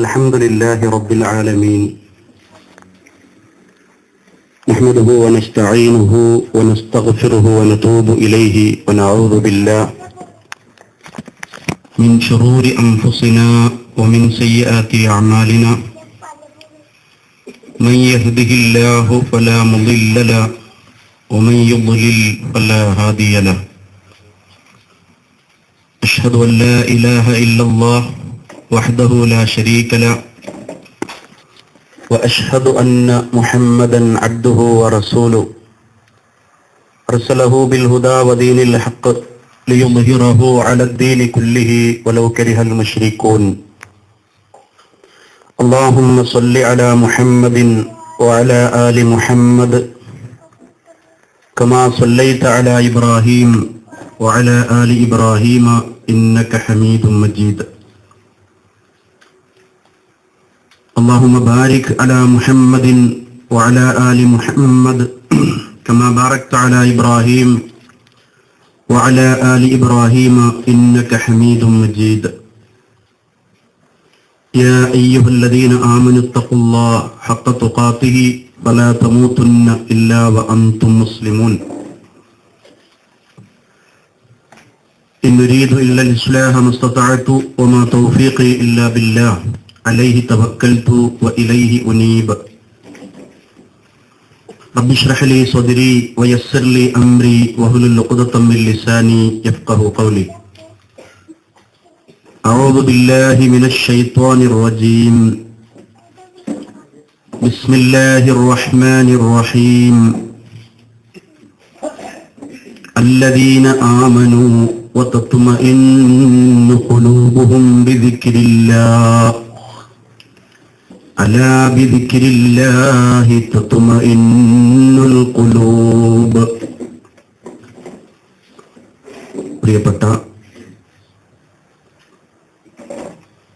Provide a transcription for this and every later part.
الحمد لله رب العالمين نحمده ونستعينه ونستغفره ونتوب إليه ونعوذ بالله من شرور أنفسنا ومن سيئات أعمالنا من يهده الله فلا مضل له ومن يضلل فلا هادي له أشهد أن لا إله إلا الله وحده لا شريك له وأشهد أن محمدا عبده ورسوله أرسله بالهدى ودين الحق ليظهره على الدين كله ولو كره المشركون اللهم صل على محمد وعلى آل محمد كما صليت على إبراهيم وعلى آل إبراهيم إنك حميد مجيد اللهم بارك على محمد وعلى آل محمد كما باركت على إبراهيم وعلى آل إبراهيم إنك حميد مجيد يا أيها الذين آمنوا اتقوا الله حق تقاته فلا تموتن إلا وأنتم مسلمون إن أريد إلا الإصلاح ما استطعت وما توفيقي إلا بالله عليه توكلت وإليه أنيب رب اشرح لي صدري ويسر لي أمري واحلل عقدة من لساني يفقهوا قولي أعوذ بالله من الشيطان الرجيم بسم الله الرحمن الرحيم الذين آمنوا وتطمئن قلوبهم بذكر الله ألا بذكر الله تطمئن القلوب. പ്രിയപ്പെട്ട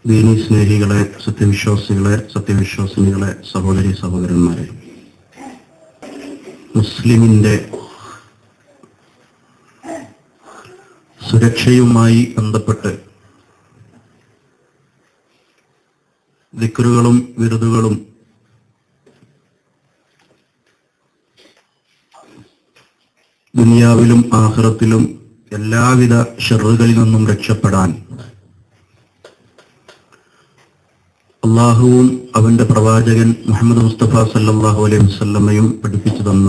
ദീനി സ്നേഹികളെ, സത്യവിശ്വാസിനികളെ, സഹോദരി സഹോദരന്മാരെ, മുസ്ലിമിന്റെ സുരക്ഷയുമായി ബന്ധപ്പെട്ട് ദിക്റുകളും വിരുദുകളും ദുനിയാവിലും ആഖിറത്തിലും എല്ലാവിധ ശർറുകളിൽ നിന്നും രക്ഷപ്പെടാൻ അള്ളാഹുവും അവന്റെ പ്രവാചകൻ മുഹമ്മദ് മുസ്തഫ സല്ലല്ലാഹു അലൈഹി വസല്ലമയും പഠിപ്പിച്ചു തന്ന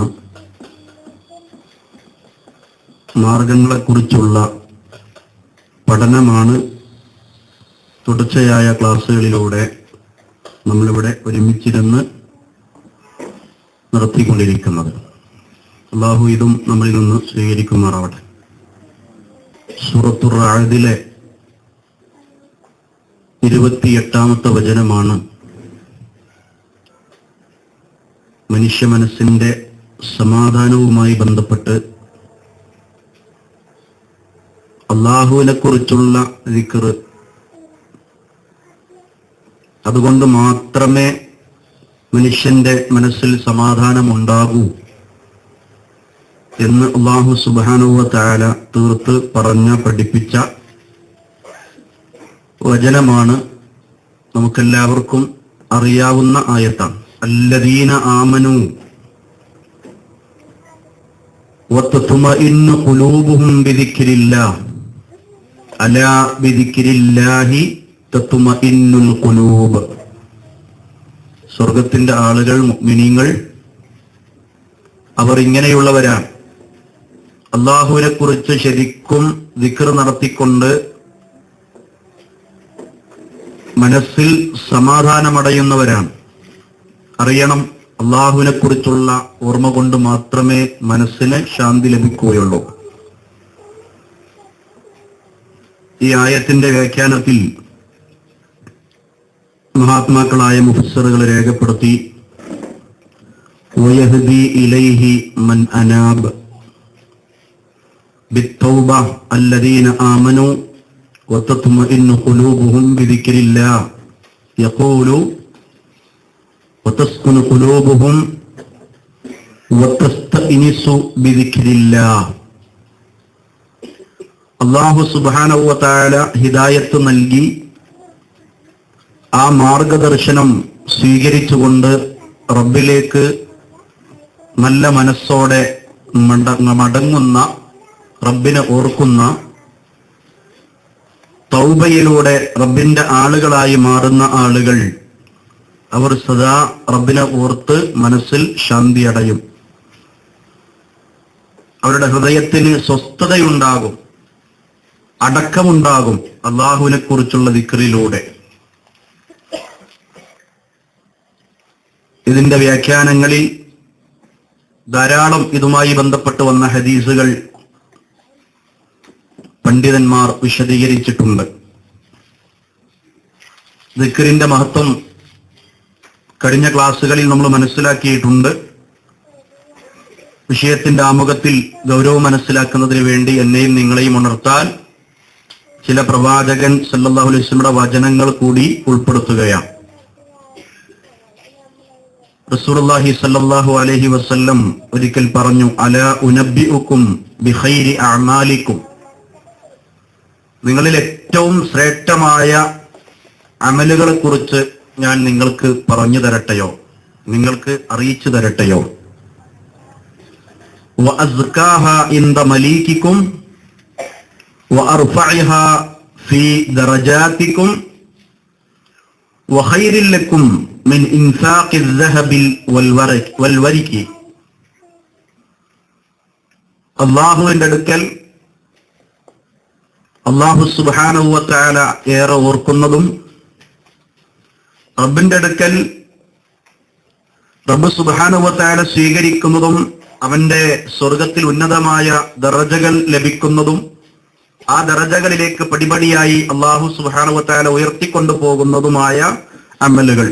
മാർഗങ്ങളെക്കുറിച്ചുള്ള പഠനമാണ് തുടർച്ചയായ ക്ലാസ്സുകളിലൂടെ നമ്മളിവിടെ ഒരുമിച്ചിരുന്ന് നടത്തിക്കൊണ്ടിരിക്കുന്നത്. അല്ലാഹു ഇതും നമ്മളിൽ നിന്ന് സ്വീകരിക്കുമാറാവട്ടെ. സൂറത്തുർ റഅദിലെ 28-ാമത്തെ വചനമാണ് മനുഷ്യ മനസ്സിന്റെ സമാധാനവുമായി ബന്ധപ്പെട്ട് അല്ലാഹുവിനെ കുറിച്ചുള്ള ദിക്ർ, അതുകൊണ്ട് മാത്രമേ മനുഷ്യന്റെ മനസ്സിൽ സമാധാനമുണ്ടാകൂ എന്ന് അല്ലാഹു സുബ്ഹാനഹു വ തആല തീർത്ത് പഠിപ്പിച്ച വചനമാണ്. നമുക്കെല്ലാവർക്കും അറിയാവുന്ന ആയത്താണ്. അല്ലദീന ആമനൂ വതത്മഇന്നു ഖുലൂബുഹും ബിദിക്രില്ലാഹ് അലാ ബിദിക്രില്ലാഹി തത്മഇന്നുൽ ഖുലൂബ്. സ്വർഗത്തിന്റെ ആളുകൾ, മുഅ്മിനീങ്ങൾ, അവർ ഇങ്ങനെയുള്ളവരാണ്. അല്ലാഹുവിനെ കുറിച്ച് ശരിക്കും ദിക്ർ നടത്തിക്കൊണ്ട് മനസ്സിൽ സമാധാനമടയുന്നവരാണ്. അറിയണം, അല്ലാഹുവിനെ കുറിച്ചുള്ള ഓർമ്മ കൊണ്ട് മാത്രമേ മനസ്സിന് ശാന്തി ലഭിക്കുകയുള്ളൂ. ഈ ആയത്തിന്റെ വ്യാഖ്യാനത്തിൽ മഹാത്മാക്കളായ മുഫസ്സിറുകൾ രേഖപ്പെടുത്തി, വയഹ്ദി ഇലൈഹി മൻ അനാബ് ബിത്തൗബ അല്ലദീന ആമനൂ വതത്മഇന്നു ഖുലൂബുഹും ബിദിക്രില്ലാഹ് യഖൂലു വതസ്കുനു ഖുലൂബുഹും വതസ്തഇനിസു ബിദിക്രില്ലാഹ്. അല്ലാഹു സുബ്ഹാനഹു വ തആല ഹിദായത്ത് നൽകി ആ മാർഗദർശനം സ്വീകരിച്ചുകൊണ്ട് റബ്ബിലേക്ക് നല്ല മനസ്സോടെ മടങ്ങുന്ന, റബ്ബിനെ ഓർക്കുന്ന, തൗബയിലൂടെ റബ്ബിന്റെ ആളുകളായി മാറുന്ന ആളുകൾ അവർ സദാ റബ്ബിനെ ഓർത്ത് മനസ്സിൽ ശാന്തി അടയും. അവരുടെ ഹൃദയത്തിന് സ്വസ്ഥതയുണ്ടാകും, അടക്കമുണ്ടാകും അള്ളാഹുവിനെ കുറിച്ചുള്ള ദിക്റിലൂടെ. ഇതിന്റെ വ്യാഖ്യാനങ്ങളിൽ ധാരാളം ഇതുമായി ബന്ധപ്പെട്ട് വന്ന ഹദീസുകൾ പണ്ഡിതന്മാർ വിശദീകരിച്ചിട്ടുണ്ട്. ദിക്റിന്റെ മഹത്വം കഴിഞ്ഞ ക്ലാസ്സുകളിൽ നമ്മൾ മനസ്സിലാക്കിയിട്ടുണ്ട്. വിഷയത്തിന്റെ ആമുഖത്തിൽ ഗൗരവം മനസ്സിലാക്കുന്നതിന് വേണ്ടി എന്നെയും നിങ്ങളെയും ഉണർത്താൻ ചില പ്രവാചകൻ സല്ലല്ലാഹു അലൈഹി വസല്ലമയുടെ വചനങ്ങൾ കൂടി ഉൾപ്പെടുത്തുകയാണ്. റസൂലുള്ളാഹി സല്ലല്ലാഹു അലൈഹി വസല്ലം ഒരിക്കൽ പറഞ്ഞു, അലാ ഉനബ്ബിഉക്കും ബിഖൈരി അഅമാലിക്കും, നിങ്ങളിൽ ഏറ്റവും ശ്രേഷ്ഠമായ അമലുകളെ കുറിച്ച് ഞാൻ നിങ്ങൾക്ക് പറഞ്ഞു തരട്ടെയോ, നിങ്ങൾക്ക് അറിയിച്ചു തരട്ടെയോ? വഅസ്കാഹാ ഇൻദ മലീകിക്കും വഅർഫഇഹാ ഫീ ദറജാതിക്കും വഖൈറിൽ ലക്കും മിൻ ഇൻഫാഖിൽ ദഹബിൽ വൽവരികി. അല്ലാഹുവിന്റെ അടുക്കൽ അല്ലാഹു സുബ്ഹാനഹു വ തആല ഏറെ ഓർക്കുന്നതും, റബ്ബിന്റെ അടുക്കൽ റബ്ബ് സുബ്ഹാനഹു വ തആല സ്വീകരിക്കുന്നതും, അവന്റെ സ്വർഗത്തിൽ ഉന്നതമായ ദറജകൾ ലഭിക്കുന്നതും, ആ ദറജകളിലേക്ക് പടിപടിയായി അല്ലാഹു സുബ്ഹാനഹു വ തആല ഉയർത്തിക്കൊണ്ടു പോകുന്നതുമായ അമലുകൾ.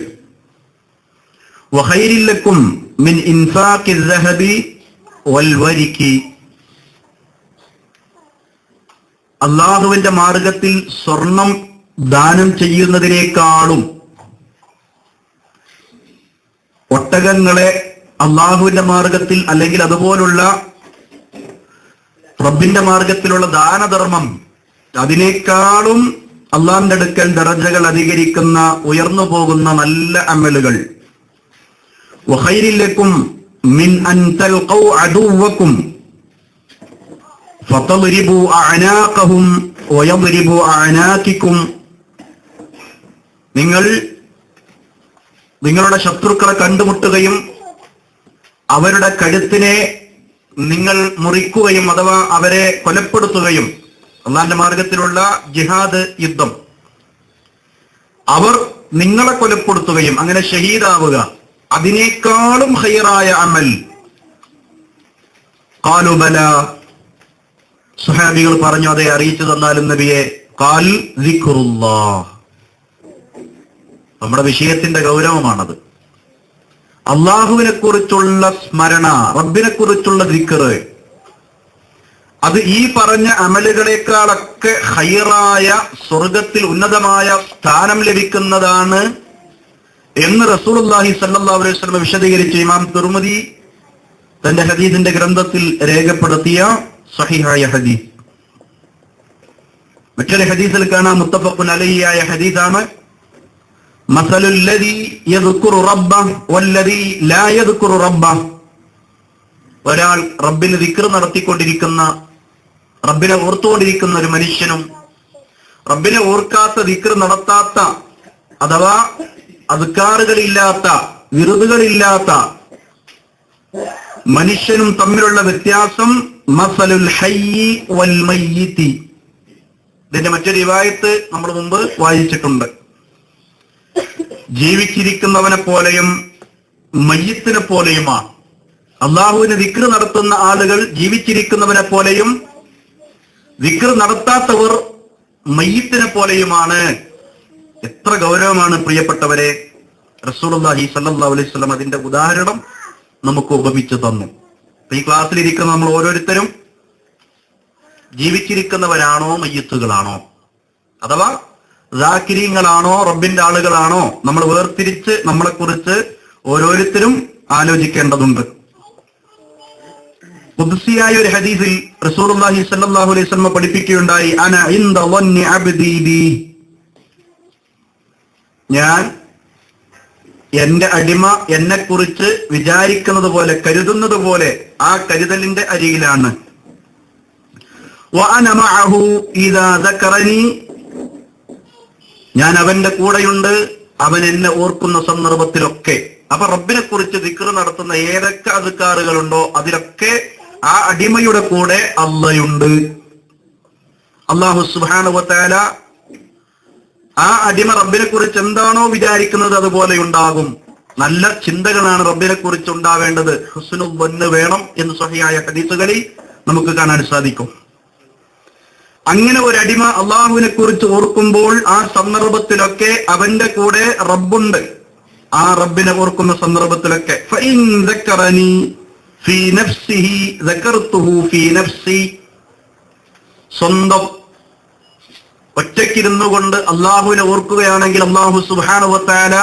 വഖൈറിൽ ലക്കും മിൻ ഇൻഫാഖിൽ ദഹബി വൽവരികി, അല്ലാഹുവിന്റെ മാർഗത്തിൽ സ്വർണം ദാനം ചെയ്യുന്നതിനേക്കാളും ഒട്ടകങ്ങളെ അള്ളാഹുവിന്റെ മാർഗത്തിൽ അല്ലെങ്കിൽ അതുപോലുള്ള റബ്ബിന്റെ മാർഗത്തിലുള്ള ദാനധർമ്മം, അതിനേക്കാളും അള്ളാഹിന്റെ അടുക്കൽ ദറജകൾ അധികരിക്കുന്ന, ഉയർന്നു പോകുന്ന നല്ല അമലുകൾ. വഖൈറിൽ ലക്കും മിൻ അൻ തൽഖൗ അദുവക്കും ഫതദ്രിബു അഅനാഖഹും വയദ്രിബു അഅനാഖിക്കും, നിങ്ങൾ നിങ്ങളുടെ ശത്രുക്കളെ കണ്ടുമുട്ടുകയും അവരുടെ കഴുത്തിനെ നിങ്ങൾ മുറിക്കുകയും അഥവാ അവരെ കൊലപ്പെടുത്തുകയും, അള്ളാഹിന്റെ മാർഗത്തിലുള്ള ജിഹാദ് യുദ്ധം, അവർ നിങ്ങളെ കൊലപ്പെടുത്തുകയും അങ്ങനെ ഷഹീദാവുക, അതിനേക്കാളും ഖൈറായ അമൽ. ഖാലു ബലാ, സ്വഹാബികൾ പറഞ്ഞു, അതെ അറിയിച്ചു തന്നാലും നബിയെ. ഖാൽ ദിക്റുല്ലാഹ്, നമ്മുടെ വിഷയത്തിന്റെ ഗൗരവമാണത്. അള്ളാഹുവിനെ കുറിച്ചുള്ള സ്മരണ, റബ്ബിനെ കുറിച്ചുള്ള ദിക്ർ, അത് ഈ പറഞ്ഞ അമലുകളെക്കാളൊക്കെ ഖൈറായ, സ്വർഗത്തിൽ ഉന്നതമായ സ്ഥാനം ലഭിക്കുന്നതാണ് എന്ന് റസൂലുള്ളാഹി സ്വല്ലല്ലാഹു അലൈഹി വസല്ലം വിശദീകരിച്ച് ഇമാം തുർമുദി തന്റെ ഹദീസിന്റെ ഗ്രന്ഥത്തിൽ രേഖപ്പെടുത്തിയ സഹിഹായ ഹദീസ്. മറ്റൊരു ഹദീസിൽ കാണാം, മുത്തഫഖുൻ അലൈഹിയായ ഹദീസാണ്, മസലുൽ ലദീ യദ്കുറു റബ്ബഹു വല്ലദീ ലാ യദ്കുറു റബ്ബഹു. ഒരാൾ റബ്ബിനെ ദിക്ർ നടത്തിക്കൊണ്ടിരിക്കുന്ന, റബ്ബിനെ ഓർത്തുകൊണ്ടിരിക്കുന്ന ഒരു മനുഷ്യനും റബ്ബിനെ ഓർക്കാത്ത, ദിക്ർ നടത്താത്ത, അഥവാ അദ്കാറുകളില്ലാത്ത, വിറുതുകളില്ലാത്ത മനുഷ്യനും തമ്മിലുള്ള വ്യത്യാസം മസലുൽ ഹയ്യി വൽ മയ്യിത്തി. ഇതിന്റെ മറ്റൊരു റിവായത്ത് നമ്മൾ മുമ്പ് വായിച്ചിട്ടുണ്ട്. ജീവിച്ചിരിക്കുന്നവനെ പോലെയും മയ്യിത്തിനെ പോലെയുമാണ്. അള്ളാഹുവിന് ദിക്ർ നടത്തുന്ന ആളുകൾ ജീവിച്ചിരിക്കുന്നവനെ പോലെയും, ദിക്ർ നടത്താത്തവർ മയ്യിത്തിനെ പോലെയുമാണ്. എത്ര ഗൗരവമാണ് പ്രിയപ്പെട്ടവരെ. റസൂലുള്ളാഹി സ്വല്ലല്ലാഹു അലൈഹി വസല്ലം അതിന്റെ ഉദാഹരണം നമുക്ക് ഉപമിച്ചു തന്നു. ഈ ക്ലാസ്സിലിരിക്കുന്ന നമ്മൾ ഓരോരുത്തരും ജീവിച്ചിരിക്കുന്നവരാണോ മയ്യിത്തുകളാണോ, അഥവാ ദാക്കിരീങ്ങളാണോ റബ്ബിന്റെ ആളുകളാണോ? നമ്മൾ വേർതിരിച്ച് നമ്മളെക്കുറിച്ച് ഓരോരുത്തരും ആലോചിക്കേണ്ടതുണ്ട്. ഖുദ്സിയായ ഒരു ഹദീസിൽ റസൂലുള്ളാഹി സ്വല്ലല്ലാഹു അലൈഹി വസല്ലം പഠിപ്പിക്കുകയുണ്ടായി, അന ഇൻദ ളന്നി അബ്ദി ബി. ഞാൻ എന്റെ അടിമ എന്നെക്കുറിച്ച് വിചാരിക്കുന്നത് പോലെ, കരുതുന്നത് പോലെ ആ കരുതലിന്റെ അരികിലാണ്. വഅന മഅഹു ഇദാ ദക്കറനി, ഞാൻ അവന്റെ കൂടെയുണ്ട് അവൻ എന്നെ ഓർക്കുന്ന സന്ദർഭത്തിലൊക്കെ. അപ്പൊ റബ്ബിനെ കുറിച്ച് ദിക്ർ നടത്തുന്ന ഏതൊക്കെ അദ്കാറുകളുണ്ടോ അതിലൊക്കെ ആ അടിമയുടെ കൂടെ അള്ളയുണ്ട്. അല്ലാഹു സുബ്ഹാനഹു വ തആല ആ അടിമ റബ്ബിനെ കുറിച്ച് എന്താണോ വിചാരിക്കുന്നത് അതുപോലെ ഉണ്ടാകും. നല്ല ചിന്തകളാണ് റബ്ബിനെ കുറിച്ച് ഉണ്ടാവേണ്ടത്. ഹുസ്നുൽ വന്ന് വേണം എന്ന് സ്വഹീഹായ ഹദീസുകളിൽ നമുക്ക് കാണാൻ സാധിക്കും. അങ്ങനെ ഒരു അടിമ അള്ളാഹുവിനെ കുറിച്ച് ഓർക്കുമ്പോൾ ആ സന്ദർഭത്തിലൊക്കെ അവന്റെ കൂടെ റബ്ബുണ്ട്. ആ റബ്ബിനെ ഓർക്കുന്ന സന്ദർഭത്തിലൊക്കെ ഫഇൻ ദക്കറനി ഫീ നഫ്സിഹി ദക്കർതുഹു ഫീ നഫ്സി, സ്വന്തം ഒറ്റയ്ക്കിരുന്നു കൊണ്ട് അള്ളാഹുവിനെ ഓർക്കുകയാണെങ്കിൽ അള്ളാഹു സുബ്ഹാനഹു വ തആല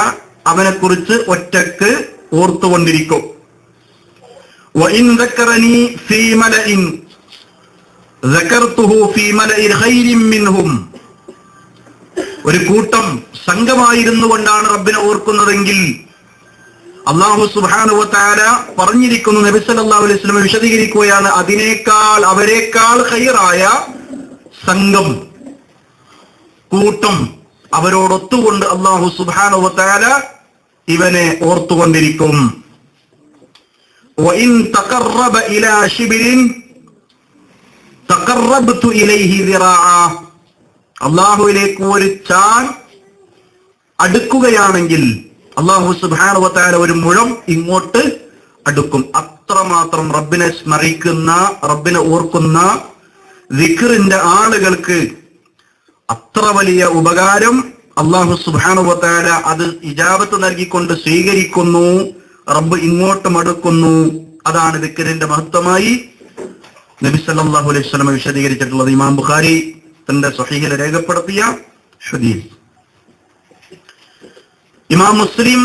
അവനെ കുറിച്ച് ഒറ്റക്ക് ഓർത്തുകൊണ്ടിരിക്കും. വഇൻ ദക്കറനി ഫീ മലഇൻ ദക്കർതുഹു ഫീ മലഇൻ ഖൈരിൻ മിൻഹും, ഒരു കൂട്ടം സംഘമായിരുന്നു കൊണ്ടാണ് റബ്ബിനെ ഓർക്കുന്നതെങ്കിൽ അല്ലാഹു സുബ്ഹാനഹു വ തആല പറഞ്ഞിരിക്കുന്നു, നബി സല്ലല്ലാഹു അലൈഹി വസല്ലം വിശദീകരിക്കുകയാണ്, അതിനേക്കാൾ അവരെക്കാൾ ഖൈറായ സംഘം, കൂട്ടം അവരോടൊത്തുകൊണ്ട് അല്ലാഹു സുബ്ഹാനഹു വ തആല ഇവനെ ഓർത്തുകൊണ്ടിരിക്കും. വഇൻ തഖറബ ഇലാ ശിബ്രിൻ തഖറബ്തു ഇലൈഹി ദിറാഅ, അല്ലാഹുവിലേക്ക് ഒരു ചാൺ അടുക്കുകയാണെങ്കിൽ അല്ലാഹു സുബ്ഹാനഹു വ തആല ഒരു മുഴം ഇങ്ങോട്ട് അടുക്കും. അത്രമാത്രം റബ്ബിനെ സ്മരിക്കുന്ന, റബ്ബിനെ ഓർക്കുന്ന ദിക്റിന്റെ ആളുകൾക്ക് അത്ര വലിയ ഉപകാരം അല്ലാഹു സുബ്ഹാനഹു വ തആല അത് ഇജാബത്ത് നൽകിക്കൊണ്ട് സ്വീകരിക്കുന്നു. റബ്ബ് ഇങ്ങോട്ടും അടുക്കുന്നു. അതാണ് ദിക്റിന്റെ മഹത്വമായി നബി സല്ലല്ലാഹു അലൈഹി വസല്ലം വിശദീകരിച്ചിട്ടുള്ളത്. ഇമാം ബുഖാരി തന്റെ സ്വഹീഹിൽ രേഖപ്പെടുത്തിയ ഹദീസ്. ഇമാം മുസ്ലിം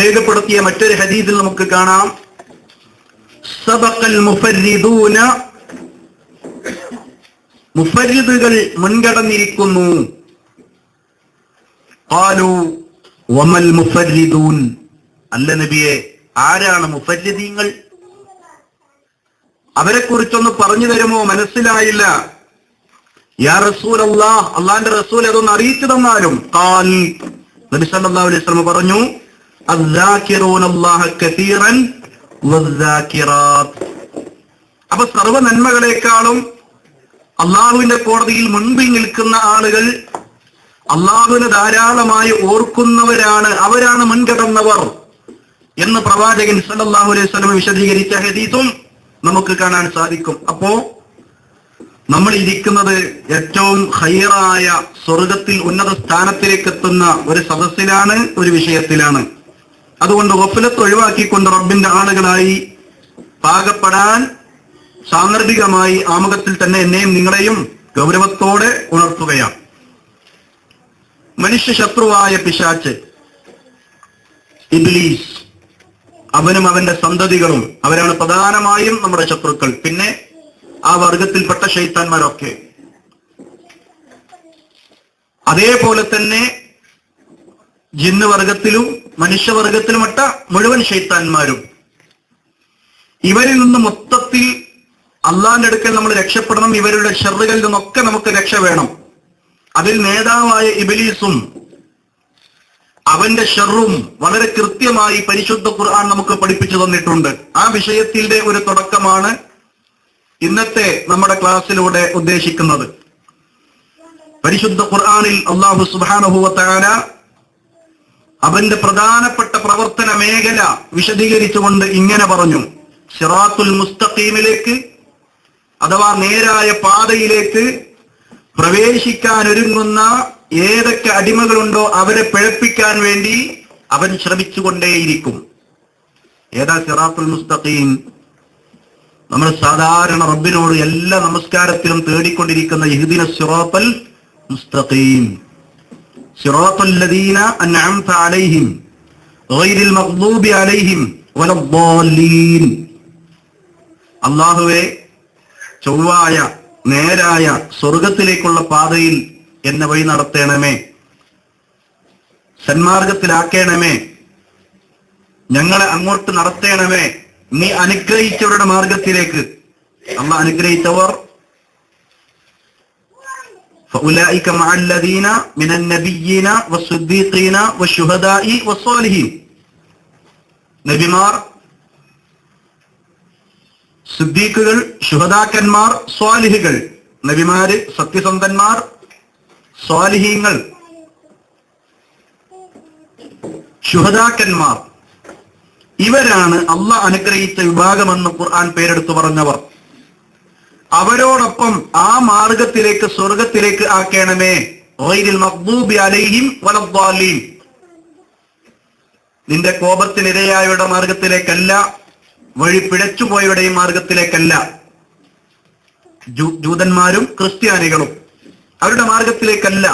രേഖപ്പെടുത്തിയ മറ്റൊരു ഹദീസിൽ നമുക്ക് കാണാം, സബഖൽ മുഫരിദൂന, മുഫരിദുകൾ മുൻകടന്നിരിക്കുന്നു. ഖാലു വമൽ മുഫരിദൂൻ, അല്ല നബിയെ ആരാണ് മുഫരിദീങ്ങൾ? അവരെ കുറിച്ചൊന്ന് പറഞ്ഞു തരുമോ? മനസ്സിലായില്ല. യാ റസൂലല്ലാഹ്, അല്ലാഹുവിന്റെ റസൂൽ അതൊന്ന് അറിയിച്ചു തന്നാലും. ഖാൽ, നബി സല്ലല്ലാഹു അലൈഹി വസല്ലം പറഞ്ഞു, അസ്സാകിറൂനല്ലാഹ കസീറൻ വസ്സാകിറാത്ത്. അപ്പൊ സർവ്വ നന്മകളെക്കാളും അള്ളാഹുവിന്റെ കോടതിയിൽ മുൻപിൽ നിൽക്കുന്ന ആളുകൾ അള്ളാഹുവിനെ ധാരാളമായി ഓർക്കുന്നവരാണ്, അവരാണ് മുൻകടന്നവർ എന്ന് പ്രവാചകൻ സല്ലല്ലാഹു അലൈഹി വസല്ലം വിശദീകരിച്ച ഹദീസും നമുക്ക് കാണാൻ സാധിക്കും. അപ്പോ നമ്മൾ ഇരിക്കുന്നത് ഏറ്റവും ഖൈറായ സ്വർഗത്തിൽ ഉന്നത സ്ഥാനത്തിലേക്ക് എത്തുന്ന ഒരു സദസ്സിലാണ്, ഒരു വിഷയത്തിലാണ്. അതുകൊണ്ട് ഗഫലത്ത് ഒഴിവാക്കിക്കൊണ്ട് റബ്ബിന്റെ ആളുകളായി പാകപ്പെടാൻ സാന്ദർഭികമായി ആമുഖത്തിൽ തന്നെ എന്നെയും നിങ്ങളെയും ഗൗരവത്തോടെ ഉണർത്തുകയാണ്. മനുഷ്യ ശത്രുവായ പിശാച് ഇബ്ലീസ്, അവനും അവന്റെ സന്തതികളും, അവരാണ് പ്രധാനമായും നമ്മുടെ ശത്രുക്കൾ. പിന്നെ ആ വർഗത്തിൽപ്പെട്ട ശൈത്താന്മാരൊക്കെ. അതേപോലെ തന്നെ ജിന്ന് വർഗത്തിലും മനുഷ്യവർഗത്തിലുമട്ട മുഴുവൻ ശൈത്താന്മാരും. ഇവരിൽ നിന്ന് മൊത്തത്തിൽ അള്ളാന്റെ അടുക്കൽ നമ്മൾ രക്ഷപ്പെടണം. ഇവരുടെ ഷർറുകളിൽ നിന്നൊക്കെ നമുക്ക് രക്ഷ വേണം. അതിൽ നേതാവായ ഇബ്ലീസും അവന്റെ ഷർറും വളരെ കൃത്യമായി പരിശുദ്ധ ഖുർആൻ നമുക്ക് പഠിപ്പിച്ചു തന്നിട്ടുണ്ട്. ആ വിഷയത്തിന്റെ ഒരു തുടക്കമാണ് ഇന്നത്തെ നമ്മുടെ ക്ലാസ്സിലൂടെ ഉദ്ദേശിക്കുന്നത്. പരിശുദ്ധ ഖുർആനിൽ അല്ലാഹു സുബ്ഹാനഹു വ തആല അവന്റെ പ്രധാനപ്പെട്ട പ്രവർത്തന മേഖല വിശദീകരിച്ചുകൊണ്ട് ഇങ്ങനെ പറഞ്ഞു, സിറാത്തുൽ മുസ്തഖീമിലേക്ക് അഥവാ നേരായ പാതയിലേക്ക് പ്രവേശിക്കാൻ ഒരുങ്ങുന്ന ഏതൊക്കെ അടിമകളുണ്ടോ അവരെ പിഴപ്പിക്കാൻ വേണ്ടി അവൻ ശ്രമിച്ചുകൊണ്ടേയിരിക്കും. ഏതാ സിറാത്തുൽ മുസ്തഖീം? നമ്മൾ സാധാരണ റബ്ബിനോട് എല്ലാ നമസ്കാരത്തിലും തേടിക്കൊണ്ടിരിക്കുന്ന ഇഹ്ദിന സിറാത്തൽ മുസ്തഖീം, സിറാത്തൽ ലദീന അൻഅംത അലൈഹിം ഗൈറിൽ മഗ്ദൂബി അലൈഹിം വലദ്ദാലീൻ. അല്ലാഹുവേ, ചൊവ്വായ നേരായ സ്വർഗത്തിലേക്കുള്ള പാതയിൽ എന്നെ വഴി നടത്തണമേ. സന്മാർഗത്തിലാക്കണമേ, ഞങ്ങളെ അങ്ങോട്ട് നടത്തണമേ, നീ അനുഗ്രഹിച്ചവരുടെ മാർഗത്തിലേക്ക്. അള്ളാഹ് അനുഗ്രഹിച്ചവർ فأولئك مع الذين من النبيين والصديقين والشهداء والصالحين. നബിമാർ, സിദ്ദീഖുകൾ, ശുഹദാക്കന്മാർ, സ്വാലിഹികൾ. നബിമാര്, സത്യസന്ധന്മാർ, സ്വാലിഹീങ്ങൾ, ശുഹദാക്കന്മാർ. ഇവരാണ് അള്ളാഹ് അനുഗ്രഹിച്ച വിഭാഗമെന്ന് ഖുർആൻ പേരെടുത്തു പറഞ്ഞവർ. അവരോടൊപ്പം ആ മാർഗത്തിലേക്ക്, സ്വർഗത്തിലേക്ക് ആക്കണമേ. ഗൈറിൽ മഗ്ദൂബി അലൈഹിം വലദ്ദാലീൻ. നിന്റെ കോപത്തിനിരയായവരുടെ മാർഗത്തിലേക്കല്ല, വഴി പിഴച്ചുപോയവരുടെയും മാർഗത്തിലേക്കല്ല. ജൂതന്മാരും ക്രിസ്ത്യാനികളും അവരുടെ മാർഗത്തിലേക്കല്ല.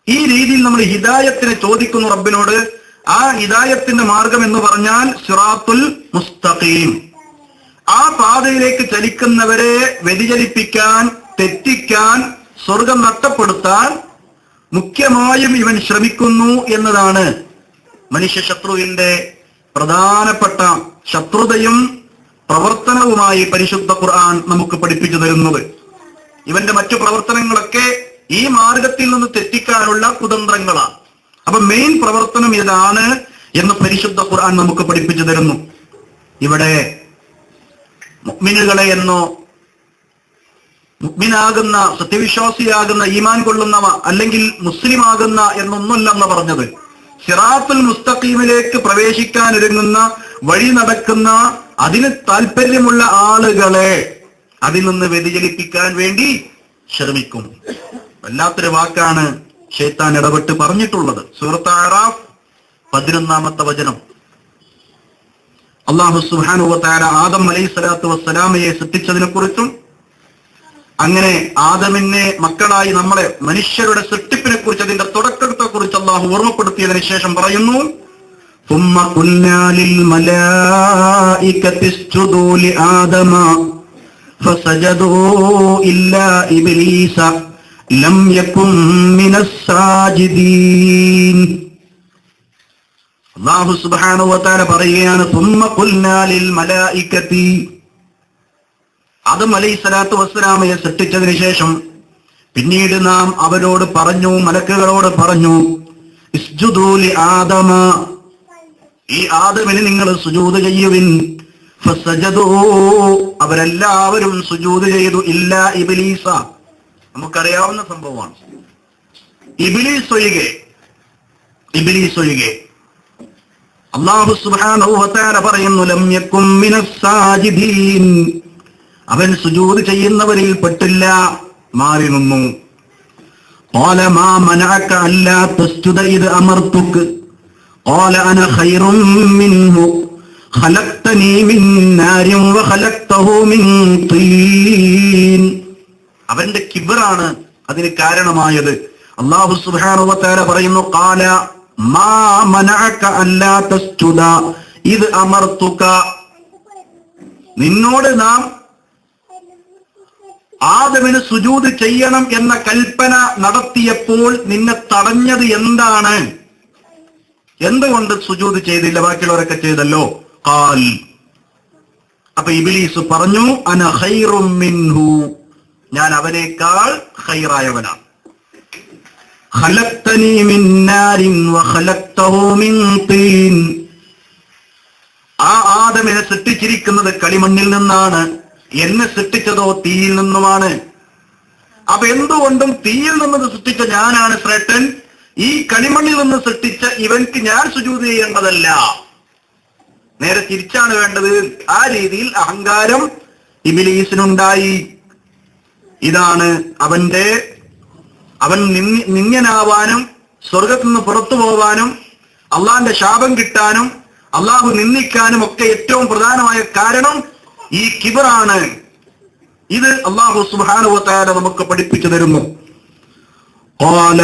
ഈ രീതിയിൽ നമ്മൾ ഹിദായത്തിനെ ചോദിക്കുന്നു റബ്ബിനോട്. ആ ഹിദായത്തിന്റെ മാർഗം എന്ന് പറഞ്ഞാൽ സിറാത്തുൽ മുസ്തഖീം. ആ പാതയിലേക്ക് ചലിക്കുന്നവരെ വ്യതിചലിപ്പിക്കാൻ, തെറ്റിക്കാൻ, സ്വർഗം നഷ്ടപ്പെടുത്താൻ മുഖ്യമായും ഇവൻ ശ്രമിക്കുന്നു എന്നതാണ് മനുഷ്യ ശത്രുവിന്റെ പ്രധാനപ്പെട്ട ശത്രുതയും പ്രവർത്തനവുമായി പരിശുദ്ധ ഖുർആൻ നമുക്ക് പഠിപ്പിച്ചു തരുന്നത്. ഇവന്റെ മറ്റു പ്രവർത്തനങ്ങളൊക്കെ ഈ മാർഗത്തിൽ നിന്ന് തെറ്റിക്കാനുള്ള കുതന്ത്രങ്ങളാണ്. അപ്പൊ മെയിൻ പ്രവർത്തനം ഇതാണ് എന്ന് പരിശുദ്ധ ഖുർആൻ നമുക്ക് പഠിപ്പിച്ചു തരുന്നു. ഇവിടെ മുഅ്മിനുകളെ എന്നോ, മുഅ്മിനാകുന്ന, സത്യവിശ്വാസിയാകുന്ന, ഈമാൻ കൊള്ളുന്നവ അല്ലെങ്കിൽ മുസ്ലിം ആകുന്ന എന്നൊന്നുമല്ലെന്ന് പറഞ്ഞത്. സിറാത്തുൽ മുസ്തഖീമിലേക്ക് പ്രവേശിക്കാൻ ഒരുങ്ങുന്ന, വഴി നടക്കുന്ന, അതിന് താല്പര്യമുള്ള ആളുകളെ അതിൽ നിന്ന് വ്യതിചലിപ്പിക്കാൻ വേണ്ടി ശ്രമിക്കും. വല്ലാത്തൊരു വാക്കാണ് ശൈത്താൻ ഇടപെട്ട് പറഞ്ഞിട്ടുള്ളത്. സൂറത്ത് അഅറാഫ് 11-ാമത്തെ വചനം. അല്ലാഹു സുബ്ഹാനഹു വ തആല ആദം അലൈഹിസ്സലാത്തു വസ്സലാമയെ സൃഷ്ടിച്ചതിനെ കുറിച്ചും അങ്ങനെ ആദമിനെ മക്കളായി നമ്മളെ മനുഷ്യരുടെ സൃഷ്ടിപ്പിനെ കുറിച്ച്, അതിന്റെ തുടക്കത്തെ കുറിച്ച് അല്ലാഹു ഓർമ്മപ്പെടുത്തിയതിനു ശേഷം പറയുന്നു, ثم قلنا للملائكة اسجدوا لآدم فسجدوا إلا إبليس لم يكن من الساجدين. അല്ലാഹു സുബ്ഹാനഹു വ തആല പറയുകയാണ്, ثم قلنا للملائكة, ആദം അലൈഹിസ്സലാത്തു വസ്സലാമയെ സൃഷ്ടിച്ചതിന് ശേഷം പിന്നീട് നാം അവരോട് പറഞ്ഞു, മലക്കുകളോട് പറഞ്ഞു, ഇസ്ജുദൂ ലി ആദമ, ഈ ആദമിന് നിങ്ങൾ സുജൂദ് ചെയ്യുവിൻ. ഫസജദൂ, അവരെല്ലാവരും സുജൂദ് ചെയ്തു. ഇല്ലാ ഇബ്ലീസ, നമുക്കറിയാവുന്ന സംഭവമാണ്. ഇബ്ലീസ് ഒഴികെ. അല്ലാഹു സുബ്ഹാനഹു വ തആല പറയുന്നു, ലം യകും മിനസ് സാജിദീൻ, അവൻ സുജൂദ് ചെയ്യുന്നവരിൽ പെട്ടില്ല, മാറി നിന്നു. ഖാല മാ മനഅക അല്ലാ തസ്ജുദ ഇദ് അമർതുക ഖാല അന ഖൈറും മിൻഹു ഖലഖ്തനീ മിൻ നാരിൻ വ ഖലഖ്തഹു മിൻ തീൻ. അവന്റെ കിബ്റാണ് അതിന് കാരണമായത്. അല്ലാഹു സുബ്ഹാനഹു വ തആല പറയുന്നു, ഖാല മാ മനഅക അല്ലാ തസ്ജുദ ഇദ് അമർതുക, നിന്നോട് നാം ആദമിന് സുജൂദ് ചെയ്യണം എന്ന കൽപ്പന നടത്തിയപ്പോൾ നിന്നെ തടഞ്ഞത് എന്താണ്? എന്തുകൊണ്ട് സുജൂദ് ചെയ്തില്ല? ബാക്കിയുള്ളവരൊക്കെ ചെയ്തല്ലോ. ഖാൽ, അപ്പൊ ഇബ്ലീസ് പറഞ്ഞു, അന ഖൈറും മിൻഹു, ഞാൻ അവനേക്കാൾ ഖൈറായവനാണ്. ഖലഖ്തനീ മിൻ നാരിൻ വ ഖലഖ്തഹു മിൻ തീൻ, ആ ആദമിനെ സൃഷ്ടിച്ചിരിക്കുന്നത് കളിമണ്ണിൽ നിന്നാണ്, എന്നെ സൃഷ്ടിച്ചതോ തീയിൽ നിന്നുമാണ്. അപ്പൊ എന്തുകൊണ്ടും തീയിൽ നിന്ന് സൃഷ്ടിച്ച ഞാനാണ് ശ്രേഷ്ഠൻ, ഈ കളിമണ്ണിൽ നിന്ന് സൃഷ്ടിച്ച ഇവൻക്ക് ഞാൻ സുജൂദ് ചെയ്യേണ്ടതല്ല, നേരെ തിരിച്ചാണ് വേണ്ടത്. ആ രീതിയിൽ അഹങ്കാരം ഇബ്ലീസിനുണ്ടായി. ഇതാണ് അവൻ നിന്യനാവാനും സ്വർഗത്തിൽ നിന്ന് പുറത്തു പോവാനും അള്ളാന്റെ ശാപം കിട്ടാനും അള്ളാഹു നിന്ദിക്കാനും ഒക്കെ ഏറ്റവും പ്രധാനമായ കാരണം ഈ കിബറാണ്. ഇത് അല്ലാഹു സുബ്ഹാനഹു വ തആല നമുക്ക് പഠിപ്പിച്ചു തരുന്നു. ഖാല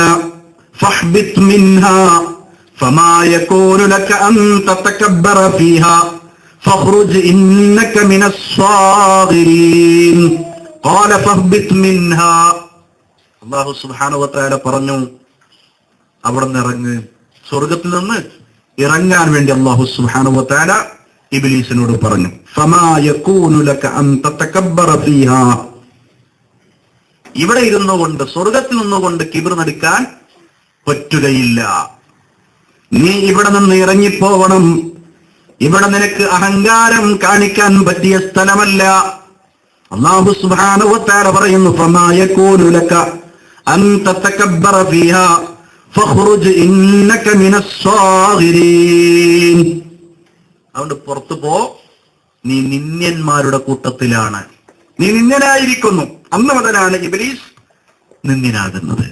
ഫഹ്ബിത് മിൻഹാ ഫമാ യകൂനു ലക അൻ തതകബ്ബറ ഫീഹാ ഫഖ്റുജ് ഇന്നക മിനസ് സാഗിരീൻ. ഖാല ഫഹ്ബിത് മിൻഹാ, അല്ലാഹു സുബ്ഹാനഹു വ തആല പറഞ്ഞു, അവിടുന്ന് ഇറങ്ങ്, സ്വർഗത്തിൽ നിന്ന് ഇറങ്ങാൻ വേണ്ടി അല്ലാഹു സുബ്ഹാനഹു വ തആല ഇബ്ലീസിനോട് പറഞ്ഞു, ഫമാ യകൂനു ലക അൻ തതകബ്ബറ ഫീഹാ, ഇവിടെ ഇരുന്നുകൊണ്ട് സ്വർഗത്തിൽ നിന്നുകൊണ്ട് കിബ്ർ നടിക്കാൻ പറ്റുകയില്ല. നീ ഇവിടെ നിന്ന് ഇറങ്ങിപ്പോവണം. ഇവിടെ നിനക്ക് അഹങ്കാരം കാണിക്കാൻ പറ്റിയ സ്ഥലമല്ല. അല്ലാഹു സുബ്ഹാനഹു വ തആല പറയുന്നു, ഫമാ യകൂനു ലക അൻ തതകബ്ബറ ഫീഹാ ഫഖ്റുജ് ഇന്നക മിനസ് സാഗിരീൻ. അതുകൊണ്ട് പുറത്തു പോ, നീ നിന്ദ്യന്മാരുടെ കൂട്ടത്തിലാണ്, നീ നിന്ദ്യനായിരിക്കുന്നു. അന്ന് മുതലാണ് ഇബ്ലീസ് നിന്ദ്യനാകുന്നത്.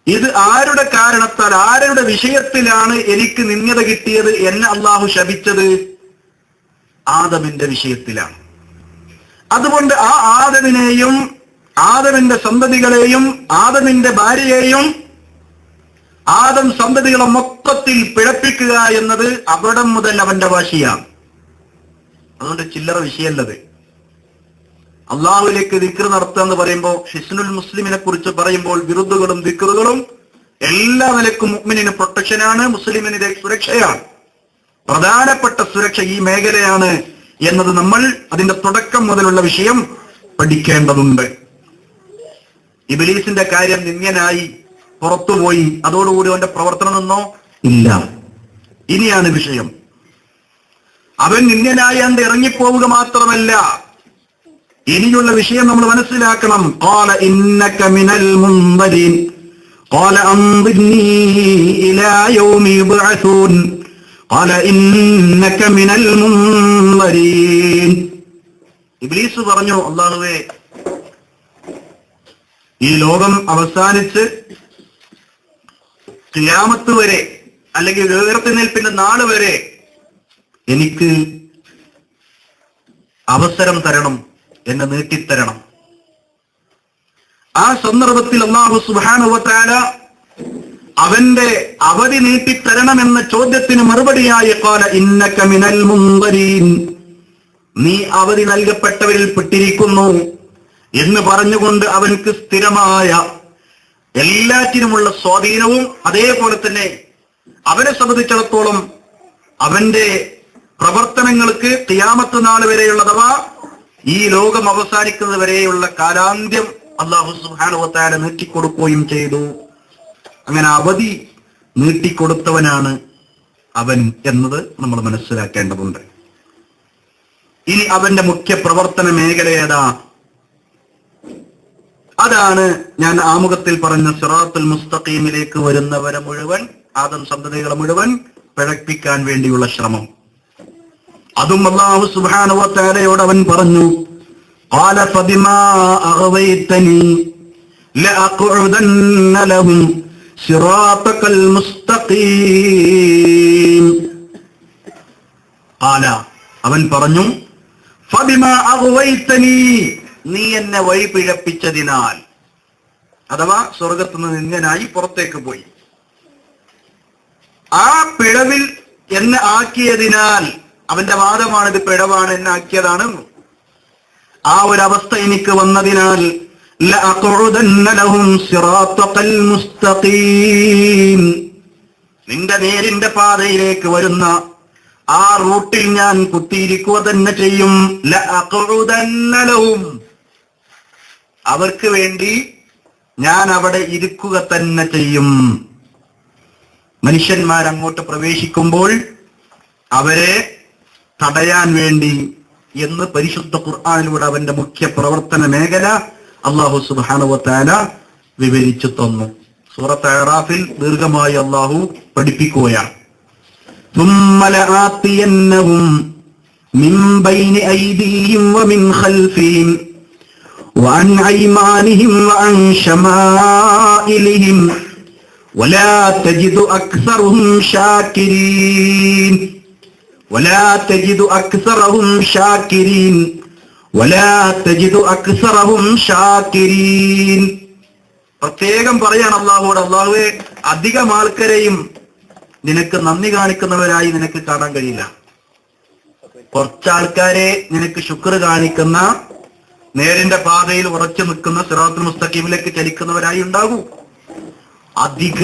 ഇത് ആരുടെ കാരണത്താൽ, ആരുടെ വിഷയത്തിലാണ് എനിക്ക് നിന്ദ്യത കിട്ടിയത്? എന്നെ അള്ളാഹു ശപിച്ചത് ആദമിന്റെ വിഷയത്തിലാണ്. അതുകൊണ്ട് ആ ആദമിനെയും ആദമിന്റെ സന്തതികളെയും ആദമിന്റെ ഭാര്യയെയും ആദം സന്തതികളെ മൊത്തത്തിൽ പിഴപ്പിക്കുക എന്നത് അവിടം മുതൽ അവന്റെ വാശിയാണ്. അതുകൊണ്ട് ചില്ലറ വിഷയമല്ലത്. അള്ളാഹുവിലേക്ക് ദിക്ർ നടത്തുക എന്ന് പറയുമ്പോൾ, ഹിസ്നുൽ മുസ്ലിമിനെ കുറിച്ച് പറയുമ്പോൾ വിറുദുകളും ദിക്റുകളും എല്ലാ നിലക്കും മുഅ്മിനിന് പ്രൊട്ടക്ഷനാണ്, മുസ്ലിമിന് സുരക്ഷയാണ്. പ്രധാനപ്പെട്ട സുരക്ഷ ഈ മേഖലയാണ് എന്നത് നമ്മൾ അതിന്റെ തുടക്കം മുതലുള്ള വിഷയം പഠിക്കേണ്ടതുണ്ട്. ഇബ്ലീസിന്റെ കാര്യം നിന്ദ്യനായി പുറത്തുപോയി, അതോടുകൂടി അവന്റെ പ്രവർത്തനം നിന്നോ? ഇല്ല. ഇനിയാണ് വിഷയം. അവൻ നിന്ദ്യനായാണ്ട് ഇറങ്ങിപ്പോവുക മാത്രമല്ല, ഇനിയുള്ള വിഷയം നമ്മൾ മനസ്സിലാക്കണം. ഖാല ഇന്നക മിനൽ മുൻദരീൻ ഖാല അൻദിർനീ ഇലാ യൗമി യുബ്അസൂൻ ഖാല ഇന്നക മിനൽ മുൻദരീൻ. ഇബ്ലീസ് പറഞ്ഞു, അല്ലാഹുവേ, ഈ ലോകം അവസാനിച്ച് ഖിയാമത്ത് വരെ, അല്ലെങ്കിൽ ഉയർത്തെഴുന്നേൽപ്പിന്റെ നാള് വരെ എനിക്ക് അവസരം തരണം, എന്നെ നീട്ടിത്തരണം. ആ സന്ദർഭത്തിൽ അല്ലാഹു സുബ്ഹാനഹു വ തആല അവന്റെ അവധി നീട്ടിത്തരണമെന്ന ചോദ്യത്തിന് മറുപടിയായി ഖാല ഇന്നക മിനൽ മുൻദരീൻ, നീ അവധി നൽകപ്പെട്ടവരിൽ പെട്ടിരിക്കുന്നു എന്ന് പറഞ്ഞുകൊണ്ട് അവൻക്ക് സ്ഥിരമായ എല്ലാറ്റിനുമുള്ള സ്വാധീനവും, അതേപോലെ തന്നെ അവനെ സംബന്ധിച്ചിടത്തോളം അവന്റെ പ്രവർത്തനങ്ങൾക്ക് ഖിയാമത്ത് നാൾ വരെയുള്ള, അഥവാ ഈ ലോകം അവസാനിക്കുന്നത് വരെയുള്ള കാലാന്ത്യം അല്ലാഹു സുബ്ഹാനഹു വ തആല നീട്ടിക്കൊടുക്കുകയും ചെയ്തു. അങ്ങനെ അവധി നീട്ടിക്കൊടുത്തവനാണ് അവൻ എന്നത് നമ്മൾ മനസ്സിലാക്കേണ്ടതുണ്ട്. ഇനി അവന്റെ മുഖ്യ പ്രവർത്തന മേഖല ഏതാ? അതാണ് ഞാൻ ആമുഖത്തിൽ പറഞ്ഞ സിറാത്തുൽ മുസ്തഖീമിലേക്ക് വരുന്നവരെ മുഴുവൻ, ആദം സന്തതികളെ മുഴുവൻ പിഴപ്പിക്കാൻ വേണ്ടിയുള്ള ശ്രമം. അതും അല്ലാഹു സുബ്ഹാനഹു വ തആലയോട് അവൻ പറഞ്ഞു, ഖാല ഫബിമാ അഗ്വൈതനി ലഅഖഉദന്ന ലഹും സിറാത്തകൽ മുസ്തഖീം. ഖാല, അവൻ പറഞ്ഞു, ഫബിമാ അഗ്വൈതനി, നീ എന്നെ വഴി പിഴപ്പിച്ചതിനാൽ, അഥവാ സ്വർഗത്തു നിന്ന് നിന്ദ്യനായി പുറത്തേക്ക് പോയി, ആ പിഴവിൽ എന്നെ ആക്കിയതിനാൽ, അവന്റെ വാദമാണ് ഇത് പിഴവാണ്, എന്നെ ആക്കിയതാണ്. ആ ഒരവസ്ഥ എനിക്ക് വന്നതിനാൽ ലഅഖഉദന്ന ലഹും സിറാത്തകൽ മുസ്തഖീം, നിന്റെ നേരിന്റെ പാതയിലേക്ക് വരുന്ന ആ റൂട്ടിൽ ഞാൻ കുത്തിയിരിക്കുക തന്നെ ചെയ്യും. ലഅഖഉദന്ന ലഹും, അവർക്ക് വേണ്ടി ഞാൻ അവിടെ ഇരിക്കുക തന്നെ ചെയ്യും. മനുഷ്യന്മാർ അങ്ങോട്ട് പ്രവേശിക്കുമ്പോൾ അവരെ തടയാൻ വേണ്ടി എന്ന് പരിശുദ്ധ ഖുർആനിലൂടെ അവന്റെ മുഖ്യ പ്രവർത്തന മേഖല അല്ലാഹു സുബ്ഹാനഹു വ തആല വിവരിച്ചു തന്നു. സൂറത്ത് അഅറാഫിൽ ദീർഘമായി അല്ലാഹു പഠിപ്പിക്കുകയാണ്. ثم لآتينهم من بين أيديهم ومن خلفهم وعن أيمانهم وعن شمائلهم ولا تجد أكثرهم شاكرين ولا تجد أكثرهم شاكرين ولا تجد أكثرهم شاكرين. പ്രത്യേകം പറയാണ് അല്ലാഹുവോട്, അല്ലാഹുവേ, അധികം ആൾക്കാരെയും നിനക്ക് നന്ദി കാണിക്കുന്നവരായി നിനക്ക് കാണാൻ കഴിയില്ല. കുറച്ചാൾക്കാരെ നിനക്ക് ശുക്ർ കാണിക്കുന്ന, നേരിന്റെ പാതയിൽ ഉറച്ചു നിൽക്കുന്ന, സിറാത്തുൽ മുസ്തഖീമിലേക്ക് ചലിക്കുന്നവരായി ഉണ്ടാകൂ. അധിക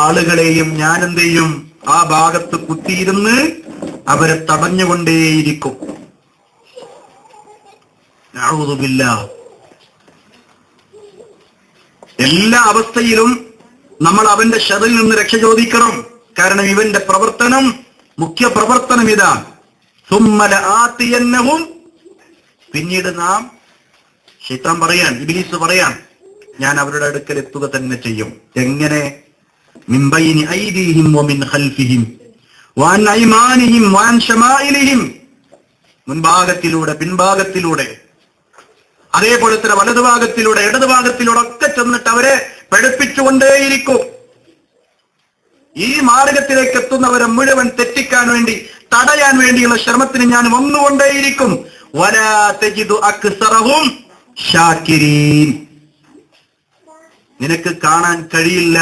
ആളുകളെയും ഞാൻ എന്ത് ചെയ്യും? ആ ഭാഗത്ത് കുത്തിയിരുന്ന് അവരെ തടഞ്ഞുകൊണ്ടേയിരിക്കും. നഊദു ബില്ലാഹ്. എല്ലാ അവസ്ഥയിലും നമ്മൾ അവന്റെ ശറിൽ നിന്ന് രക്ഷ ചോദിക്കണം. കാരണം ഇവന്റെ പ്രവർത്തനം, മുഖ്യ പ്രവർത്തനം ഇതാണ്. സുമ്മല ആതിയന്നഹും, പിന്നീട് നാം, ശൈത്താൻ പറയാൻ, ഇബ്ലീസ് പറയാൻ, ഞാൻ അവരുടെ അടുക്കൽ എത്തുക തന്നെ ചെയ്യും. എങ്ങനെ? മിൻ ബൈനി ഐദീഹിം വമിൻ ഖൽഫിഹിം വഅൻ അയ്മാനിഹിം വഅൻ ശമാഇലിഹിം, മുൻഭാഗത്തിലൂടെ, പിൻഭാഗത്തിലൂടെ, അതേപോലെ തന്നെ വലതുഭാഗത്തിലൂടെ, ഇടതുഭാഗത്തിലൂടെ ഒക്കെ ചെന്നിട്ട് അവരെ പഠിപ്പിച്ചുകൊണ്ടേയിരിക്കും. ഈ മാർഗത്തിലേക്ക് എത്തുന്നവരെ മുഴുവൻ തെറ്റിക്കാൻ വേണ്ടി, തടയാൻ വേണ്ടിയുള്ള ശ്രമത്തിന് ഞാൻ വന്നുകൊണ്ടേയിരിക്കും. വലാ തജിദു അക്സറഹും ശാകിരീൻ, നിനക്ക് കാണാൻ കഴിയില്ല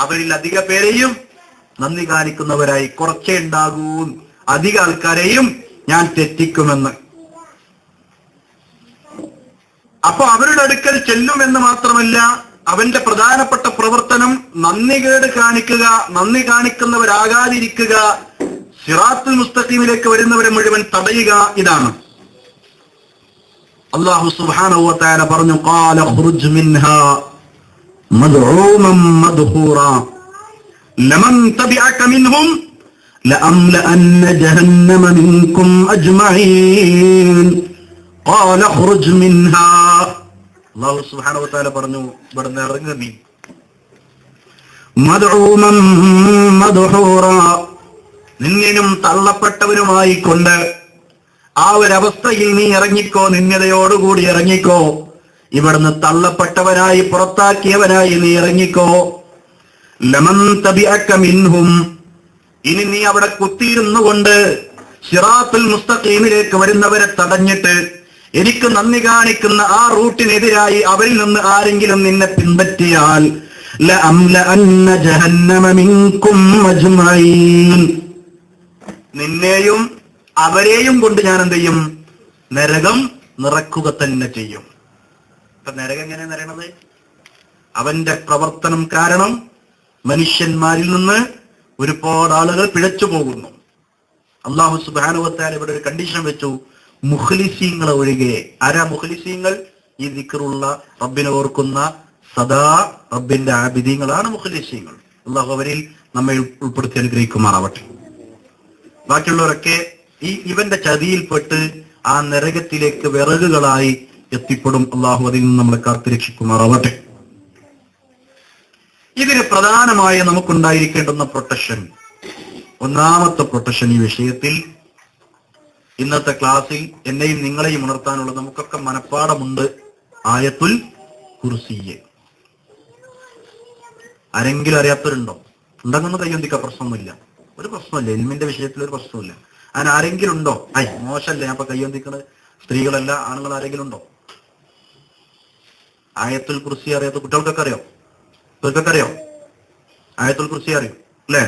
അവരിൽ അധിക പേരെയും നന്ദി കാണിക്കുന്നവരായി. കുറച്ചേ ഉണ്ടാകൂ, അധിക ആൾക്കാരെയും ഞാൻ തെറ്റിക്കുമെന്ന്. അപ്പൊ അവരുടെ അടുക്കൽ ചെല്ലുമെന്ന് മാത്രമല്ല, അവന്റെ പ്രധാനപ്പെട്ട പ്രവർത്തനം നന്ദികേട് കാണിക്കുക, നന്ദി കാണിക്കുന്നവരാകാതിരിക്കുക, സിറാത്തുൽ മുസ്തഖീമിലേക്ക് വരുന്നവരെ മുഴുവൻ തടയുക. ഇതാണ് അല്ലാഹു സുബ്ഹാനഹു വ തആല പറഞ്ഞു, ഖാല ഖുർജ് മിൻഹാ മദ്ഊമൻ മദ്ഹൂറാ ലമൻ തബിഅക മിൻഹും ലഅംലഅന്ന ജഹന്നമ മിൻകും അജ്മഈൻ ഖാല ഖുർജ് മിൻഹാ. അല്ലാഹു സുബ്ഹാനഹു വ തആല പറഞ്ഞു, ഇവിടുന്ന് ഇറങ്ങുക നീ. മദ്ഊമൻ മദ്ഹൂറാ, നിന്നിനും തള്ളപ്പെട്ടവനുമായി കൊണ്ട് ആ ഒരവസ്ഥയിൽ നീ ഇറങ്ങിക്കോ, നിന്ദയോടുകൂടി ഇറങ്ങിക്കോ. ഇവിടുന്ന് തള്ളപ്പെട്ടവനായി, പുറത്താക്കിയവനായി നീ ഇറങ്ങിക്കോ. ലമൻ തബിഅക മിൻഹും, ഇനി നീ അവിടെ കുത്തിയിരുന്നു കൊണ്ട് സിറാത്തുൽ മുസ്തഖീമിലേക്ക് വരുന്നവരെ തടഞ്ഞിട്ട് എനിക്ക് നന്ദി കാണിക്കുന്ന ആ റൂട്ടിനെതിരായി അവരിൽ നിന്ന് ആരെങ്കിലും നിന്നെ പിൻപറ്റിയാൽ ലഅംലഅന്ന ജഹന്നമ മിൻകും അജ്മഈൻ, നിന്നെയും അവരെയും കൊണ്ട് ഞാൻ എന്ത് ചെയ്യും? നരകം നിറക്കുക തന്നെ ചെയ്യും. ഇപ്പൊ നരകം എങ്ങനെ നിറയണത്? അവന്റെ പ്രവർത്തനം കാരണം മനുഷ്യന്മാരിൽ നിന്ന് ഒരുപാട് ആളുകൾ പിഴച്ചു പോകുന്നു. അല്ലാഹു സുബ്ഹാനഹു വ തആല ഇവിടെ ഒരു കണ്ടീഷൻ വെച്ചു, മുഖ്ലിസീങ്ങളെ ഒഴികെ. ആരാ മുഖ്ലിസീങ്ങൾ? ഈ ദിക്റുള്ള, റബ്ബിനെ ഓർക്കുന്ന, സദാ റബ്ബിന്റെ ആബിദീങ്ങളാണ് മുഖ്ലിസീങ്ങൾ. അല്ലാഹു അവരിൽ നമ്മെ ഉൾപ്പെടുത്തി അനുഗ്രഹിക്കുമാറാവട്ടെ. ബാക്കിയുള്ളവരൊക്കെ ഇവന്റെ ചതിയിൽപ്പെട്ട് ആ നരകത്തിലേക്ക് വിറകുകളായി എത്തിപ്പെടും. അള്ളാഹു അതിൽ നിന്ന് നമ്മളെ കാത്തുരക്ഷിക്കുമാറാവട്ടെ. ഇതിന് പ്രധാനമായി നമുക്കുണ്ടായിരിക്കേണ്ടുന്ന പ്രൊട്ടക്ഷൻ, ഒന്നാമത്തെ പ്രൊട്ടക്ഷൻ ഈ വിഷയത്തിൽ ഇന്നത്തെ ക്ലാസ്സിൽ എന്നെയും നിങ്ങളെയും ഉണർത്താനുള്ള നമുക്കൊക്കെ മനപ്പാടമുണ്ട്. ആയത്തുൽ കുർസിയെ ആരെങ്കിലും അറിയാത്തവരുണ്ടോ? ഉണ്ടെന്നൊന്നും കയ്യൊന്തിക്ക, പ്രശ്നമൊന്നുമില്ല, ഒരു പ്രശ്നമില്ല. ഇൽമിന്റെ വിഷയത്തിൽ ഒരു പ്രശ്നമില്ല. അതിന് ആരെങ്കിലും ഉണ്ടോ? മോശമല്ലേ ഞാൻ ഇപ്പൊ കയ്യൊന്തിക്കണത്? സ്ത്രീകളല്ല, ആണുങ്ങൾ ആരെങ്കിലും ഉണ്ടോ? ആയത്തുൽ കുർസി അറിയാത്ത കുട്ടികൾക്കൊക്കെ അറിയോ? ഇവർക്കൊക്കെ അറിയോ? ആയത്തുൽ കുർസി അറിയോ അല്ലേ?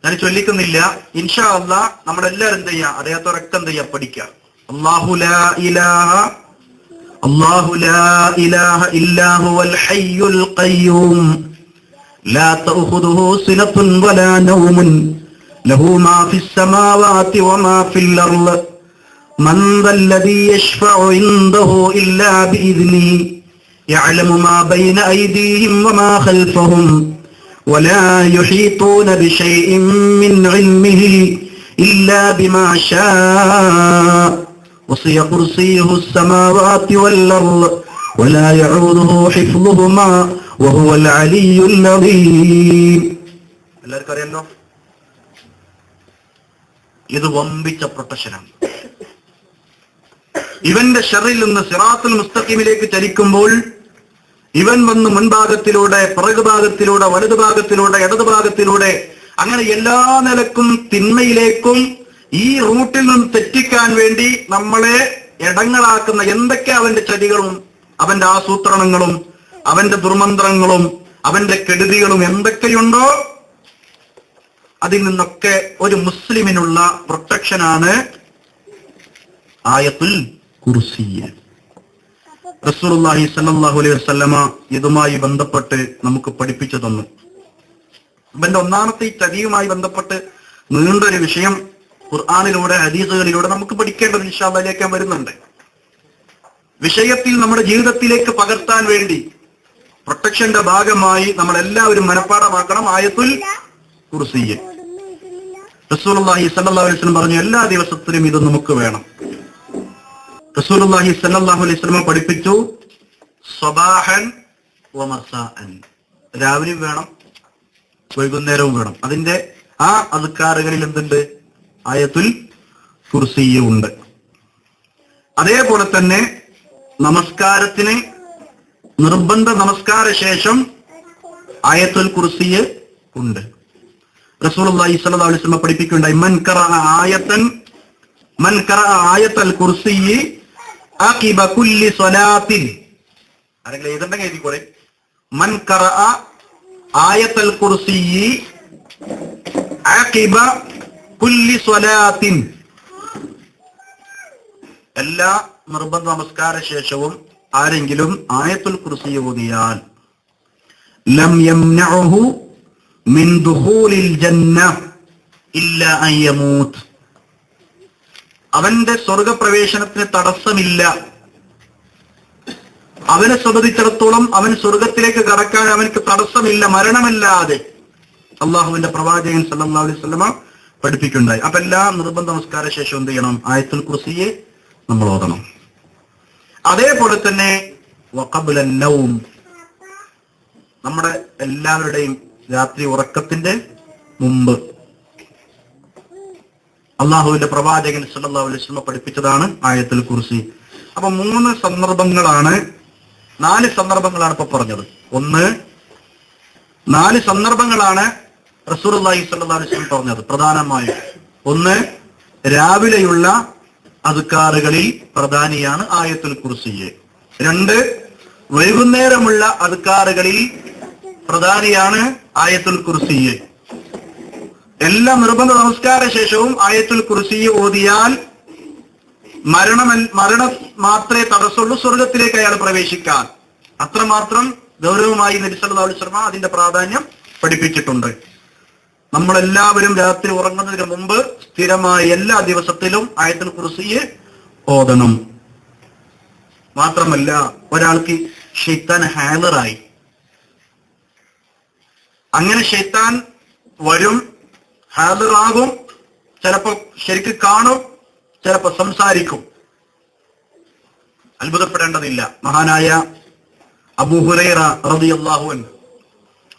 ഞാൻ ചൊല്ലിക്കുന്നില്ല. ഇൻഷാ അല്ലാഹ് നമ്മളെല്ലാവരും എന്ത് ചെയ്യാ, അറിയാത്തവരൊക്കെ എന്ത് ചെയ്യാ, പഠിക്കാം. അല്ലാഹു ലാ ഇലാഹ ഇല്ലാ ഹുവൽ ഹയ്യുൽ ഖയ്യൂം ലാ തഅഖുദുഹു സിനത്തുൻ വലാ നൗമുൻ ലഹു മാ ഫിസ് സമാവാതി വമാ ഫിൽ അർള് മൻ ദല്ലദീ യശ്ഫഉ ഇൻദഹു ഇല്ലാ ബിഇദ്നിഹി യഅലമു മാ ബൈന അയ്ദീഹിം വമാ ഖൽഫഹും വലാ യുഹീതൂന ബിശൈഇൻ മിൻ ഇൽമിഹി ഇല്ലാ ബിമാ ശാഅ വസിയ കുർസിയുഹു السماوات والأرض ولا يعوده حفظهما وهو العلي العظيم. എല്ലാവർക്കും അറിയാലോ, ഇത് വമ്പിച്ച പ്രൊട്ടക്ഷനാണ്. ഇവന്റെ ഷറിൽ നിന്ന് സിറാത്തുൽ മുസ്തഖീമിലേക്ക് ചലിക്കുമ്പോൾ ഇവൻ വന്ന് മുൻഭാഗത്തിലൂടെ, പിറകുഭാഗത്തിലൂടെ, വലതുഭാഗത്തിലൂടെ, ഇടതുഭാഗത്തിലൂടെ, അങ്ങനെ എല്ലാ നിലക്കും തിന്മയിലേക്കും ഈ റൂട്ടിൽ നിന്ന് തെറ്റിക്കാൻ വേണ്ടി നമ്മളെ ഇടങ്ങളാക്കുന്ന എന്തൊക്കെ അവന്റെ ചതികളും അവന്റെ ആസൂത്രണങ്ങളും അവന്റെ ദുർമന്ത്രങ്ങളും അവന്റെ കെടുതികളും എന്തൊക്കെയുണ്ടോ അതിൽ നിന്നൊക്കെ ഒരു മുസ്ലിമിനുള്ള പ്രൊട്ടക്ഷനാണ് ആയത്തുൽ കുർസി. റസൂലുള്ളാഹി സ്വല്ലല്ലാഹു അലൈഹി വസല്ലമ ഇതുമായി ബന്ധപ്പെട്ട് നമുക്ക് പഠിപ്പിച്ചു തന്നു. അവന്റെ ഒന്നാമത്തെ ഈ ചതിയുമായി ബന്ധപ്പെട്ട് നീണ്ടൊരു വിഷയം ഖുർആനിലൂടെ ഹദീസുകളിലൂടെ നമുക്ക് പഠിക്കേണ്ടത് ഇൻഷാ അല്ലാഹ് അതിലേക്ക് വരുന്നുണ്ട്. വിഷയത്തിൽ നമ്മുടെ ജീവിതത്തിലേക്ക് പകർത്താൻ വേണ്ടി പ്രൊട്ടക്ഷന്റെ ഭാഗമായി നമ്മൾ എല്ലാവരും മനഃപ്പാഠമാക്കണം ആയത്തുൽ കുർസി. റസൂലുള്ളാഹി സ്വല്ലല്ലാഹു അലൈഹി വസല്ലം പറഞ്ഞു എല്ലാ ദിവസത്തിലും ഇത് നമുക്ക് വേണം. റസൂലുള്ളാഹി സ്വല്ലല്ലാഹു അലൈഹി വസല്ലം പഠിപ്പിച്ചു സ്വബാഹൻ വ മസാഅൻ, രാവിലെയും വേണം വൈകുന്നേരവും വേണം. അതിന്റെ ആ അദ്കാറുകളിൽ എന്തുണ്ട്? ആയത്തുൽ കുർസിയും ഉണ്ട്. അതേപോലെ തന്നെ നമസ്കാരത്തിന് നിർബന്ധ നമസ്കാര ശേഷം ആയത്തുൽ കുർസി ഉണ്ട്. റസൂലുള്ളാഹി സ്വല്ലല്ലാഹു അലൈഹി വസല്ലം പഠിപ്പിക്കുകയുണ്ടായി മൻ ഖറഅ ആയത്തുൽ കുർസി അഖിബ കുല്ലി സ്വലാത്തിൻ. ആരെങ്കിലും എഴുതണ്ടെങ്കിൽ എഴുതിക്കോളെ. മൻ ഖറഅ ആയത്തുൽ കുർസി അഖിബ കുല്ലി സ്വലാത്തിൻ, എല്ലാ നിർബന്ധ നമസ്കാര ശേഷവും ആരെങ്കിലും ആയത്തുൽ കുർസി ഓതിയാൽ ലം യംനഉഹു മിൻ ദുഖൂലിൽ ജന്ന ഇല്ലാ അൻ യമൂത്ത്, അവന്റെ സ്വർഗപ്രവേശനത്തിന് തടസ്സമില്ല. അവനെ സംബന്ധിച്ചിടത്തോളം അവൻ സ്വർഗത്തിലേക്ക് കടക്കാൻ അവനക്ക് തടസ്സമില്ല മരണമല്ലാതെ. അള്ളാഹുവിന്റെ പ്രവാചകൻ സല്ലല്ലാഹു അലൈഹി വസല്ലമ പഠിപ്പിക്കുണ്ടായി. അപ്പൊ എല്ലാ നിർബന്ധ നമസ്കാര ശേഷം എന്ത് ചെയ്യണം? ആയത്തുൽ കുർസിയെ നമ്മൾ ഓതണം. അതേപോലെ തന്നെ വഖബ്ല നൗം, നമ്മുടെ എല്ലാവരുടെയും രാത്രി ഉറക്കത്തിന്റെ മുമ്പ് അള്ളാഹുവിന്റെ പ്രവാചകൻ സല്ലല്ലാഹു അലൈഹി വസല്ലം പഠിപ്പിച്ചതാണ് ആയത്തുൽ കുർസി. അപ്പൊ 4 സന്ദർഭങ്ങളാണ് ഇപ്പൊ പറഞ്ഞത്. 4 സന്ദർഭങ്ങളാണ് റസൂലുള്ളാഹി സ്വല്ലല്ലാഹു അലൈഹി വസല്ലം പറഞ്ഞത് പ്രധാനമായും. 1 രാവിലെയുള്ള അദ്കാറുകളിൽ പ്രധാനിയാണ് ആയത്തുൽ കുർസി. 2 വൈകുന്നേരമുള്ള അദ്കാറുകളിൽ പ്രധാനിയാണ് ആയത്തുൽ കുർസി. എല്ലാ നിർബന്ധ നമസ്കാര ശേഷവും ആയത്തുൽ കുർസി ഓതിയാൽ മരണം മാത്രമേ തടസ്സമുള്ളൂ സ്വർഗത്തിലേക്ക് അയാൾ പ്രവേശിക്കാൻ. അത്രമാത്രം ഗൗരവമായി നബി സല്ലല്ലാഹു അലൈഹി വസല്ലം അതിന്റെ പ്രാധാന്യം പഠിപ്പിച്ചിട്ടുണ്ട്. നമ്മളെല്ലാവരും രാത്രി ഉറങ്ങുന്നതിന് മുമ്പ് സ്ഥിരമായി എല്ലാ ദിവസത്തിലും ആയത്തുൽ കുർസി ഓതണം. മാത്രമല്ല ഒരാൾക്ക് ശൈത്താൻ ഹാലറായി, അങ്ങനെ ശൈത്താൻ വരും, ഹാലറാകും, ചിലപ്പോ ശരിക്ക് കാണും, ചിലപ്പോ സംസാരിക്കും. അത്ഭുതപ്പെടേണ്ടതില്ല. മഹാനായ അബൂ ഹുറൈറ റളിയല്ലാഹു അൻഹു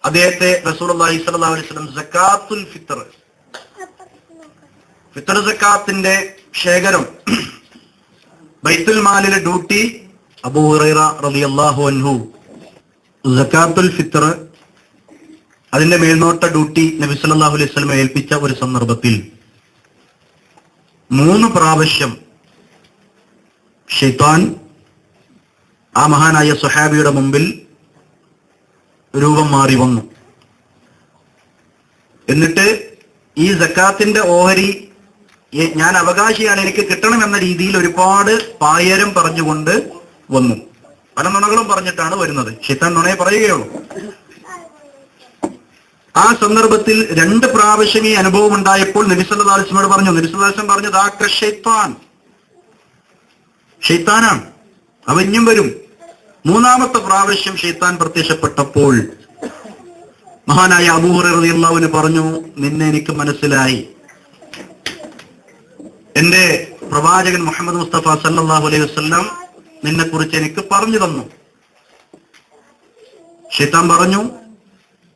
അദ്ദേഹത്തെ റസൂലുള്ളാഹി സ്വല്ലല്ലാഹു അലൈഹി വസല്ലം സക്കാത്തുൽ ഫിത്ർ സക്കാത്തിന്റെ ശേഖരം ബൈത്തുൽ മാലിലെ ഡ്യൂട്ടി അബൂ ഹുറൈറ റളിയല്ലാഹു അൻഹു, സക്കാത്തുൽ ഫിത്ർ അതിന്റെ മേൽനോട്ട ഡ്യൂട്ടി നബി സല്ലല്ലാഹു അലൈഹി വസല്ലം ഏൽപ്പിച്ച ഒരു സന്ദർഭത്തിൽ 3 പ്രാവശ്യം ശൈത്താൻ ആ മഹാനായ സ്വഹാബിയുടെ മുമ്പിൽ രൂപം മാറി വന്നു. എന്നിട്ട് ഈ സക്കാത്തിന്റെ ഓഹരി ഞാൻ അവകാശിയാണ്, എനിക്ക് കിട്ടണമെന്ന രീതിയിൽ ഒരുപാട് പായരം പറഞ്ഞുകൊണ്ട് വന്നു. പല നുണകളും പറഞ്ഞിട്ടാണ് വരുന്നത്. ശൈത്താൻ നുണയെ പറയുകയുള്ളൂ. ആ സന്ദർഭത്തിൽ 2 പ്രാവശ്യം ഈ അനുഭവം ഉണ്ടായപ്പോൾ നബി സല്ലല്ലാഹു അലൈഹി വസല്ലം പറഞ്ഞു, നബി സല്ലല്ലാഹു അലൈഹി വസല്ലം പറഞ്ഞു ദാക ശൈത്താൻ, ശൈത്താനാണ്, അവൻ ഇനിയും വരും. 3-ാമത്തെ പ്രാവശ്യം ശൈത്താൻ പ്രത്യക്ഷപ്പെട്ടപ്പോൾ മഹാനായ അബൂ ഹുറൈറ റളിയല്ലാഹു അൻഹു പറഞ്ഞു, നിന്നെ എനിക്ക് മനസ്സിലായി, എന്റെ പ്രവാചകൻ മുഹമ്മദ് മുസ്തഫ സല്ലല്ലാഹു അലൈഹി വസല്ലം നിന്നെ കുറിച്ച് എനിക്ക് പറഞ്ഞു തന്നു. ശൈത്താൻ പറഞ്ഞു,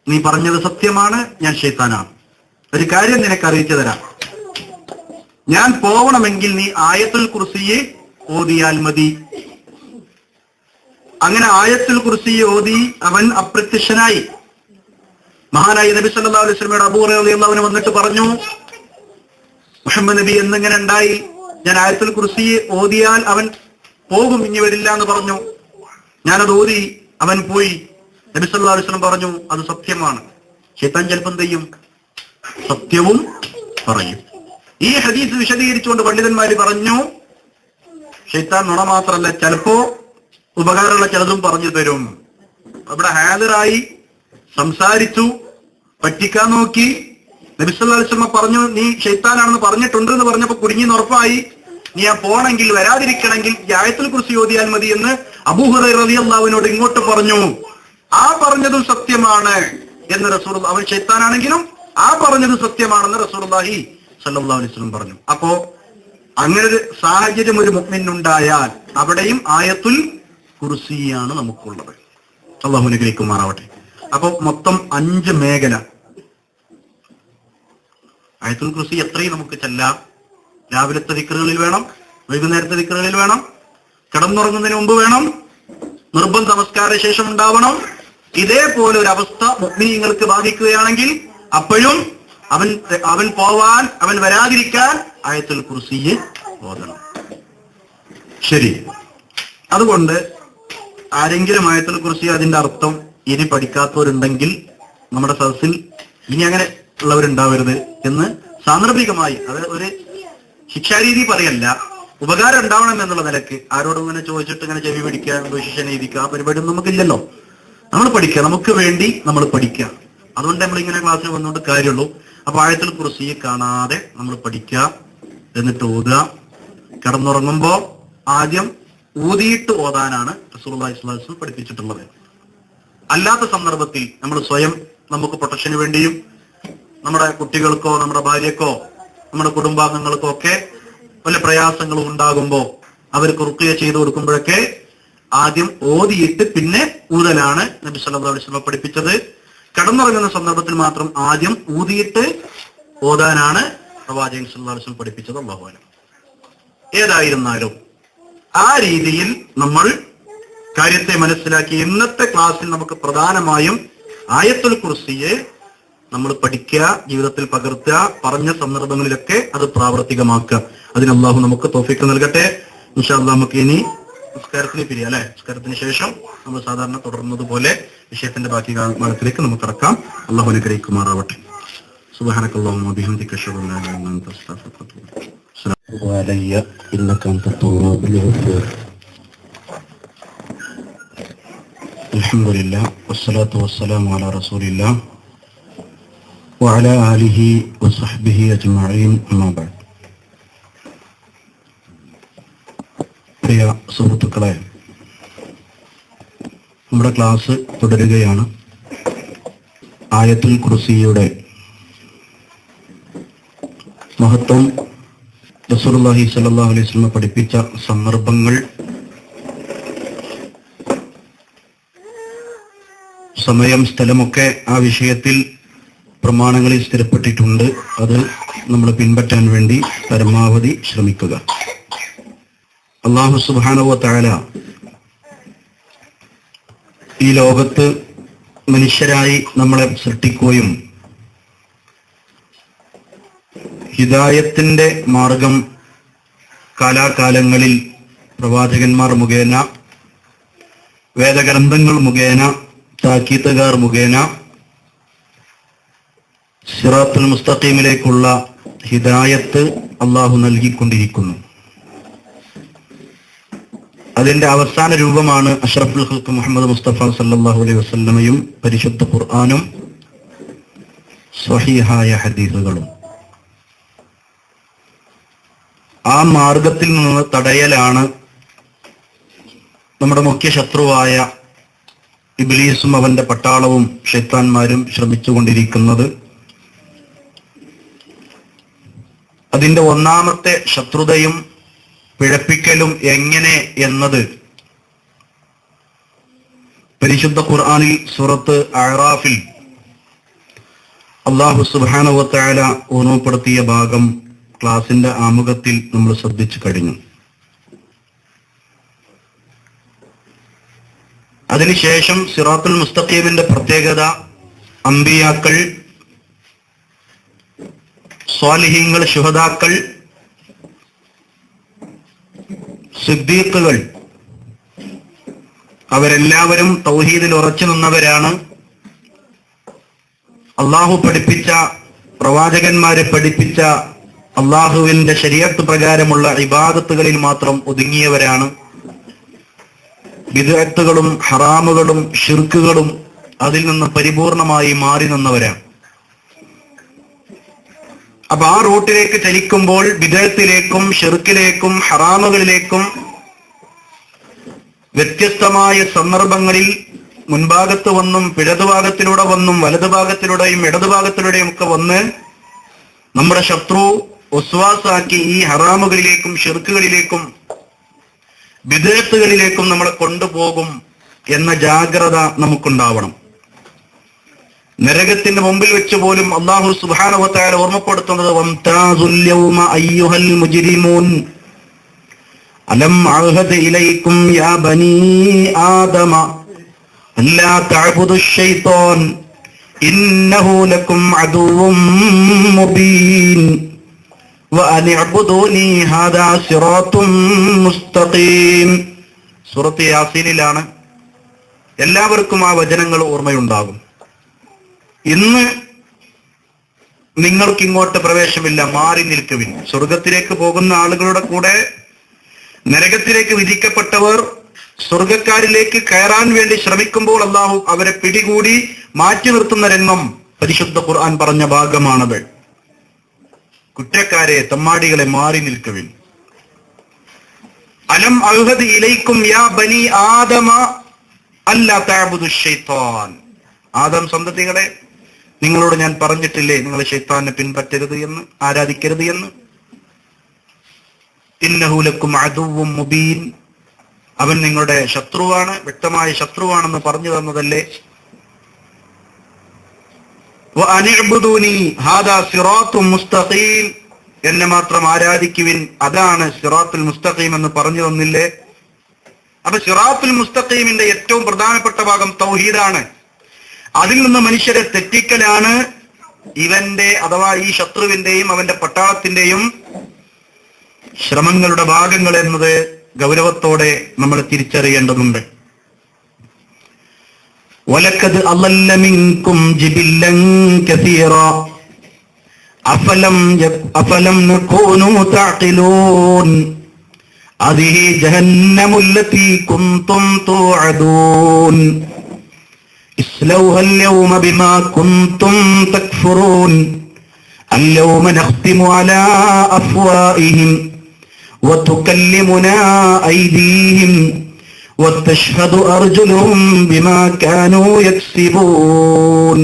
നീ പറഞ്ഞത് സത്യമാണ്, ഞാൻ ശൈത്താനാണ്. ഒരു കാര്യം നിനക്ക് അറിയിച്ചു തരാം, ഞാൻ പോവണമെങ്കിൽ നീ ആയത്തുൽ കുർസിയെ ഓതിയാൽ മതി. അങ്ങനെ ആയത്തുൽ കുർസിയെ ഓതി അവൻ അപ്രത്യക്ഷനായി. മഹാനായ നബി സല്ലല്ലാഹു അലൈഹി വസല്ലമയുടെ അബൂ ഹുറൈറ റളിയല്ലാഹു അൻഹു വന്നിട്ട് പറഞ്ഞു, മുഹമ്മദ് നബി എന്നിങ്ങനെ ഉണ്ടായി, ഞാൻ ആയത്തുൽ കുർസിയെ ഓതിയാൽ അവൻ പോകും, ഇനി വരില്ല എന്ന് പറഞ്ഞു. ഞാനത് ഓതി, അവൻ പോയി. നബി സല്ലല്ലാഹു അലൈഹി വസല്ലം പറഞ്ഞു, അത് സത്യമാണ്. ശൈത്താൻ ചിലപ്പോൾ എന്ത് ചെയ്യും? സത്യവും പറയും. ഈ ഹദീസ് വിശദീകരിച്ചുകൊണ്ട് പണ്ഡിതന്മാര് പറഞ്ഞു, ശൈത്താൻ നുണ മാത്രമല്ല, ചിലപ്പോ ഉപകാരമുള്ള ചിലതും പറഞ്ഞു തരും. അവിടെ ഹാജരായി സംസാരിച്ചു, പറ്റിക്കാൻ നോക്കി. നബി സല്ലല്ലാഹു അലൈഹി വസല്ലം പറഞ്ഞു, നീ ശൈത്താനാണെന്ന് പറഞ്ഞിട്ടുണ്ട് എന്ന് പറഞ്ഞപ്പോ കുടുങ്ങിന്ന് ഉറപ്പായി. നീ ആ പോണെങ്കിൽ വരാതിരിക്കണമെങ്കിൽ ആയത്തുൽ കുർസി ഓതിയാൽ മതി എന്ന് അബൂ ഹുറൈറ റളിയല്ലാഹു അൻഹുവിനോട് ഇങ്ങോട്ട് പറഞ്ഞു. ആ പറഞ്ഞതും സത്യമാണ് എന്ന് റസൂലുള്ളാഹി, അവൻ ശൈത്താനാണെങ്കിലും ആ പറഞ്ഞത് സത്യമാണെന്ന് റസൂലുള്ളാഹി സ്വല്ലല്ലാഹു അലൈഹി വസല്ലം പറഞ്ഞു. അപ്പോ അങ്ങനെ ഒരു സാഹചര്യം ഒരു മുഅ്മിനുണ്ടായാൽ അവിടെയും ആയത്തുൽ കുർസിയാണ് നമുക്കുള്ളത്. അല്ലാഹു അനുഗ്രഹിക്കുമാറാവട്ടെ. അപ്പൊ മൊത്തം 5 മേഖല. ആയത്തുൽ കുർസി എത്രയും നമുക്ക് ചെല്ലാം. രാവിലത്തെ ദിക്റുകളിൽ വേണം, വൈകുന്നേരത്തെ ദിക്റുകളിൽ വേണം, കിടന്നുറങ്ങുന്നതിന് മുമ്പ് വേണം, നിർബന്ധ നമസ്കാര ശേഷം ഉണ്ടാവണം. ഇതേപോലെ ഒരു അവസ്ഥ മുഅ്മിനീങ്ങൾക്ക് ബാധിക്കുകയാണെങ്കിൽ അപ്പോഴും അവൻ പോവാൻ, അവൻ വരാതിരിക്കാൻ ആയത്തുൽ കുർസിയെ ഓതണം. ശരി. അതുകൊണ്ട് ആരെങ്കിലും ആയത്തുൽ കുർസി അതിന്റെ അർത്ഥം ഇനി പഠിക്കാത്തവരുണ്ടെങ്കിൽ നമ്മുടെ സദസ്സിൽ ഇനി അങ്ങനെ ഉള്ളവരുണ്ടാവരുത് എന്ന് സാന്ദർഭികമായി, അത് ഒരു ശിക്ഷാരീതി പറയല്ല, ഉപകാരം ഉണ്ടാവണം എന്നുള്ള നിലക്ക് ആരോടും ഇങ്ങനെ ചോദിച്ചിട്ട് ഇങ്ങനെ ചെവി പിടിക്കുക, ശിക്ഷ നീതിക്കുക, ആ പരിപാടിയൊന്നും നമുക്കില്ലല്ലോ. നമ്മൾ പഠിക്കുക, നമുക്ക് വേണ്ടി നമ്മൾ പഠിക്കുക. അതുകൊണ്ട് നമ്മൾ ഇങ്ങനെ ക്ലാസ്സിൽ വന്നുകൊണ്ട് കാര്യമുള്ളൂ. അപ്പൊ ആയത്തുൽ കുർസിയെ കാണാതെ നമ്മൾ പഠിക്കുക, എന്നിട്ട് ഓതുക. കിടന്നുറങ്ങുമ്പോ ആദ്യം ഊതിയിട്ട് ഓതാനാണ് റസൂലുള്ളാഹി സ്വല്ലല്ലാഹു അലൈഹി വസല്ലം പഠിപ്പിച്ചിട്ടുള്ളത്. അല്ലാത്ത സന്ദർഭത്തിൽ നമ്മൾ സ്വയം നമുക്ക് പ്രൊട്ടക്ഷന് വേണ്ടിയും നമ്മുടെ കുട്ടികൾക്കോ നമ്മുടെ ഭാര്യക്കോ നമ്മുടെ കുടുംബാംഗങ്ങൾക്കോ ഒക്കെ വല്ല പ്രയാസങ്ങളും ഉണ്ടാകുമ്പോ അവർക്ക് റുഖ്യ ചെയ്തു കൊടുക്കുമ്പോഴൊക്കെ ആദ്യം ഓതിയിട്ട് പിന്നെ ഊതലാണ് നബി സല്ലല്ലാഹു അലൈഹി വസല്ലം പഠിപ്പിച്ചത്. കിടന്നുറങ്ങുന്ന സന്ദർഭത്തിൽ മാത്രം ആദ്യം ഊതിയിട്ട് ഓതാനാണ് പ്രവാചകൻ സല്ലല്ലാഹു അലൈഹി വസല്ലം പഠിപ്പിച്ചത്. അല്ലാഹു അലം. ഏതായിരുന്നാലും ആ രീതിയിൽ നമ്മൾ കാര്യത്തെ മനസ്സിലാക്കി ഇന്നത്തെ ക്ലാസ്സിൽ നമുക്ക് പ്രധാനമായും ആയത്തുൽ കുർസിയെ നമ്മൾ പഠിക്കുക, ജീവിതത്തിൽ പകർത്തുക, പറഞ്ഞ സന്ദർഭങ്ങളിലൊക്കെ അത് പ്രാവർത്തികമാക്കുക. അതിന് അല്ലാഹു നമുക്ക് തൗഫീഖ് നൽകട്ടെ. ഇൻഷാ അല്ലാഹ് നമുക്ക് ഇനി നിസ്കാരത്തിന് പിരിയാം അല്ലെ. നിസ്കാരത്തിന് ശേഷം നമ്മൾ സാധാരണ തുടർന്നതുപോലെ വിഷയത്തിന്റെ ബാക്കി ഭാഗത്തിലേക്ക് നമുക്ക് കടക്കാം. അല്ലാഹു അനുഗ്രഹിക്കുമാറാവട്ടെ. സുബ്ഹാനക്കല്ലാഹുമ്മ വബിഹംദിക അശ്ഹദു അൻ ലാ ഇലാഹ ഇല്ല അൻത അസ്തഗ്ഫിറുക വ അത്തൂബു ഇലൈക്. അസ്സലാമു അലൈക ഇന്നക അൻത തവ്വാബുൽ ഗഫൂർ. അൽഹംദുലില്ലാഹ് വസ്സലാത്തു വസ്സലാമു അലാ റസൂലില്ലാഹ് വഅലാ ആലിഹി വസഹ്ബിഹി അജ്മഈൻ. അമ്മാ ബഅദ്. പ്രിയ സുഹൃത്തുക്കളെ, നമ്മുടെ ക്ലാസ് തുടരുകയാണ്. ആയത്തുൽ കുർസിയുടെ മഹത്വം, റസൂലുള്ളാഹി സ്വല്ലല്ലാഹു അലൈഹി വസല്ലം പഠിപ്പിച്ച സന്ദർഭങ്ങൾ, സമയം, സ്ഥലമൊക്കെ ആ വിഷയത്തിൽ പ്രമാണങ്ങളിൽ സ്ഥിരപ്പെട്ടിട്ടുണ്ട്. അത് നമ്മൾ പിൻപറ്റാൻ വേണ്ടി പരമാവധി ശ്രമിക്കുക. അല്ലാഹു സുബ്ഹാനഹു വ തആല ഈ ലോകത്ത് മനുഷ്യരായി നമ്മളെ സൃഷ്ടിക്കുകയും ഹിദായത്തിന്റെ മാർഗം കാലാകാലങ്ങളിൽ പ്രവാചകന്മാർ മുഖേന, വേദഗ്രന്ഥങ്ങൾ മുഖേന, താക്കീത്തുകാർ മുഖേന സിറാത്തുൽ മുസ്തഖീമിലേക്കുള്ള ഹിദായത്ത് അല്ലാഹു നൽകിക്കൊണ്ടിരിക്കുന്നു. അതിന്റെ അവസാന രൂപമാണ് അഷ്റഫുൽ ഖൽഖ് മുഹമ്മദ് മുസ്തഫ സല്ലല്ലാഹു അലൈഹി വസല്ലമയും പരിശുദ്ധ ഖുർആനും സ്വഹീഹായ ഹദീസുകളും. ആ മാർഗത്തിൽ നിന്ന് തടയലാണ് നമ്മുടെ മുഖ്യ ശത്രുവായ ഇബ്ലീസും അവന്റെ പട്ടാളവും ശൈത്താന്മാരും ശ്രമിച്ചുകൊണ്ടിരിക്കുന്നത്. അതിന്റെ ഒന്നാമത്തെ ശത്രുതയും പിഴപ്പിക്കലും എങ്ങനെ എന്നത് പരിശുദ്ധ ഖുർആനിൽ സൂറത്ത് അഅറാഫിൽ അല്ലാഹു സുബ്ഹാനഹു വ തആല ഓർമ്മപ്പെടുത്തിയ ഭാഗം ക്ലാസിന്റെ ആമുഖത്തിൽ നമ്മൾ ശ്രദ്ധിച്ചു കഴിഞ്ഞു. അതിനുശേഷം സിറാത്തുൽ മുസ്തഖീമിന്റെ പ്രത്യേകത, അമ്പിയാക്കൾ, സ്വാലിഹീങ്ങൾ, ശുഹദാക്കൾ, സിദ്ദീഖുകൾ, അവരെല്ലാവരും തൗഹീദിൽ ഉറച്ചു നിന്നവരാണ്. അള്ളാഹു പഠിപ്പിച്ച, പ്രവാചകന്മാരെ പഠിപ്പിച്ച അള്ളാഹുവിന്റെ ശരീഅത്ത് പ്രകാരമുള്ള ഇബാദത്തുകളിൽ മാത്രം ഒതുങ്ങിയവരാണ്. ബിദ്അത്തുകളും ഹറാമുകളും ഷിർക്കുകളും അതിൽ നിന്ന് പരിപൂർണമായി മാറി നിന്നവരാണ്. അപ്പൊ ആ റൂട്ടിലേക്ക് ചലിക്കുമ്പോൾ ബിദ്അത്തിലേക്കും ഷിർക്കിലേക്കും ഹറാമുകളിലേക്കും വ്യത്യസ്തമായ സന്ദർഭങ്ങളിൽ മുൻഭാഗത്ത് വന്നും പിടതുഭാഗത്തിലൂടെ വന്നും വലതുഭാഗത്തിലൂടെയും ഇടതുഭാഗത്തിലൂടെയും ഒക്കെ വന്ന് നമ്മുടെ ശത്രു ഒസ്വാസാക്കി ഈ ഹറാമുകളിലേക്കും ഷിർക്കുകളിലേക്കും ബിദ്അത്തുകളിലേക്കും നമ്മളെ കൊണ്ടുപോകും എന്ന ജാഗ്രത നമുക്കുണ്ടാവണം. നരകത്തിന്റെ മുമ്പിൽ വെച്ച് പോലും അല്ലാഹു സുബ്ഹാനഹു വ തആല ഓർമ്മപ്പെടുത്തുന്നത് വംതാസുൽ യൗമ അയ്യുഹൽ മുജ്രിമൂൻ അലം അഅഹദ് ഇലൈക്കും യാ ബനീ ആദമ അല്ലാ തഅബുദുശ് ശൈത്താൻ ഇന്നഹു ലക്കും അദുവ്വും മുബീൻ വഅൻ അഅ്ബുദൂനി ഹാദാ സിറാത്തും മുസ്തഖീം. സൂറത്ത് യാസീനിലാണ്. എല്ലാവർക്കും ആ വചനങ്ങൾ ഓർമ്മയുണ്ടാകും. ഇന്ന് നിങ്ങൾക്ക് ഇങ്ങോട്ട് പ്രവേശമില്ല, മാറി നിൽക്കുവിൻ. സ്വർഗത്തിലേക്ക് പോകുന്ന ആളുകളുടെ കൂടെ നരകത്തിലേക്ക് വിധിക്കപ്പെട്ടവർ സ്വർഗക്കാരിലേക്ക് കയറാൻ വേണ്ടി ശ്രമിക്കുമ്പോൾ അല്ലാഹു അവരെ പിടികൂടി മാറ്റി നിർത്തുന്ന രംഗം പരിശുദ്ധ ഖുർആൻ പറഞ്ഞ ഭാഗമാണത്. കുറ്റക്കാരെ, തമ്മാടികളെ, മാറി നിൽക്കുവിൻ. അലം അഅ്ഹദ് ഇലൈക്കും യാ ബനി ആദമ അല്ലാ തഅബുദുശ് ശൈത്താൻ. ആദം സന്തതികളെ, നിങ്ങളോട് ഞാൻ പറഞ്ഞിട്ടില്ലേ നിങ്ങൾ ശൈത്താനെ പിൻപറ്റരുത് എന്ന്, ആരാധിക്കരുത് എന്ന്. ഇന്നഹു ലക്കും അദുവ്വും മുബീൻ. അവൻ നിങ്ങളുടെ ശത്രുവാണ്, വ്യക്തമായ ശത്രുവാണെന്ന് പറഞ്ഞു തന്നതല്ലേ. വഅൻ അഅ്ബുദൂനി ഹാദാ സിറാത്തും മുസ്തഖീം. എന്നെ മാത്രം ആരാധിക്കുവിൻ, അതാണ് സിറാത്തുൽ മുസ്തഖീം എന്ന് പറഞ്ഞു തന്നില്ലേ. അപ്പൊ സിറാത്തുൽ മുസ്തഖീമിന്റെ ഏറ്റവും പ്രധാനപ്പെട്ട ഭാഗം തൗഹീദാണ്. അതിൽ നിന്ന് മനുഷ്യരെ തെറ്റിക്കലാണ് ഇവന്റെ അഥവാ ഈ ശത്രുവിന്റെയും അവന്റെ പട്ടാളത്തിന്റെയും ശ്രമങ്ങളുടെ ഭാഗങ്ങൾ എന്നത് ഗൗരവത്തോടെ നമ്മൾ തിരിച്ചറിയേണ്ടതുണ്ട്. വലഖദ് അളല്ല മിൻകും ജിബില്ലൻ കസീറ അഫലം നകൂനു തഅഖിലൂൻ അദിഹി ജഹന്നമുല്ലതി കുൻതും തുഅദൂൻ ഇസ്ലൗഹ اليوم بما كنتم تكفرون اليوم نختم على أفواههم وتكلمنا أيديهم وتشهد أرجلهم بما كانوا يكسبون.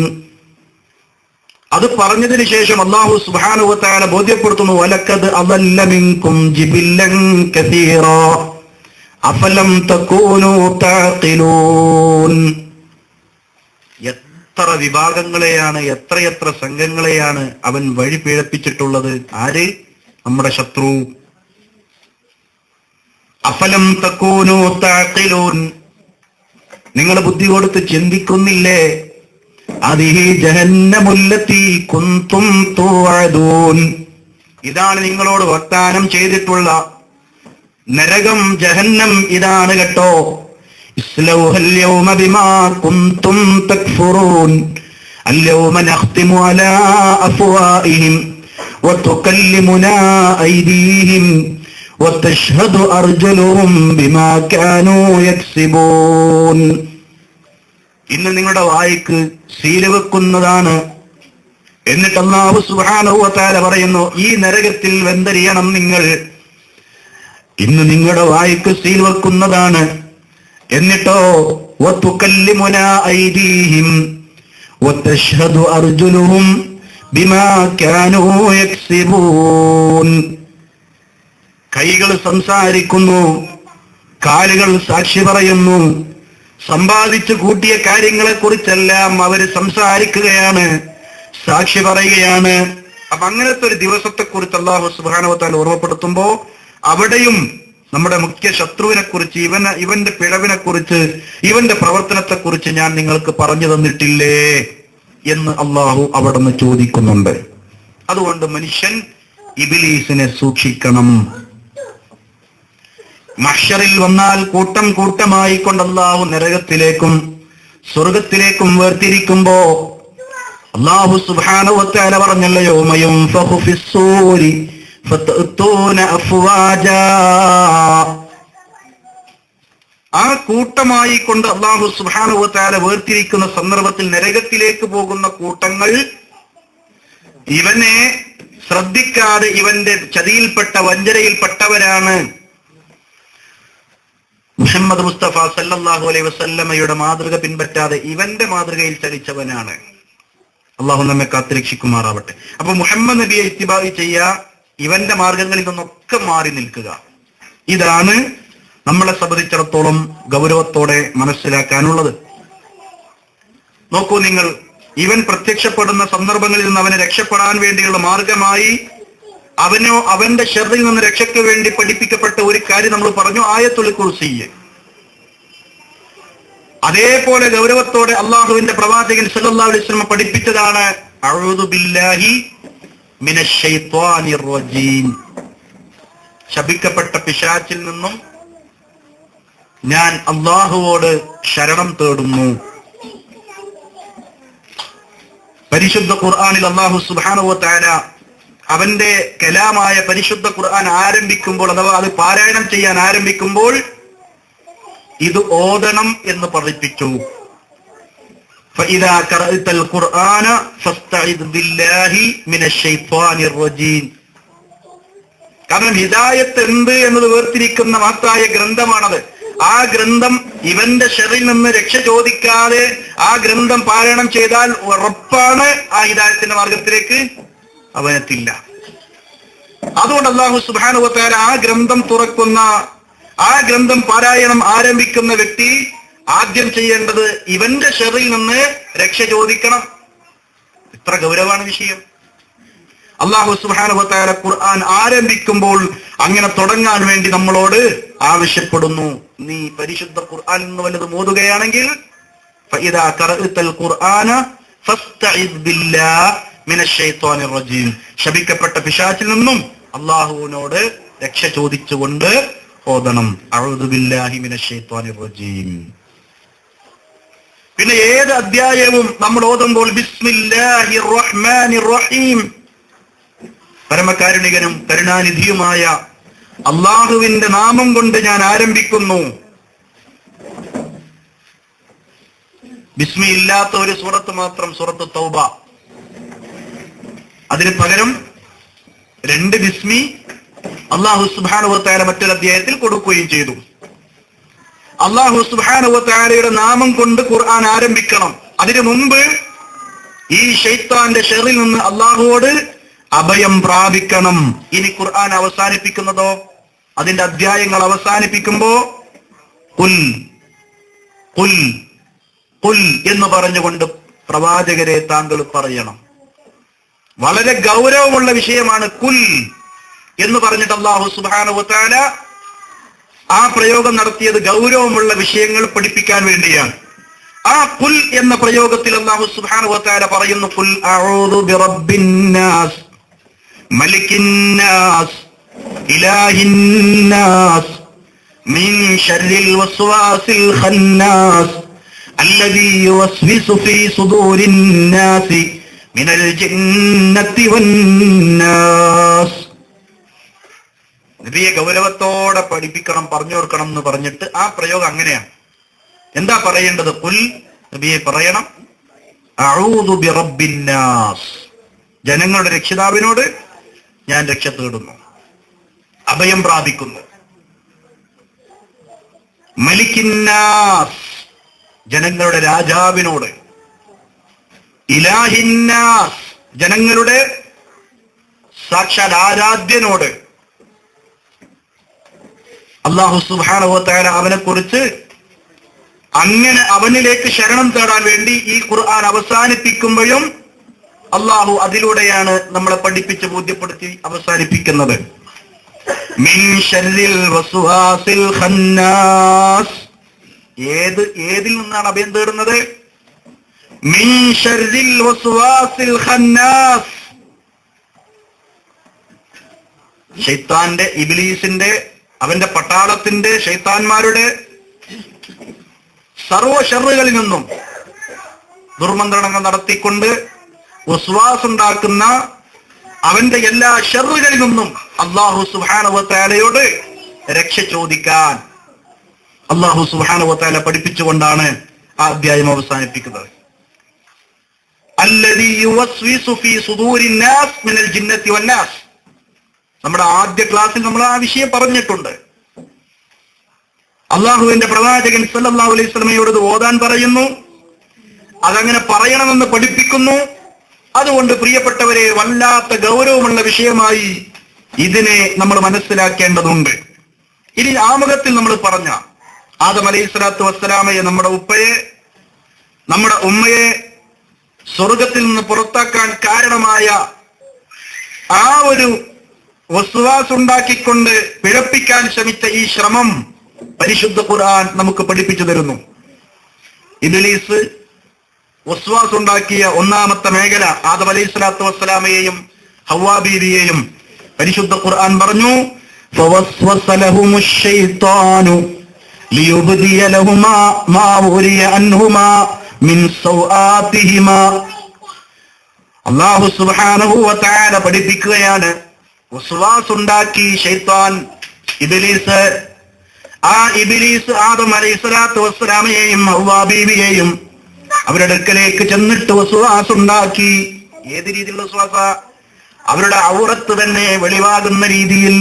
അത് പറഞ്ഞതിന് ശേഷം അല്ലാഹു സുബ്ഹാനഹു വ തആല ബോധ്യപ്പെടുത്തുന്നു വലഖദ് അളല്ല മിൻകും ജിബില്ലൻ കസീറ അഫലം തകൂനു തഅഖിലൂൻ. എത്ര വിഭാഗങ്ങളെയാണ്, എത്രയെത്ര സംഘങ്ങളെയാണ് അവൻ വഴി പിഴപ്പിച്ചിട്ടുള്ളത്. ആര്? നമ്മുടെ ശത്രു. അഫലം തകൂനു തഅഖിലൂൻ. നിങ്ങൾ ബുദ്ധി കൊടുത്ത് ചിന്തിക്കുന്നില്ലേ? അദിഹി ജഹന്നമുല്ലതി കുൻതും തുഅദൂൻ. ഇതാണ് നിങ്ങളോട് വാഗ്ദാനം ചെയ്തിട്ടുള്ള നരകം, ജഹന്നം ഇതാണ് കേട്ടോ. ഇസ്ലൗഹ اليوم بما كنتم تكفرون اليوم نختم على أفواههم وتكلمنا أيديهم وتشهد أرجلهم بما كانوا يكسبون. ഇന്ന് നിങ്ങളുടെ വായ്ക്ക് സീൽ വെക്കുന്നതാണ്. എന്നിട്ട് അല്ലാഹു സുബ്ഹാനഹു വ തആല പറയുന്നു ഈ നരകത്തിൽ വെന്തരിയണം നിങ്ങൾ. ഇന്ന് നിങ്ങളുടെ വായ്ക്ക് സീൽ വെക്കുന്നതാണ്. എന്നിട്ടോ വതുകല്ലിമുനാ ഐദീഹിം വതശ്ഹദു അർജുലുഹും ബിമാ കാനൂ യക്സിബൂൻ. കൈകൾ സംസാരിക്കുന്നു, കാലുകൾ സാക്ഷി പറയുന്നു. സമ്പാദിച്ചു കൂട്ടിയ കാര്യങ്ങളെ കുറിച്ചെല്ലാം അവര് സംസാരിക്കുകയാണ്, സാക്ഷി പറയുകയാണ്. അപ്പൊ അങ്ങനത്തെ ഒരു ദിവസത്തെ കുറിച്ച് അല്ലാഹു സുബ്ഹാനഹു വ തആല ഓർമ്മപ്പെടുത്തുമ്പോ അവിടെയും നമ്മുടെ മുഖ്യ ശത്രുവിനെ കുറിച്ച്, ഇവന്റെ പിഴവിനെ കുറിച്ച്, ഇവന്റെ പ്രവർത്തനത്തെ കുറിച്ച് ഞാൻ നിങ്ങൾക്ക് പറഞ്ഞു തന്നിട്ടില്ലേ എന്ന് അല്ലാഹു അവിടെ നിന്ന് ചോദിക്കുന്നുണ്ട്. അതുകൊണ്ട് മനുഷ്യൻ ഇബ്ലീസിനെ സൂക്ഷിക്കണം. മഹ്ശറിൽ വന്നാൽ കൂട്ടം കൂട്ടമായി കൊണ്ട് അല്ലാഹു നരകത്തിലേക്കും സ്വർഗത്തിലേക്കും വേർതിരിക്കുമ്പോ അല്ലാഹു സുബ്ഹാനഹു വ തആല പറഞ്ഞല്ലോ യൗമ യുൻഫഖു ഫിസ്സൂരി ഫതഅതൂന അഫ്വാജാ. ആ കൂട്ടമായി കൊണ്ട് അല്ലാഹു സുബ്ഹാനഹു വ തആല വേർതിരിക്കുന്ന സന്ദർഭത്തിൽ നരകത്തിലേക്ക് പോകുന്ന കൂട്ടങ്ങൾ ഇവനെ ശ്രദ്ധിക്കാതെ ഇവന്റെ ചതിയിൽപ്പെട്ട വഞ്ചനയിൽപ്പെട്ടവരാണ്. മുഹമ്മദ് മുസ്തഫ സല്ലല്ലാഹു അലൈഹി വസല്ലമയുടെ മാതൃക പിൻപറ്റാതെ ഇവന്റെ മാതൃകയിൽ ചലിച്ചവനാണ്. അള്ളാഹു നമ്മെ കാത്തുരക്ഷിക്കുമാറാവട്ടെ. അപ്പൊ മുഹമ്മദ് നബിയെ ഇത്തിബാഇ ചെയ്യുക, ഇവന്റെ മാർഗങ്ങളിൽ നിന്നൊക്കെ മാറി നിൽക്കുക. ഇതാണ് നമ്മളെ സംബന്ധിച്ചിടത്തോളം ഗൗരവത്തോടെ മനസ്സിലാക്കാനുള്ളത്. നോക്കൂ നിങ്ങൾ, ഇവൻ പ്രത്യക്ഷപ്പെടുന്ന സന്ദർഭങ്ങളിൽ നിന്ന് അവനെ രക്ഷപ്പെടാൻ വേണ്ടിയുള്ള മാർഗമായി അവനോ അവന്റെ ശർറിൽ നിന്ന് രക്ഷയ്ക്ക് വേണ്ടി പഠിപ്പിക്കപ്പെട്ട ഒരു കാര്യം നമ്മൾ പറഞ്ഞു, ആയത്തുൽ കുർസി. അതേപോലെ ഗൗരവത്തോടെ അള്ളാഹുവിന്റെ പ്രവാചകൻ സല്ലല്ലാഹു അലൈഹി വസല്ലം പഠിപ്പിച്ചതാണ് അഊദു ബില്ലാഹി മിനശ് ശൈത്വാനിർ റജീം. ശപിക്കപ്പെട്ട പിശാചിൽ നിന്നും ഞാൻ അള്ളാഹുവോട് ശരണം തേടുന്നു. പരിശുദ്ധ ഖുർആനിൽ അല്ലാഹു സുബ്ഹാനഹു വ തആല അവന്റെ കലാമായ പരിശുദ്ധ ഖുർആൻ ആരംഭിക്കുമ്പോൾ, അഥവാ അത് പാരായണം ചെയ്യാൻ ആരംഭിക്കുമ്പോൾ ഇത് ഓതണം എന്ന് പഠിപ്പിച്ചു. ഫഇദാ ഖറഅതൽ ഖുർആന ഫസ്തഇദ് ബില്ലാഹി മിനശ് ശൈത്വാനിർ റജീം. കാരണം ഹിദായത്ത് എന്ത് എന്നത് വേർതിരിക്കുന്ന മഹത്തായ ഗ്രന്ഥമാണത്. ആ ഗ്രന്ഥം ഇവന്റെ ശർറിൽ നിന്ന് രക്ഷ ചോദിക്കാതെ ആ ഗ്രന്ഥം പാരായണം ചെയ്താൽ ഉറപ്പാണ് ആ ഹിദായത്തിന്റെ മാർഗത്തിലേക്ക് അവനെത്തില്ല. അതുകൊണ്ട് അല്ലാഹു സുബ്ഹാനഹു വ തആല ആ ഗ്രന്ഥം തുറക്കുന്ന, ആ ഗ്രന്ഥം പാരായണം ആരംഭിക്കുന്ന വ്യക്തി ആദ്യം ചെയ്യേണ്ടത് ഇവന്റെ ശർറിൽ നിന്ന് രക്ഷ ചോദിക്കണം. ഇത്ര ഗൗരവമാണ് വിഷയം. അല്ലാഹു സുബ്ഹാനഹു വ തആല ഖുർആൻ ആരംഭിക്കുമ്പോൾ അങ്ങനെ തുടങ്ങാൻ വേണ്ടി നമ്മളോട് ആവശ്യപ്പെടുന്നു. നീ പരിശുദ്ധ ഖുർആനിൽ നിന്ന് വല്ലതും ഓതുകയാണെങ്കിൽ ഫഇദാ ഖറഅതൽ ഖുർആന ഫസ്തഇദ് ബില്ലാഹി മിനശ് ശൈത്വാനിർ റജീം. ശപിക്കപ്പെട്ട പിശാചിൽ നിന്നും അല്ലാഹുവിനോട് രക്ഷ ചോദിച്ചുകൊണ്ട് ഓതണം. അഊദു ബില്ലാഹി മിനശ് ശൈത്വാനിർ റജീം. പിന്നെ ഏത് അധ്യായവും നമ്മൾ ഓതുമ്പോൾ ബിസ്മില്ലാഹിർ റഹ്മാനിർ റഹീം, പരമകാരുണികനും കരുണാനിധിയുമായ അള്ളാഹുവിന്റെ നാമം കൊണ്ട് ഞാൻ ആരംഭിക്കുന്നു. ബിസ്മി ഇല്ലാത്ത ഒരു സൂറത്ത് മാത്രം സൂറത്ത് തൗബ. അതിന് പകരം 2 ബിസ്മി അല്ലാഹു സുബ്ഹാനഹു വ തആല മറ്റൊരു അധ്യായത്തിൽ കൊടുക്കുകയും ചെയ്തു. അല്ലാഹു സുബ്ഹാനഹു വ തആലയുടെ നാമം കൊണ്ട് ഖുർആൻ ആരംഭിക്കണം. അതിനു മുമ്പ് ഈ ശൈത്താന്റെ ശർറിൽ നിന്ന് അല്ലാഹുവോട് അഭയം പ്രാപിക്കണം. ഇനി ഖുർആൻ അവസാനിപ്പിക്കുന്നതോ, അതിന്റെ അധ്യായങ്ങൾ അവസാനിപ്പിക്കുമ്പോ ഖുൽ ഖുൽ ഖുൽ എന്ന് പറഞ്ഞുകൊണ്ട് പ്രവാചകരെ താങ്കൾ പറയണം. വളരെ ഗൗരവമുള്ള വിഷയമാണ് ഖുൽ എന്ന് പറഞ്ഞിട്ട് അല്ലാഹു സുബ്ഹാനഹു വ തആല ആ പ്രയോഗം നടത്തിയത് ഗൗരവമുള്ള വിഷയങ്ങൾ പഠിപ്പിക്കാൻ വേണ്ടിയാണ്. ആ ഖുൽ എന്ന പ്രയോഗത്തിൽ അല്ലാഹു സുബ്ഹാനഹു വ തആല പറയുന്നു, ഖുൽ അഊദു ബിറബ്ബിന്നാസ് മലിക്കിന്നാസ് ഇലാഹിന്നാസ് മിൻ ശർരിൽ വസ്വാസിൽ ഖന്നാസ് അല്ലദീ യുവസ്വിസു ഫീ സുദൂരിന്നാസി മിനൽ ജിന്നത്തി വന്നാസ്. നബിയെ ഗൗരവത്തോടെ പഠിപ്പിക്കണം, പറഞ്ഞു കൊടുക്കണം എന്ന് പറഞ്ഞിട്ട് ആ പ്രയോഗം അങ്ങനെയാണ്. എന്താ പറയേണ്ടത്? ഖുൽ, നബിയെ പറയണം, അഊദു ബിറബ്ബിന്നാസ്, ജനങ്ങളുടെ രക്ഷിതാവിനോട് ഞാൻ രക്ഷ തേടുന്നു, അഭയം പ്രാപിക്കുന്നു. മലിക്കിന്നാസ്, ജനങ്ങളുടെ രാജാവിനോട്. ഇലാഹിന്നാസ്, ജനങ്ങളുടെ സാക്ഷാൽ ആരാധ്യനോട്. അല്ലാഹു സുബ്ഹാനഹു വ തആല അവനെ കുറിച്ച് അങ്ങനെ അവനിലേക്ക് ശരണം തേടാൻ വേണ്ടി ഈ ഖുർആൻ അവസാനിപ്പിക്കുമ്പോഴും അല്ലാഹു അതിലൂടെയാണ് നമ്മളെ പഠിപ്പിച്ച് ബോധ്യപ്പെടുത്തി അവസാനിപ്പിക്കുന്നത്. മിൻ ശർരിൽ വസ്വാസിൽ ഖന്നാസ്, ഏതിൽ നിന്നാണ് അഭയം തേടുന്നത്? മിൻ ശർരിൽ വസ്വാസിൽ ഖന്നാസ്, ശൈത്താന്റെ, ഇബ്ലീസിന്റെ, അവന്റെ പട്ടാളത്തിന്റെ, ശൈത്താന്മാരുടെ സർവ ഷർറുകളിൽ നിന്നും ദുർമന്ത്രണങ്ങൾ നടത്തിക്കൊണ്ട് വസ്വാസുണ്ടാക്കുന്ന അവന്റെ എല്ലാ ഷർറുകളിൽ നിന്നും അല്ലാഹു സുബ്ഹാനഹു വ തആലയോട് രക്ഷ ചോദിക്കാൻ. അല്ലാഹു സുബ്ഹാനഹു വ തആല പഠിപ്പിച്ചുകൊണ്ടാണ് ആ അധ്യായം അവസാനിപ്പിക്കുന്നത്. അല്ലദീ യുവസ്വിസു ഫീ സുദൂരിൻ നാസ് മിനൽ ജിന്നത്തി വന്നാസ്. നമ്മുടെ ആദ്യ ക്ലാസ്സിൽ നമ്മൾ ആ വിഷയം പറഞ്ഞിട്ടുണ്ട്. അള്ളാഹുവിന്റെ പ്രവാചകൻ സല്ലല്ലാഹു അലൈഹി വസല്ലമയോട് ഇത് ഓതാൻ പറയുന്നു, അതങ്ങനെ പറയണമെന്ന് പഠിപ്പിക്കുന്നു. അതുകൊണ്ട് പ്രിയപ്പെട്ടവരെ, വല്ലാത്ത ഗൗരവമുള്ള വിഷയമായി ഇതിനെ നമ്മൾ മനസ്സിലാക്കേണ്ടതുണ്ട്. ഇനി ആമുഖത്തിൽ നമ്മൾ പറഞ്ഞ ആദം അലൈഹിസ്സലാത്തു വസ്സലാമയെ, നമ്മുടെ ഉപ്പയെ, നമ്മുടെ ഉമ്മയെ സ്വർഗത്തിൽ നിന്ന് പുറത്താക്കാൻ കാരണമായ ആ ഒരു വസ്വാസുണ്ടാക്കിക്കൊണ്ട് പിഴപ്പിക്കാൻ ശ്രമിച്ച ഈ ശ്രമം പരിശുദ്ധ ഖുർആൻ നമുക്ക് പഠിപ്പിച്ചു തരുന്നു. ഇബ്ലീസ് വസ്വാസ് ഉണ്ടാക്കിയ ഒന്നാമത്തെ മേഖല ആദം അലൈഹിസ്സലാത്തു വസ്സലാമയെയും ഹവ്വാ ബീവിയെയും പരിശുദ്ധ ഖുർആൻ പറഞ്ഞു, ഫവസ്വസ ലഹുമുശ് ശൈത്താനു ലിയുബ്ദിയ ലഹുമാ മാ ഉരിയ അൻഹുമാ മിൻ സൗആതിഹിമാ. അല്ലാഹു സുബ്ഹാനഹു വ തആല പഠിപ്പിക്കുകയാണ്, വസ്വാസ് ഉണ്ടാക്കി ശൈത്താൻ, ഇബ്ലീസ്. ആ ഇബ്ലീസ് ആദം അലൈഹിസ്സലാത്തു വസ്സലാമയെയും ഹവ്വാ ബീവിയെയും അവരുടെ അടുക്കലേക്ക് ചെന്നിട്ട് വസ്വാസ് ഉണ്ടാക്കി. ഏത് രീതിയിലുള്ള വസ്വാസ? അവരുടെ ഔറത്ത് തന്നെ വെളിവാകുന്ന രീതിയിൽ,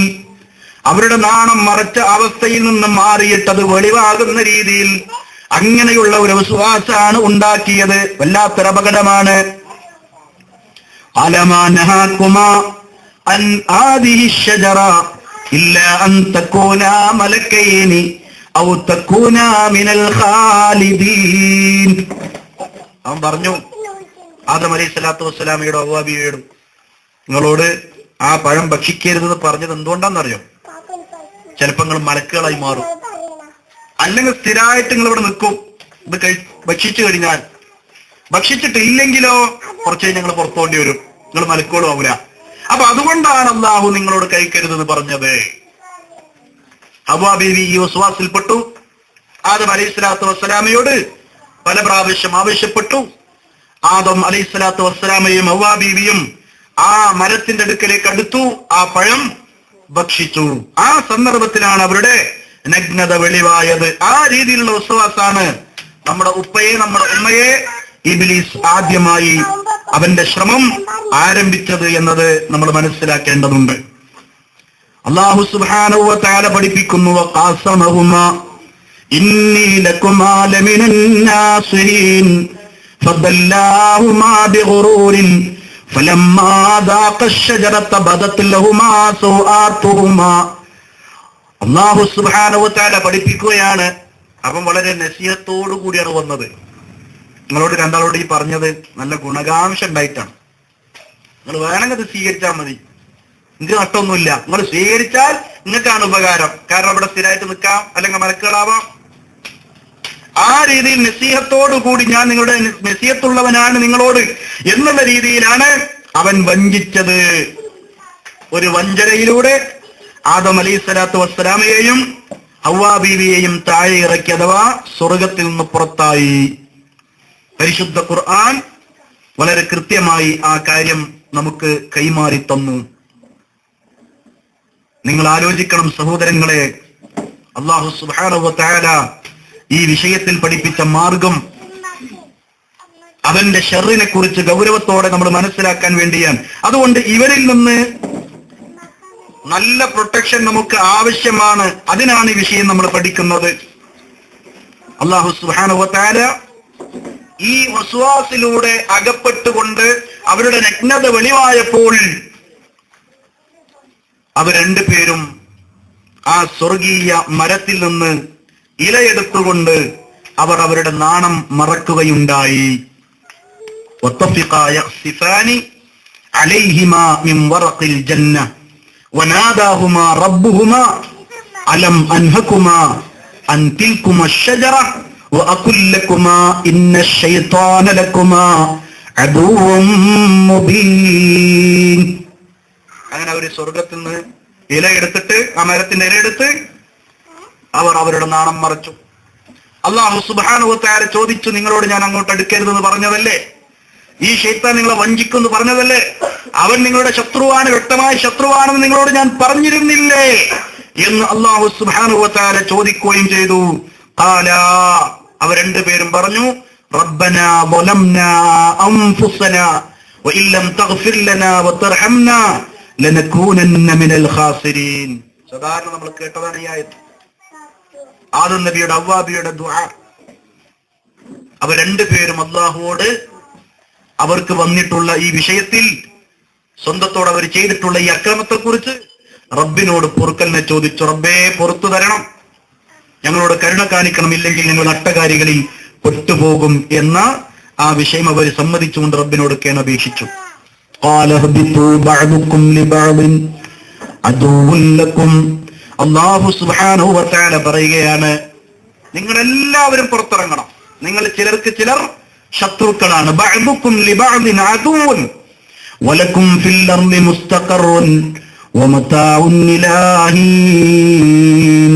അവരുടെ നാണം മറച്ച അവസ്ഥയിൽ നിന്ന് മാറിയിട്ടത് വെളിവാകുന്ന രീതിയിൽ അങ്ങനെയുള്ള ഒരു വസ്വാസാണ് ഉണ്ടാക്കിയത്. വല്ലാത്തൊരു അപകടമാണ്. അലമാ നഹാകുമാ അൻ ആദിഹി ശജറ ഇല്ലാ അൻ തകൂനാ മലക്കൈനി ഔ തകൂനാ മിനൽ ഖാലിദീൻ. അവൻ പറഞ്ഞു ആദം അലൈഹിസ്സലാത്തു വസ്സലാമയുടെ ഹവ്വാ ബീവിയോട്, നിങ്ങളോട് ആ പഴം ഭക്ഷിക്കരുതെന്ന് പറഞ്ഞത് എന്തുകൊണ്ടാണെന്നറിയോ? ചിലപ്പോൾ നിങ്ങൾ മലക്കുകളായി മാറും, അല്ലെങ്കിൽ സ്ഥിരമായിട്ട് നിങ്ങൾ ഇവിടെ നിൽക്കും. ഇത് ഭക്ഷിച്ചു കഴിഞ്ഞാൽ, ഭക്ഷിച്ചിട്ടില്ലെങ്കിലോ കുറച്ച് കഴിഞ്ഞ് നിങ്ങൾ പുറത്തോണ്ടി വരും, നിങ്ങൾ മലക്കുകളും ആവൂല. അപ്പൊ അതുകൊണ്ടാണ് അല്ലാഹു നിങ്ങളോട് കഴിക്കരുതെന്ന് പറഞ്ഞത്. ഹവ്വാ ബീവി ഈ വസ്വാസിൽപ്പെട്ടു. ആദം അലൈഹിസ്സലാത്തു വസ്സലാമയോട് പല പ്രാവശ്യം ആവശ്യപ്പെട്ടു. ആദം അലൈഹിസ്സലാത്തു വസ്സലാമയും ഹവ്വാ ബീവിയും ആ മരത്തിന്റെ അടുക്കലേക്ക് അടുത്തു, ആ പഴം ഭക്ഷിച്ചു. ആ സന്ദർഭത്തിലാണ് അവരുടെ നഗ്നത വെളിവായത്. ആ രീതിയിലുള്ള വസ്വാസാണ് നമ്മുടെ ഉപ്പയെ, നമ്മുടെ ഉമ്മയെ ഇബ്ലീസ് ആദ്യമായി അവന്റെ ശ്രമം ആരംഭിച്ചത് എന്നത് നമ്മൾ മനസ്സിലാക്കേണ്ടതുണ്ട്. അല്ലാഹു സുബ്ഹാനഹു വ തആല പഠിപ്പിക്കുന്നു, വഖാസമഹുമാ ഇന്നി ലകുമാ ലമിനൻ നാസിരീൻ ഫദല്ലാഹുമാ ബിഗുറൂരിൻ ഫലമ്മാ ദാഖ അശ്ശജറത ബദത് ലഹുമാ സൗആതുഹുമാ. അല്ലാഹു സുബ്ഹാനഹു വ തആല പഠിപ്പിക്കുകയാണ്. അപ്പം വളരെ നസീഹത്തോടു കൂടിയാണ് വന്നത്. നിങ്ങളോട് രണ്ടാളോട് ഈ പറഞ്ഞത് നല്ല ഗുണകാംക്ഷ ഉണ്ടായിട്ടാണ്. നിങ്ങൾ വേണമെങ്കിൽ അത് സ്വീകരിച്ചാൽ മതി, നിങ്ങൾക്ക് നഷ്ടമൊന്നുമില്ല. നിങ്ങൾ സ്വീകരിച്ചാൽ നിങ്ങൾക്കാണ് ഉപകാരം. കാരണം അവിടെ സ്ഥിരമായിട്ട് നിൽക്കാം, അല്ലെങ്കിൽ മലക്കുകളാവാം. ആ രീതിയിൽ നസീഹത്തോടു കൂടി, ഞാൻ നിങ്ങളുടെ നസീഹത്തുള്ളവനാണ് നിങ്ങളോട് എന്നുള്ള രീതിയിലാണ് അവൻ വഞ്ചിച്ചത്. ഒരു വഞ്ചനയിലൂടെ ആദം അലൈഹിസ്സലാത്തു വസ്സലാമയെയും ഹവ്വാ ബീവിയെയും താഴെ ഇറക്കി, അഥവാ സ്വർഗത്തിൽ നിന്ന് പുറത്തായി. പരിശുദ്ധ ഖുർആൻ വളരെ കൃത്യമായി ആ കാര്യം നമുക്ക് കൈമാറി തന്നു. നിങ്ങൾ ആലോചിക്കണം സഹോദരങ്ങളെ, അല്ലാഹു സുബ്ഹാനഹു വ തആല ഈ വിഷയത്തിൽ പഠിപ്പിച്ച മാർഗം അവന്റെ ശർറിനെ കുറിച്ച് ഗൗരവത്തോടെ നമ്മൾ മനസ്സിലാക്കാൻ വേണ്ടിയാണ്. അതുകൊണ്ട് ഇവരിൽ നിന്ന് നല്ല പ്രൊട്ടക്ഷൻ നമുക്ക് ആവശ്യമാണ്. അതിനാണ് ഈ വിഷയം നമ്മൾ പഠിക്കുന്നത്. അല്ലാഹു സുബ്ഹാനഹു വ തആല ഈ വസ്വാസിലൂടെ അകപ്പെട്ടുകൊണ്ട് അവരുടെ നഗ്നത വെളിവായപ്പോൾ അവർ രണ്ടുപേരും ആ സ്വർഗീയ മരത്തിൽ നിന്ന് ഇലയെടുത്തുകൊണ്ട് അവർ അവരുടെ നാണം മറക്കുകയുണ്ടായി. വത്തഫിഖാ യഖ്സിഫാനി അലൈഹിമാ മിൻ വറഖിൽ ജന്ന വനാദാഹുമാ റബ്ബുഹുമാ അലം അൻഹകുമാ അൻ തിൽകുമാ അശ്ശജറ വഅഖുൽ ലകുമാ ഇന്നശ് ശൈത്താന ലകുമാ അദുവ്വും മുബീൻ. അങ്ങനെ അവർ സ്വർഗത്തിൽ നിന്ന് ഇല എടുത്തിട്ട്, ആ മരത്തിന്റെ ഇല എടുത്ത് അവർ അവരുടെ നാണം മറച്ചു. അല്ലാഹു സുബ്ഹാനഹു വ തആല ചോദിച്ചു, നിങ്ങളോട് ഞാൻ അങ്ങോട്ട് അടുക്കരുതെന്ന് പറഞ്ഞതല്ലേ? ഈ ശൈത്താൻ നിങ്ങളെ വഞ്ചിക്കുമെന്ന് പറഞ്ഞതല്ലേ? അവൻ നിങ്ങളുടെ ശത്രുവാണ്, വ്യക്തമായ ശത്രുവാണെന്ന് നിങ്ങളോട് ഞാൻ പറഞ്ഞിരുന്നില്ലേ എന്ന് അല്ലാഹു സുബ്ഹാനഹു വ തആല ചോദിക്കുകയും ചെയ്തു. ഖാലാ, അവർ രണ്ടുപേരും പറഞ്ഞു, റബ്ബനാ ളലംനാ അൻഫുസനാ വഇൻ ലം തഗ്ഫിർ ലനാ വതർഹംനാ ലനകൂനന്ന മിനൽ ഖാസിരീൻ. സാധാരണ നമ്മൾ കേട്ടതാണ് ഈ ആയത്ത്. ആദം നബിയുടെ അവ്വാബിയുടെ ദുആ. അവർ രണ്ടുപേരും അല്ലാഹുവോട് അവർക്ക് വന്നിട്ടുള്ള ഈ വിഷയത്തിൽ, സ്വന്തത്തോട് അവർ ചെയ്തിട്ടുള്ള ഈ അക്രമത്തെക്കുറിച്ച് റബ്ബിനോട് പൊറുക്കലിനെ ചോദിച്ചു. റബ്ബേ, പുറത്തു തരണം, ഞങ്ങളോട് കരുണ കാണിക്കണം, ഇല്ലെങ്കിൽ ഞങ്ങൾ അട്ടകാരികളിൽ പെട്ടുപോകും എന്ന ആ വിഷയം അവർ സമ്മതിച്ചുകൊണ്ട് റബ്ബിനോട് കേണപേക്ഷിച്ചു. അല്ലാഹു സുബ്ഹാനഹു വ തആല പറയുകയാണ്, നിങ്ങളെല്ലാവരും പുറത്തിറങ്ങണം, നിങ്ങൾ ചിലർക്ക് ചിലർ ശത്രുക്കളാണ്. ബഅദുക്കും ലിബഅദിൻ അദുവ്വൻ വലക്കും ഫിൽ അർളി മുസ്തഖറുൻ വമതാഉൻ ഇലാ ഹീൻ.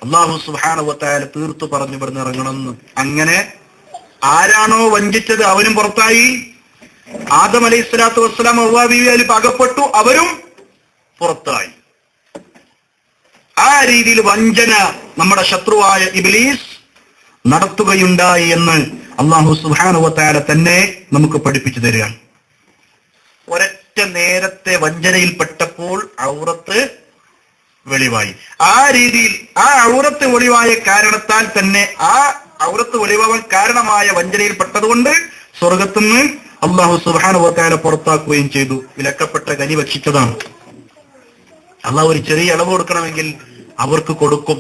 അല്ലാഹു സുബ്ഹാനഹു വ തആല തീർത്തു പറഞ്ഞു ഇവിടുന്ന് ഇറങ്ങണമെന്ന്. അങ്ങനെ ആരാണോ വഞ്ചിച്ചത് അവനും പുറത്തായി. ആദം അലൈഹിസ്സലാത്തു വസ്സലാം ഹവ്വാ ബീവിയിൽ അകപ്പെട്ടു, അവരും പുറത്തായി. ആ രീതിയിൽ വഞ്ചന നമ്മുടെ ശത്രുവായ ഇബ്ലീസ് നടത്തുകയുണ്ടായി എന്ന് അല്ലാഹു സുബ്ഹാനഹു വ തആല തന്നെ നമുക്ക് പഠിപ്പിച്ചു തരികയാണ്. ഒരൊറ്റ നേരത്തെ വഞ്ചനയിൽപ്പെട്ടപ്പോൾ ഔറത്ത് വെളിവായി. ആ രീതിയിൽ ആ ഔറത്ത് വെളിവായ കാരണത്താൽ തന്നെ, ആ ഔറത്ത് വെളിവാൻ കാരണമായ വഞ്ചനയിൽപ്പെട്ടതുകൊണ്ട് സ്വർഗത്തുനിന്ന് അല്ലാഹു സുബ്ഹാനഹു വ തആല പുറത്താക്കുകയും ചെയ്തു. വിലക്കപ്പെട്ട കനി ഭക്ഷിച്ചതാണ്. അല്ലാഹു ഒരു ചെറിയ ഇളവ് കൊടുക്കണമെങ്കിൽ അവർക്ക് കൊടുക്കും,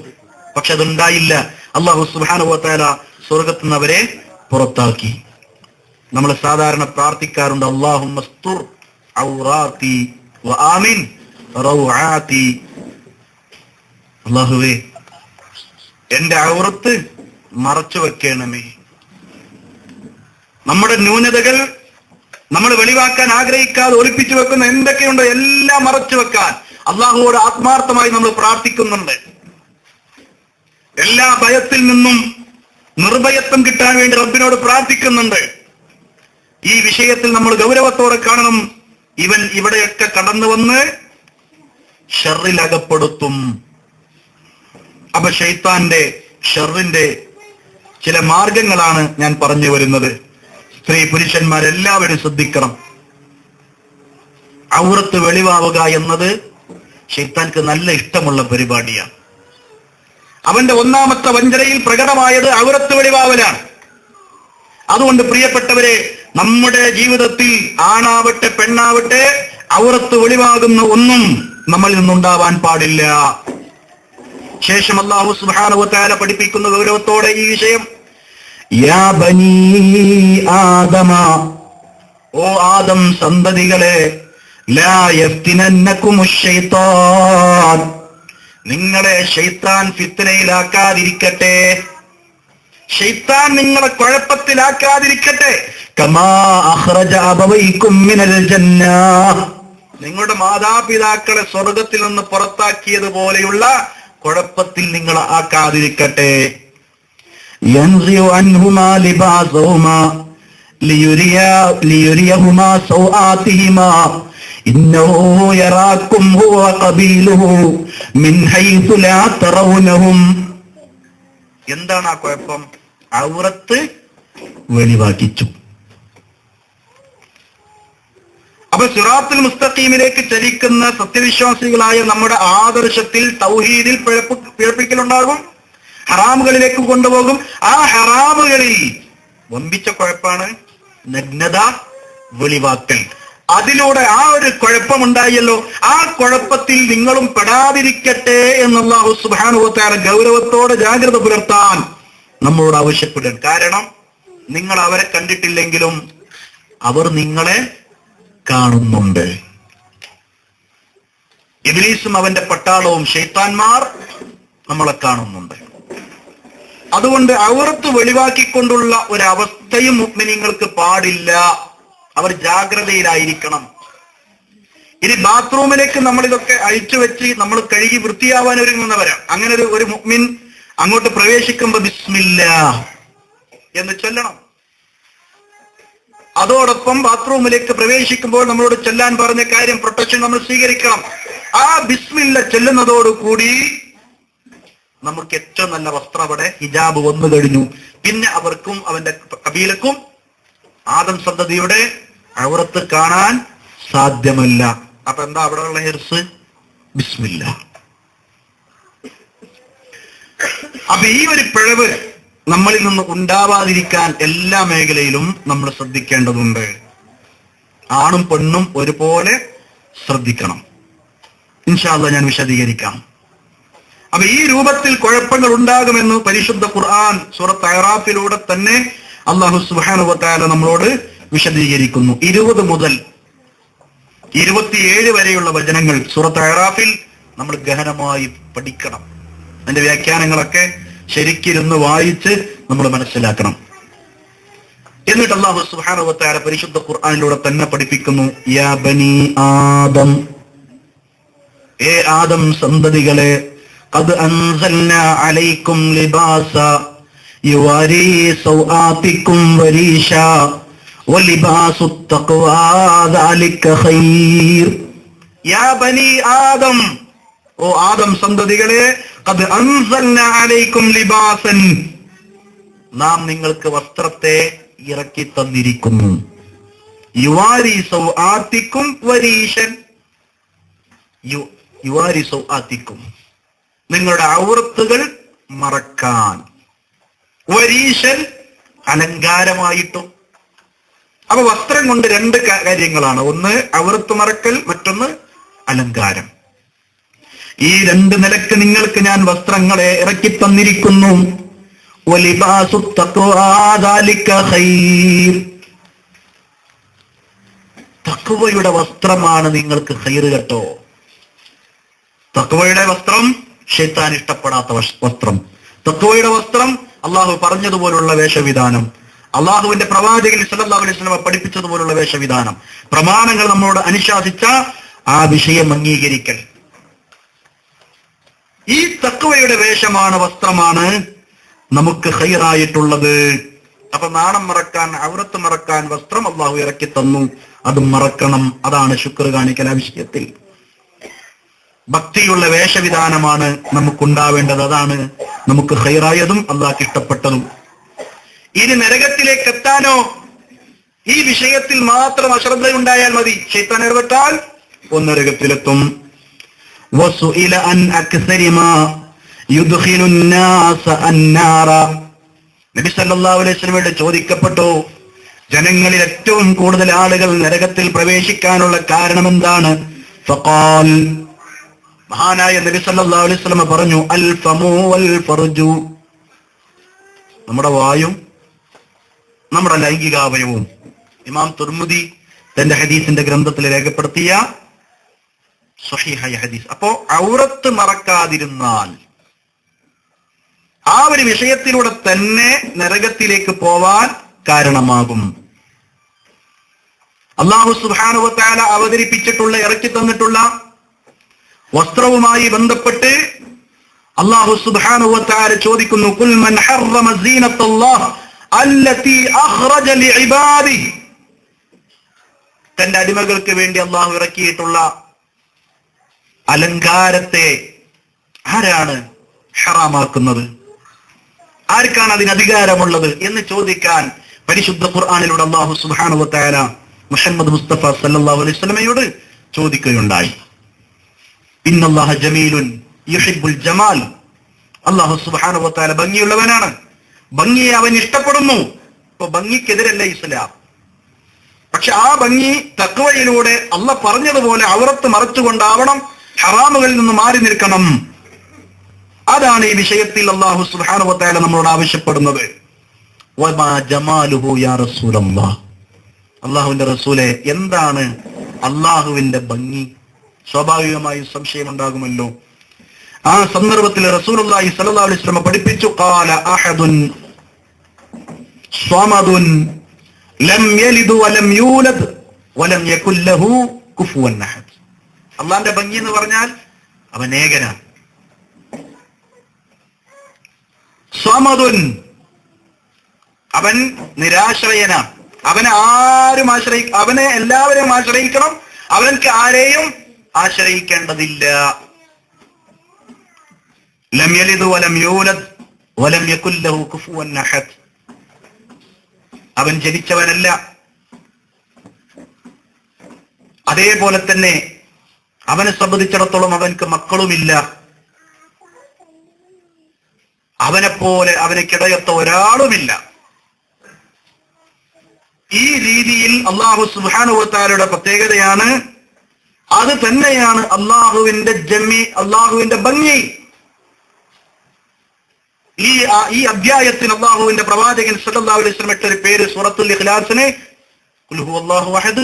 പക്ഷെ അതുണ്ടായില്ല. അല്ലാഹു സുബ്ഹാനഹു വ തആല സ്വർഗത്തുനിന്ന് അവരെ പുറത്താക്കി. നമ്മൾ സാധാരണ പ്രാർത്ഥിക്കാറുണ്ട്, അല്ലാഹുമ്മസ്തുർ ഔറാത്തി വ ആമിൻ റൗആത്തി. അല്ലാഹുവേ, എന്റെ ഔറത്ത് മറച്ചു വെക്കണമേ. നമ്മുടെ ന്യൂനതകൾ നമ്മൾ വെളിവാക്കാൻ ആഗ്രഹിക്കാതെ ഒളിപ്പിച്ചു വെക്കുന്ന എന്തൊക്കെയുണ്ടോ എല്ലാം മറച്ചു വെക്കാൻ അല്ലാഹുവോട് ആത്മാർത്ഥമായി നമ്മൾ പ്രാർത്ഥിക്കുന്നുണ്ട്. എല്ലാ ഭയത്തിൽ നിന്നും നിർഭയത്വം കിട്ടാൻ വേണ്ടി റബ്ബിനോട് പ്രാർത്ഥിക്കുന്നുണ്ട്. ഈ വിഷയത്തിൽ നമ്മൾ ഗൗരവത്തോടെ കാണണം. ഇവൻ ഇവിടെയൊക്കെ കടന്നു വന്ന് ഷർറിൽ അകപ്പെടുത്തും. അപ്പൊ ശൈത്താന്റെ ഷർറിന്റെ ചില മാർഗങ്ങളാണ് ഞാൻ പറഞ്ഞു വരുന്നത്. സ്ത്രീ പുരുഷന്മാരെല്ലാവരും ശ്രദ്ധിക്കണം. ഔറത്ത് വെളിവാവുക എന്നത് ശൈത്താൻക്ക് നല്ല ഇഷ്ടമുള്ള പരിപാടിയാണ്. അവന്റെ ഒന്നാമത്തെ വഞ്ചനയിൽ പ്രകടമായത് ഔറത്ത് വെളിവാവലാണ്. അതുകൊണ്ട് പ്രിയപ്പെട്ടവരെ, നമ്മുടെ ജീവിതത്തിൽ ആണാവട്ടെ പെണ്ണാവട്ടെ ഔറത്ത് വെളിവാകുന്ന ഒന്നും നമ്മളിൽ നിന്നുണ്ടാവാൻ പാടില്ല. ശേഷം അല്ലാഹു സുബ്ഹാനഹു വ തആല പഠിപ്പിക്കുന്ന ഗൗരവത്തോടെ ഈ വിഷയം, യാ ബനീ ആദമ, ഓ ആദം സന്തതികളെ, ലാ യഫ്തിനന്നകുമുശ് ശൈത്താൻ, നിങ്ങളെ ശൈത്താൻ ഫിത്നയിലാക്കാതിരിക്കട്ടെ, ശൈത്താൻ നിങ്ങളെ കുഴപ്പത്തിലാക്കാതിരിക്കട്ടെ. കമാ അഖ്റജ അബവൈകും മിനൽ ജന്ന, നിങ്ങളുടെ മാതാപിതാക്കളെ സ്വർഗത്തിൽ നിന്ന് പുറത്താക്കിയതുപോലെയുള്ള കുഴപ്പത്തിൽ നിങ്ങൾ ആക്കാതിരിക്കട്ടെ. യൻസിഉ അൻഹുമാ ലിബാസഹുമാ ലിയുരിയഹുമാ സൗആതിഹിമാ ഇന്നഹു യറാക്കും ഹുവ ഖബീലുഹു മിൻ ഹൈസു ലാ തറൗനഹും. എന്താണ് ആ കുഴപ്പം? ഔറത്ത് വെളിവാക്കിച്ചു. അപ്പൊ സിറാത്തുൽ മുസ്തഖീമിലേക്ക് ചലിക്കുന്ന സത്യവിശ്വാസികളായ നമ്മുടെ ആദർശത്തിൽ തൗഹീദിൽ പിഴപ്പിക്കലുണ്ടാകും, ഹറാമുകളിലേക്ക് കൊണ്ടുപോകും. ആ ഹറാമുകളിൽ വമ്പിച്ച കുഴപ്പാണ് നഗ്നത വെളിവാക്കൽ. അതിലൂടെ ആ ഒരു കുഴപ്പമുണ്ടായല്ലോ, ആ കുഴപ്പത്തിൽ നിങ്ങളും പെടാതിരിക്കട്ടെ എന്ന് അല്ലാഹു സുബ്ഹാനഹു വ തആല ഗൗരവത്തോടെ ജാഗ്രത പുലർത്താൻ നമ്മളോട് ആവശ്യപ്പെടും. കാരണം നിങ്ങൾ അവരെ കണ്ടിട്ടില്ലെങ്കിലും അവർ നിങ്ങളെ കാണുന്നുണ്ട്. ഇബ്ലീസും അവന്റെ പട്ടാളവും ശൈത്താന്മാർ നമ്മളെ കാണുന്നുണ്ട്. അതുകൊണ്ട് ഔറത്ത് വെളിവാക്കിക്കൊണ്ടുള്ള ഒരവസ്ഥയും മുഅ്മിനീങ്ങൾക്ക് പാടില്ല. അവർ ജാഗ്രതയിലായിരിക്കണം. ഇനി ബാത്റൂമിലേക്ക് നമ്മൾ ഇതൊക്കെ അഴിച്ചു വെച്ച് നമ്മൾ കഴുകി വൃത്തിയാവാൻ ഒരുങ്ങുന്നവരാണ്. അങ്ങനെ ഒരു മുഅ്മിൻ അങ്ങോട്ട് പ്രവേശിക്കുമ്പോ ബിസ്മില്ലാഹ് എന്ന് ചൊല്ലണം. അതോടൊപ്പം ബാത്റൂമിലേക്ക് പ്രവേശിക്കുമ്പോൾ നമ്മളോട് ചൊല്ലാൻ പറഞ്ഞ കാര്യം, പ്രൊട്ടക്ഷൻ നമ്മൾ സ്വീകരിക്കണം. ആ ബിസ്മില്ല ചൊല്ലുന്നതോടുകൂടി നമുക്ക് ഏറ്റവും നല്ല വസ്ത്രം അവിടെ ഹിജാബ് വന്നു കഴിഞ്ഞു. പിന്നെ അവർക്കും അവന്റെ കബീലക്കും ആദം സന്തതിയുടെ ഔറത്ത് കാണാൻ സാധ്യമല്ല. അപ്പൊ എന്താ അവിടെയുള്ള ഹിർസ്? ബിസ്മില്ല. അപ്പൊ ഈ ഒരു പിഴവ് നമ്മളിൽ നിന്ന് ഉണ്ടാവാതിരിക്കാൻ എല്ലാ മേഖലയിലും നമ്മൾ ശ്രദ്ധിക്കേണ്ടതുണ്ട്. ആണും പെണ്ണും ഒരുപോലെ ശ്രദ്ധിക്കണം. ഇൻഷാ അല്ലാഹ് ഞാൻ വിശദീകരിക്കാം. അപ്പൊ ഈ രൂപത്തിൽ കുഴപ്പങ്ങൾ ഉണ്ടാകുമെന്ന് പരിശുദ്ധ ഖുർആൻ സൂറത്ത് അഅറാഫിലൂടെ തന്നെ അല്ലാഹു സുബ്ഹാനഹു വ തആല നമ്മളോട് വിശദീകരിക്കുന്നു. 20 മുതൽ 27 വരെയുള്ള വചനങ്ങൾ സൂറത്ത് അഅറാഫിൽ നമ്മൾ ഗഹനമായി പഠിക്കണം. അതിന്റെ വ്യാഖ്യാനങ്ങളൊക്കെ ശരിക്കിരുന്ന് വായിച്ച് നമ്മൾ മനസ്സിലാക്കണം. എന്നിട്ട് അല്ലാഹു സുബ്ഹാനഹു വ തആല പരിശുദ്ധ ഖുർആനിലൂടെ തന്നെ പഠിപ്പിക്കുന്നു, യാ ബനി ആദം, ഏ ആദം സന്തതികളെ, ഖദ് അൻസൽനാ അലൈക്കും ലിബാസ യുവാരി സൗആതിക്കും വരീഷാ വലിബാസു തഖ്വാ ദാലിക ഖൈർ. യാ ബനി ആദം, ഓ ആദം സന്തതികളെ, ഖദ് അൻസൽനാ അലൈക്കും ലിബാസൻ, നാം നിങ്ങൾക്ക് വസ്ത്രത്തെ ഇറക്കി തന്നിരിക്കുന്നു. യുവാരി സൗആതിക്കും വരീഷൻ, യുവാരി സൗആതിക്കും, നിങ്ങളുടെ ഔറത്തുകൾ മറക്കാൻ, വരീഷൻ അലങ്കാരമായിട്ടും. അപ്പൊ വസ്ത്രം കൊണ്ട് രണ്ട് കാര്യങ്ങളാണ്, ഒന്ന് ഔറത്ത് മറക്കൽ, മറ്റൊന്ന് അലങ്കാരം. ഈ രണ്ട് നിലക്ക് നിങ്ങൾക്ക് ഞാൻ വസ്ത്രങ്ങളെ ഇറക്കി തന്നിരിക്കുന്നു. വലിബാസു തഖ്വാ ദാലിക ഖൈർ, തഖ്വയുടെ വസ്ത്രമാണ് നിങ്ങൾക്ക് ഖൈർ കേട്ടോ. തഖ്വയുടെ വസ്ത്രം ശൈത്താൻ ഇഷ്ടപ്പെടാത്ത വസ്ത്രം. തഖ്വയുടെ വസ്ത്രം അള്ളാഹു പറഞ്ഞതുപോലുള്ള വേഷവിധാനം, അള്ളാഹുവിന്റെ പ്രവാചകൻ സല്ലല്ലാഹു അലൈഹി വസല്ലം പഠിപ്പിച്ചതുപോലുള്ള വേഷവിധാനം, പ്രമാണങ്ങൾ നമ്മളോട് അനുശാസിച്ച ആ വിഷയം അംഗീകരിക്കൽ. ഈ തഖ്വയുടെ വേഷമാണ്, വസ്ത്രമാണ് നമുക്ക് ഖൈറായിട്ടുള്ളത്. അപ്പൊ നാണം മറക്കാൻ, ഔറത്ത് മറക്കാൻ വസ്ത്രം അള്ളാഹു ഇറക്കി തന്നു, അത് മറക്കണം. അതാണ് ശുക്ർ കാണിക്കൽ. ആ വിഷയത്തിൽ ഭക്തിയുള്ള വേഷവിധാനമാണ് നമുക്കുണ്ടാവേണ്ടത്. അതാണ് നമുക്ക് ഖൈറായതും അള്ളാഹ്ക്ക് ഇഷ്ടപ്പെട്ടതും. ഇനി നരകത്തിലേക്ക് എത്താനോ ഈ വിഷയത്തിൽ മാത്രം അശ്രദ്ധയുണ്ടായാൽ മതി. ശൈത്താൻ ഇടപെട്ടാൽ നരകത്തിലെത്തും. വസുഇല അൻ അക്സരി മാ യുദ്ഖിലു الناس النار, നബി സല്ലല്ലാഹു അലൈഹി വസല്ലമയോട് ചോദിക്കപ്പെട്ടു, ജനങ്ങളിൽ ഏറ്റവും കൂടുതൽ ആളുകൾ നരകത്തിൽ പ്രവേശിക്കാനുള്ള കാരണം എന്താണ്? ഫഖാൽ, മഹാനായ നബി സല്ലല്ലാഹു അലൈഹി വസല്ലം പറഞ്ഞു, അൽ ഫമു വൽ ഫർജു, നമ്മുടെ വായും നമ്മുടെ ലൈംഗികാവയവും. ഇമാം തുർമുദി തന്റെ ഹദീസിന്റെ ഗ്രന്ഥത്തിൽ രേഖപ്പെടുത്തിയ സ്വഹീഹായ ഹദീസ്. അപ്പോ ഔറത്ത് മറക്കാതിരുന്നാൽ ആ ഒരു വിഷയത്തിലൂടെ തന്നെ നരകത്തിലേക്ക് പോവാൻ കാരണമാകും. അല്ലാഹു സുബ്ഹാനഹു വ തആല അവതരിപ്പിച്ചിട്ടുള്ള, ഇറക്കി തന്നിട്ടുള്ള വസ്ത്രവുമായി ബന്ധപ്പെട്ട് അല്ലാഹു സുബ്ഹാനഹു വ തആല ചോദിക്കുന്നു, ഖുൽ മൻ ഹറമ സീനത്തല്ലാഹ് അല്ലതി അഖ്റജ ലിഇബാദി, തന്റെ അടിമകൾക്ക് വേണ്ടി അല്ലാഹു ഇറക്കിയിട്ടുള്ള അലങ്കാരത്തെ ആരാണ് ഹറാമാക്കുന്നത്? ആർക്കാണ് അതിന് അധികാരമുള്ളത് എന്ന് ചോദിക്കാൻ പരിശുദ്ധ ഖുർആനിലൂടെ അല്ലാഹു സുബ്ഹാനഹു വ തആല മുഹമ്മദ് മുസ്തഫ സല്ലല്ലാഹു അലൈഹി വസല്ലമയോട് ചോദിക്കുകയുണ്ടായി. ഇന്നല്ലാഹ ജമീലുൻ യുഹിബ്ബുൽ ജമാൽ, അല്ലാഹു സുബ്ഹാനഹു വ തആല ഭംഗിയുള്ളവനാണ്, ഭംഗിയെ അവൻ ഇഷ്ടപ്പെടുന്നു. ഇപ്പൊ ഭംഗിക്കെതിരല്ല ഇസ്ലാം. പക്ഷെ ആ ഭംഗി തഖ്വയിലൂടെ അല്ലാഹ് പറഞ്ഞതുപോലെ ഔറത്ത് മറച്ചുകൊണ്ടാവണം, ഹറാമുകളിൽ നിന്ന് മാറി നിൽക്കണം. അതാണ് ഈ വിഷയത്തിൽ അല്ലാഹു സുബ്ഹാനഹു വ തആല നമ്മളോട് ആവശ്യപ്പെടുന്നത്. വമാ ജമാലുഹു യാ റസൂലല്ലാഹ്, അല്ലാഹുവിന്റെ റസൂലെ, എന്താണ് അല്ലാഹുവിന്റെ ഭംഗി? സ്വാഭാവികമായും സംശയമുണ്ടാകുമല്ലോ. ആ സന്ദർഭത്തിൽ റസൂലുള്ളാഹി സ്വല്ലല്ലാഹു അലൈഹി വസല്ലം പഠിപ്പിച്ചു, ഖാല അഹദുൻ സ്വമദുൻ ലം യലിദ് വലം യൂലദ് വലം യകുൽ ലഹു കുഫുവൻ അഹദ്. അല്ലാഹുവിന്റെ ഭംഗി എന്ന് പറഞ്ഞാൽ അവൻ ഏകനാണ്. സ്വമദുൻ, അവൻ നിരാശ്രയനാണ്. അവനെ എല്ലാവരെയും ആശ്രയിക്കണം, അവനക്ക് ആരെയും ആശ്രയിക്കേണ്ടതില്ല. ലം യലിദ് വലം യൂലദ് വലം യകുൽ ലഹു കുഫുവൻ അഹദ്. അവൻ ജനിച്ചവനല്ല, അതേപോലെ തന്നെ അവനെ സംബന്ധിച്ചിടത്തോളം അവൻക്ക് മക്കളുമില്ല, അവനെപ്പോലെ അവനക്കിടയത്ത ഒരാളുമില്ല. ഈ രീതിയിൽ അല്ലാഹു സുബ്ഹാനഹു വ തആലയുടെ പ്രത്യേകതയാണ്. അത് തന്നെയാണ് അള്ളാഹുവിന്റെ അള്ളാഹുവിന്റെ ഭംഗി. ഈ അധ്യായത്തിന് അള്ളാഹുവിന്റെ പ്രവാചകൻ സല്ലല്ലാഹു അലൈഹി വസല്ലം ഇട്ടൊരു പേര് സൂറത്തുൽ ഇഖ്ലാസിനെ ഖുൽ ഹുവല്ലാഹു അഹദ്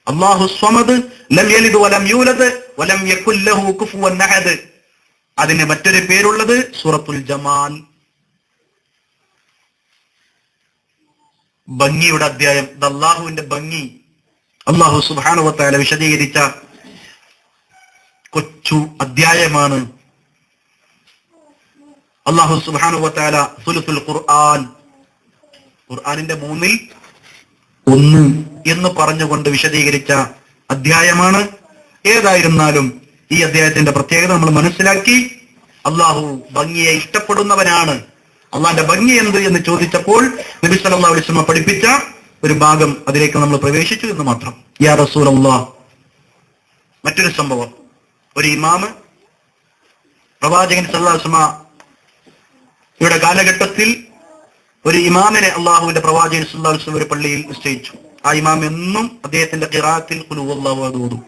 അല്ലാഹു സ്വമദ് ലം യലിദ് വലം യൂലദ് വലം യകുൽ ലഹു കുഫുവൻ അഹദ്. അതിന് മറ്റൊരു പേരുള്ളത് സൂറത്തുൽ ജമാൽ, ഭംഗിയുടെ അധ്യായം. ഇത് അള്ളാഹുവിന്റെ ഭംഗി അള്ളാഹു സുബ്ഹാനഹു വ തആല വിശദീകരിച്ച കൊച്ചു അധ്യായമാണ്. അള്ളാഹു സുബ്ഹാനഹു വ തആല സുലുസുൽ ഖുർആൻ, ഖുർആനിന്റെ 1/3 എന്ന് പറഞ്ഞുകൊണ്ട് വിശദീകരിച്ച അധ്യായമാണ്. ഏതായിരുന്നാലും ഈ അധ്യായത്തിന്റെ പ്രത്യേകത നമ്മൾ മനസ്സിലാക്കി. അള്ളാഹു ഭംഗിയെ ഇഷ്ടപ്പെടുന്നവനാണ്. അള്ളാന്റെ ഭംഗി എന്ത് എന്ന് ചോദിച്ചപ്പോൾ നബി സല്ലല്ലാഹു അലൈഹി വസല്ലം പഠിപ്പിച്ച ഒരു ഭാഗം അതിലേക്ക് നമ്മൾ പ്രവേശിച്ചു എന്ന് മാത്രം. യാ റസൂലല്ലാഹ്, മറ്റൊരു സംഭവം, ഒരു ഇമാമ് പ്രവാചകൻ സല്ലല്ലാഹു അലൈഹി വസല്ലം ഇവിടെ കാലഘട്ടത്തിൽ ഒരു ഇമാമിനെ അള്ളാഹുവിന്റെ പ്രവാചകൻ സല്ലല്ലാഹു അലൈഹി വസല്ലം ഒരു പള്ളിയിൽ നിശ്ചയിച്ചു. ആ ഇമാം എന്നും അദ്ദേഹത്തിന്റെ ഖിറാഅത്തിൽ ഖുൽ ഹുവല്ലാഹു അഹദ് ഓതും.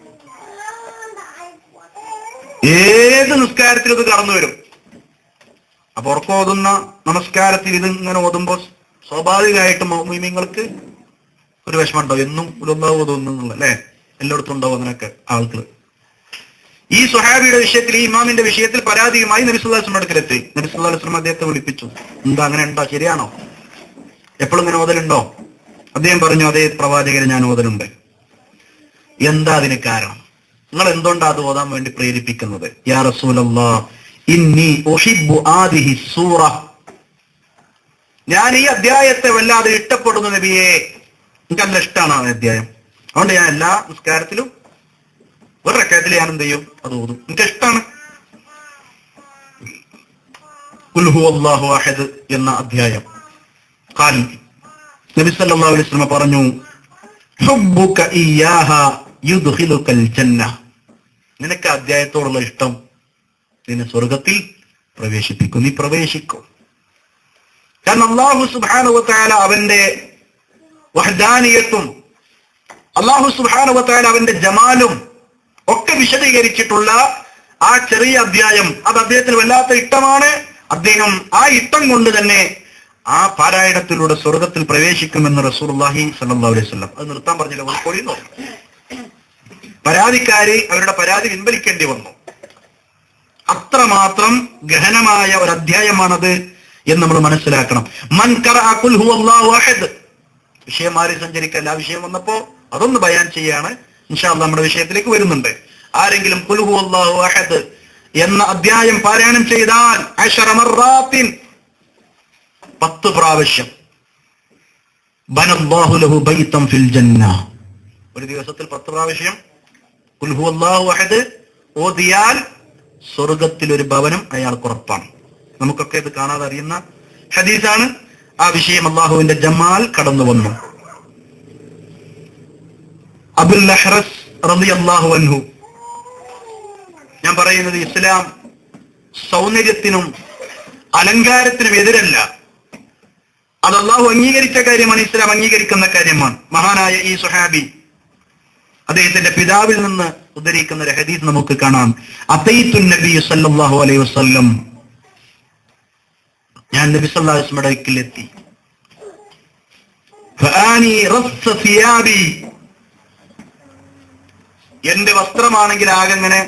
ഏത് നിസ്കാരത്തിലും ഇത് കടന്നു വരും. അപ്പൊ ഉറക്കോതുന്ന നമസ്കാരത്തിൽ ഇത് ഇങ്ങനെ ഓതുമ്പോൾ സ്വാഭാവികമായിട്ടും മുഅ്മിനീങ്ങൾക്ക് ഒരു വിഷമം ഉണ്ടാവും. എന്നും അല്ലാഹു ഓതുന്നുള്ള അല്ലെ, എല്ലായിടത്തും ഉണ്ടാവും അങ്ങനെയൊക്കെ ആളുകൾ. ഈ സ്വഹാബിയുടെ വിഷയത്തിൽ, ഈ ഇമാമിന്റെ വിഷയത്തിൽ പരാതിയുമായി നബി സല്ലല്ലാഹു അലൈഹി വസല്ലം അടുക്കലെത്തി. നബി സല്ലല്ലാഹു അലൈഹി വസല്ലം അദ്ദേഹത്തെ വിളിപ്പിച്ചു. എന്താ അങ്ങനെ ഉണ്ടോ, ശരിയാണോ, എപ്പോഴും ഇങ്ങനെ ഓതലുണ്ടോ? അദ്ദേഹം പറഞ്ഞു, അതേ പ്രവാചകരെ, ഞാൻ ഓതലുണ്ട്. എന്താ അതിന് കാരണം? നിങ്ങൾ എന്തുകൊണ്ടാ അത് ഓതാൻ വേണ്ടി പ്രേരിപ്പിക്കുന്നത്? യാ റസൂലല്ലാഹ്, ഇന്നി ഉഹിബ്ബു ആദിഹി സൂറ, ഞാൻ ഈ അധ്യായത്തെ വല്ലാതെ ഇഷ്ടപ്പെടുന്നു നബിയെ, എനിക്ക് നല്ല ഇഷ്ടമാണ് ആ അധ്യായം. അതുകൊണ്ട് ഞാൻ എല്ലാ നിസ്കാരത്തിലും ഒരു റക്അത്തിൽ ഞാൻ എന്ത് ചെയ്യും, അത് ഓതും, എനിക്ക് ഇഷ്ടമാണ്. ഖുൽ ഹുവല്ലാഹു അഹദ് എന്ന അധ്യായം. ഖാൽ, നബി സല്ലല്ലാഹു അലൈഹി വസല്ലം പറഞ്ഞു, ഹുബ്ബുക ഇയ്യാഹ യുദ്ഖിലുകൽ ജന്ന, നിനക്ക് അധ്യായത്തോടുള്ള ഇഷ്ടം നിന്നെ സ്വർഗത്തിൽ പ്രവേശിപ്പിക്കും, നീ പ്രവേശിക്കും. കാരണം അല്ലാഹു സുബ്ഹാനഹു വ തആല അവന്റെ വഹ്ദാനിയത്തും അല്ലാഹു സുബ്ഹാനഹു വ തആല അവന്റെ ജമാലും ഒക്കെ വിശദീകരിച്ചിട്ടുള്ള ആ ചെറിയ അധ്യായം, അത് അദ്ദേഹത്തിന് വല്ലാത്ത ഇഷ്ടമാണ്. അദ്ദേഹം ആ ഇഷ്ടം കൊണ്ട് തന്നെ ആ പാരായണത്തിലൂടെ സ്വർഗത്തിൽ പ്രവേശിക്കുമെന്ന് റസൂലുള്ളാഹി സ്വല്ലല്ലാഹു അലൈഹി വസല്ലം. അത് നിർത്താൻ പറഞ്ഞില്ല, കൊഴിയുന്നു. പരാതിക്കാരി അവരുടെ പരാതി പിൻവലിക്കേണ്ടി വന്നു. അത്രമാത്രം ഗഹനമായ ഒരു അധ്യായമാണത് എന്ന് നമ്മൾ മനസ്സിലാക്കണം. മൻ ഖറഅ ഖുൽ ഹുവല്ലാഹു അഹദ്, വിഷയം മാറി സഞ്ചരിക്കല്ല. ആ വിഷയം വന്നപ്പോ അതൊന്ന് ബയാൻ ചെയ്യാണ്. ഇൻഷാ അല്ലാഹ് നമ്മുടെ വിഷയത്തിലേക്ക് വരുന്നുണ്ട്. ആരെങ്കിലും ഖുൽ ഹുവല്ലാഹു അഹദ് എന്ന അധ്യായം പാരായണം ചെയ്താൽ 10 മർറാത്തിൻ, 10 പ്രാവശ്യം, ബനല്ലാഹു ലഹു ബൈതൻ ഫിൽ ജന്ന, ഒരു ദിവസത്തിൽ 10 പ്രാവശ്യം ഖുൽ ഹുവല്ലാഹു അഹദ് ഓതിയാൽ സ്വർഗത്തിൽ ഒരു ഭവനം അയാൾക്ക് ഉറപ്പാണ്. നമുക്കൊക്കെ ഇത് കാണാതെ അറിയുന്ന ഹദീസാണ്. ആ വിഷയം അല്ലാഹുവിന്റെ ജമാൽ കടന്നു വന്നു. അബുൽ അഹ്റസ് റളിയല്ലാഹു അൻഹു, ഞാൻ പറയുന്നത് ഇസ്ലാം സൗന്ദര്യത്തിനും അലങ്കാരത്തിനും എതിരല്ല. അത് അല്ലാഹു അംഗീകരിച്ച കാര്യമാണ്, ഇസ്ലാം അംഗീകരിക്കുന്ന കാര്യമാണ്. മഹാനായ ഈ സ്വഹാബി അദ്ദേഹത്തിന്റെ പിതാവിൽ നിന്ന് ഉദ്ധരിക്കുന്ന ഒരു ഹദീസ് നമുക്ക് കാണാം. അതൈതു നബി സല്ലല്ലാഹു അലൈഹി വസല്ലം, ഞാൻ നബി സല്ലല്ലാഹു അലൈഹി വസല്ലമയുടെ അടുക്കലെത്തി. ഫആനി റസ്സ സിയാബി, എന്റെ വസ്ത്രമാണെങ്കിൽ ആകെ ഇങ്ങനെ,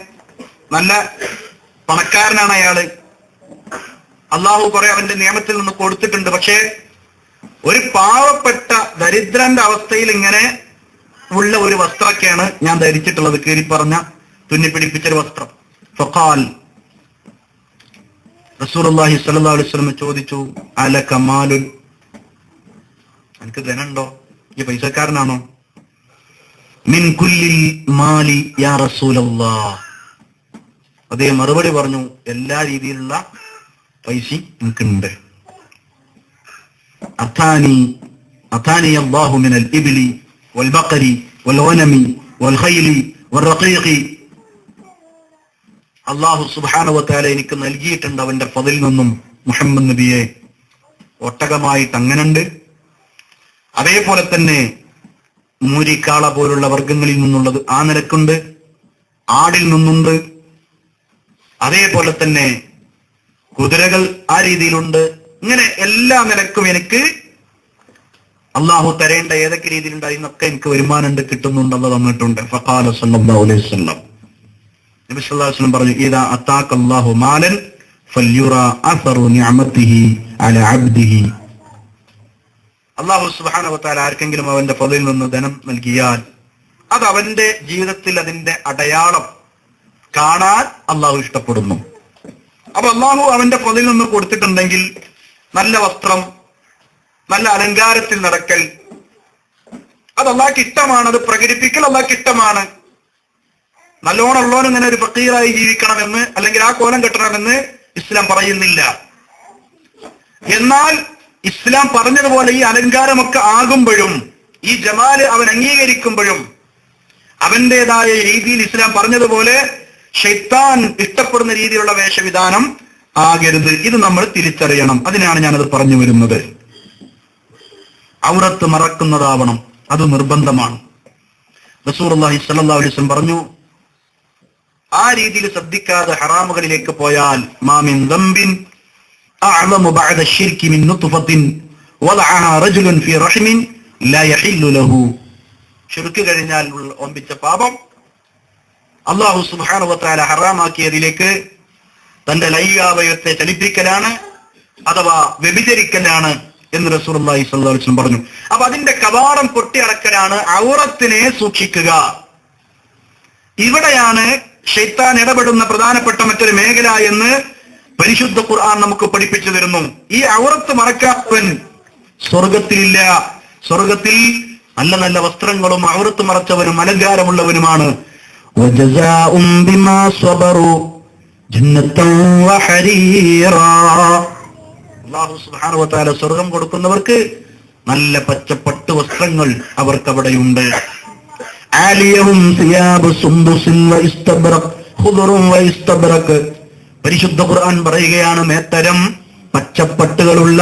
നല്ല പണക്കാരനാണ് അയാള്, അള്ളാഹു കുറെ അവന്റെ നിയമത്തിൽ നിന്ന് കൊടുത്തിട്ടുണ്ട്. പക്ഷേ ഒരു പാവപ്പെട്ട ദരിദ്രന്റെ അവസ്ഥയിൽ ഇങ്ങനെ ഉള്ള ഒരു വസ്ത്രമൊക്കെയാണ് ഞാൻ ധരിച്ചിട്ടുള്ളത്, കീറി പറഞ്ഞ തുന്നിപ്പിടിപ്പിച്ചൊരു വസ്ത്രം. ഫഖാൽ, റസൂലുള്ളാഹി സ്വല്ലല്ലാഹു അലൈഹി വസല്ലം ചോദിച്ചു, അലക മാലുൻ, എനിക്ക് ധനമുണ്ടോ, ഈ പൈസക്കാരനാണോ? മിൻ കുല്ലിൽ മാലി യാ റസൂലല്ലാഹ്, അദ്ദേഹം മറുപടി പറഞ്ഞു, എല്ലാ രീതിയിലുള്ള പൈസ എനിക്കുണ്ട്. അതാനി അല്ലാഹു മിനൽ ഇബ്ലി വൽ ബഖരി വൽ ഗനമി വൽ ഖൈലി വൽ റഖീഖി. അല്ലാഹു സുബ്ഹാനഹു വ തആല എനിക്ക് നൽകിയിട്ടുണ്ട് അവന്റെ ഫളിൽ നിന്നും മുഹമ്മദ് നബിയെ. ഒട്ടകമായിട്ട് അങ്ങനുണ്ട്, അതേപോലെ തന്നെ മൂരിക്കാള പോലുള്ള വർഗങ്ങളിൽ നിന്നുള്ളത് ആ നിലക്കുണ്ട്, ആടിൽ നിന്നുണ്ട്, അതേപോലെ തന്നെ കുതിരകൾ ആ രീതിയിലുണ്ട്. ഇങ്ങനെ എല്ലാ നിലക്കും എനിക്ക് അള്ളാഹു തരേണ്ട ഏതൊക്കെ രീതിയിലുണ്ട് അതിനൊക്കെ എനിക്ക് വരുമാനമുണ്ട്, കിട്ടുന്നുണ്ടെന്ന് തന്നിട്ടുണ്ട്. ഫഖാല സല്ലല്ലാഹു അലൈഹി വസല്ലം, നബി സല്ലല്ലാഹു അലൈഹി വസല്ലം പറഞ്ഞു, ഇദാ അതാക അല്ലാഹു മാലൻ ഫൽയുറാ അസറു നിഅമതിഹി അലാ അബ്ദിഹി. അല്ലാഹു സുബ്ഹാനഹു വ തആല ആർക്കെങ്കിലും അവന്റെ ഫളിൽ നിന്ന് ധനം നൽകിയാൽ അത് അവന്റെ ജീവിതത്തിൽ അതിന്റെ അടയാളം കാണാൻ അള്ളാഹു ഇഷ്ടപ്പെടുന്നു. അപ്പൊ അള്ളാഹു അവന്റെ ഫളിൽ നിന്ന് കൊടുത്തിട്ടുണ്ടെങ്കിൽ നല്ല വസ്ത്രം, നല്ല അലങ്കാരത്തിൽ നടക്കൽ, അത് അള്ളാഹ്ക്ക് ഇഷ്ടമാണ്. അത് പ്രകടിപ്പിക്കൽ അള്ളാഹ്ക്ക് ഇഷ്ടമാണ്. നല്ലോണം ഉള്ളവനും ഇങ്ങനെ ഒരു ഫഖീറായി ജീവിക്കണമെന്ന് അല്ലെങ്കിൽ ആ കോലം കെട്ടണമെന്ന് ഇസ്ലാം പറയുന്നില്ല. എന്നാൽ ഇസ്ലാം പറഞ്ഞതുപോലെ ഈ അലങ്കാരമൊക്കെ ആകുമ്പോഴും ഈ ജമാല് അവൻ അംഗീകരിക്കുമ്പോഴും അവന്റേതായ രീതിയിൽ ഇസ്ലാം പറഞ്ഞതുപോലെ ശൈത്താൻ ഇഷ്ടപ്പെടുന്ന രീതിയിലുള്ള വേഷവിധാനം ആകരുത്. ഇത് നമ്മൾ തിരിച്ചറിയണം. അതിനാണ് ഞാനത് പറഞ്ഞു വരുന്നത്. ഔറത്ത് മറക്കുന്നതാവണം, അത് നിർബന്ധമാണ്. റസൂലുള്ളാഹി സ്വല്ലല്ലാഹു അലൈഹി വസല്ലം പറഞ്ഞു, ആ രീതിയിൽ ശ്രദ്ധിക്കാതെ ഹറാമുകളിലേക്ക് പോയാൽ മാ മിൻ ദംബിൻ അഅ്ളമു ബഅദ അശ്ശിർകി മിൻ നുത്ഫത്തിൻ വദഅഹാ റജുലുൻ ഫീ റഹ്മിൻ ലാ യഹില്ലു ലഹു. ശിർക്ക് കഴിഞ്ഞാൽ ഒമ്പിച്ച പാപം അല്ലാഹു സുബ്ഹാനഹു വ തആല ഹറാമാക്കിയതിലേക്ക് തന്റെ ലൈംഗികാവയവത്തെ ചലിപ്പിക്കലാണ് അഥവാ വ്യഭിചരിക്കലാണ് എന്ന് റസൂലുള്ളാഹി സ്വല്ലല്ലാഹു അലൈഹി വസല്ലം പറഞ്ഞു. അപ്പൊ അതിന്റെ കവാടം പൊട്ടിയടക്കലാണ് ഔറത്തിനെ സൂക്ഷിക്കുക. ഇവിടെയാണ് ശൈത്താൻ ഇടപെടുന്ന പ്രധാനപ്പെട്ട മറ്റൊരു മേഖല എന്ന് പരിശുദ്ധ ഖുർആൻ നമുക്ക് പഠിപ്പിച്ചു തരുന്നു. ഈ ഔറത്ത് മറക്കാത്തവൻ സ്വർഗത്തിലില്ല. സ്വർഗത്തിൽ നല്ല നല്ല വസ്ത്രങ്ങളും ഔറത്ത് മറച്ചവനും അലങ്കാരമുള്ളവനുമാണ്. വജസാഉം ബിമാ സ്വബറു ജന്നത്തൻ വഹരീറാ. അല്ലാഹു സുബ്ഹാനഹു വ തആല സ്വർഗ്ഗം കൊടുക്കുന്നവർക്ക് നല്ല പച്ചപ്പട്ട് വസ്ത്രങ്ങൾ അവർക്ക് അവിടെയുണ്ട്. ആലിയഹും സിയാബു സുംബുസിൻ വഇസ്തബ്റഖ് ഖുദറുൻ വഇസ്തബ്റഖ്. പരിശുദ്ധ ഖുർആൻ പറയുകയാണ്, മേത്തരം പച്ചപ്പട്ടുകളുള്ള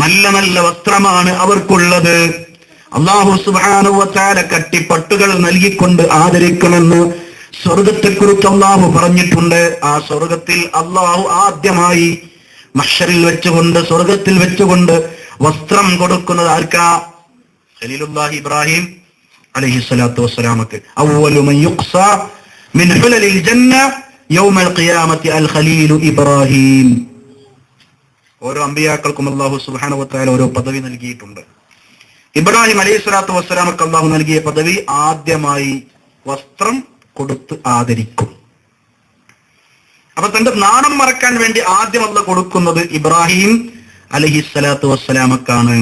നല്ല നല്ല വസ്ത്രമാണ് അവർക്കുള്ളത്. അല്ലാഹു സുബ്ഹാനഹു വ തആല കട്ടിപ്പട്ടുകൾ നൽകിക്കൊണ്ട് ആദരിക്കുമെന്ന് സ്വർഗത്തെക്കുറിച്ച് അല്ലാഹു പറഞ്ഞിട്ടുണ്ട്. ആ സ്വർഗത്തിൽ അല്ലാഹു ആദ്യമായി മഹ്ശറിൽ വെച്ചുകൊണ്ട്, സ്വർഗത്തിൽ വെച്ചുകൊണ്ട് വസ്ത്രം കൊടുക്കുന്നത് ആർക്കാ? ഖലീലുല്ലാഹി ഇബ്രാഹിം അലൈഹിസ്സലാത്തു വസ്സലാമക്ക്. അവ്വലു മൻ യുഖ്സാ മിൻ ഹുലലിൽ ജന്ന യൗമൽ ഖിയാമത്തി അൽ ഖലീലു ഇബ്രാഹിം. ഓരോ അമ്പിയാക്കൾക്കും അല്ലാഹു സുബ്ഹാനഹു വ തആല ഓരോ പദവി നൽകിയിട്ടുണ്ട്. ഇബ്രാഹിം അലൈഹിസ്സലാത്തു വസ്സലാമക്ക് അല്ലാഹു നൽകിയ പദവി ആദ്യമായി വസ്ത്രം കൊടുത്ത് ആദരിക്കും. അപ്പൊ തന്റെ നാണം മറക്കാൻ വേണ്ടി ആദ്യം അല്ലാഹു കൊടുക്കുന്നത് ഇബ്രാഹിം അലൈഹിസ്സലാത്തു വസ്സലാമക്കാണ്.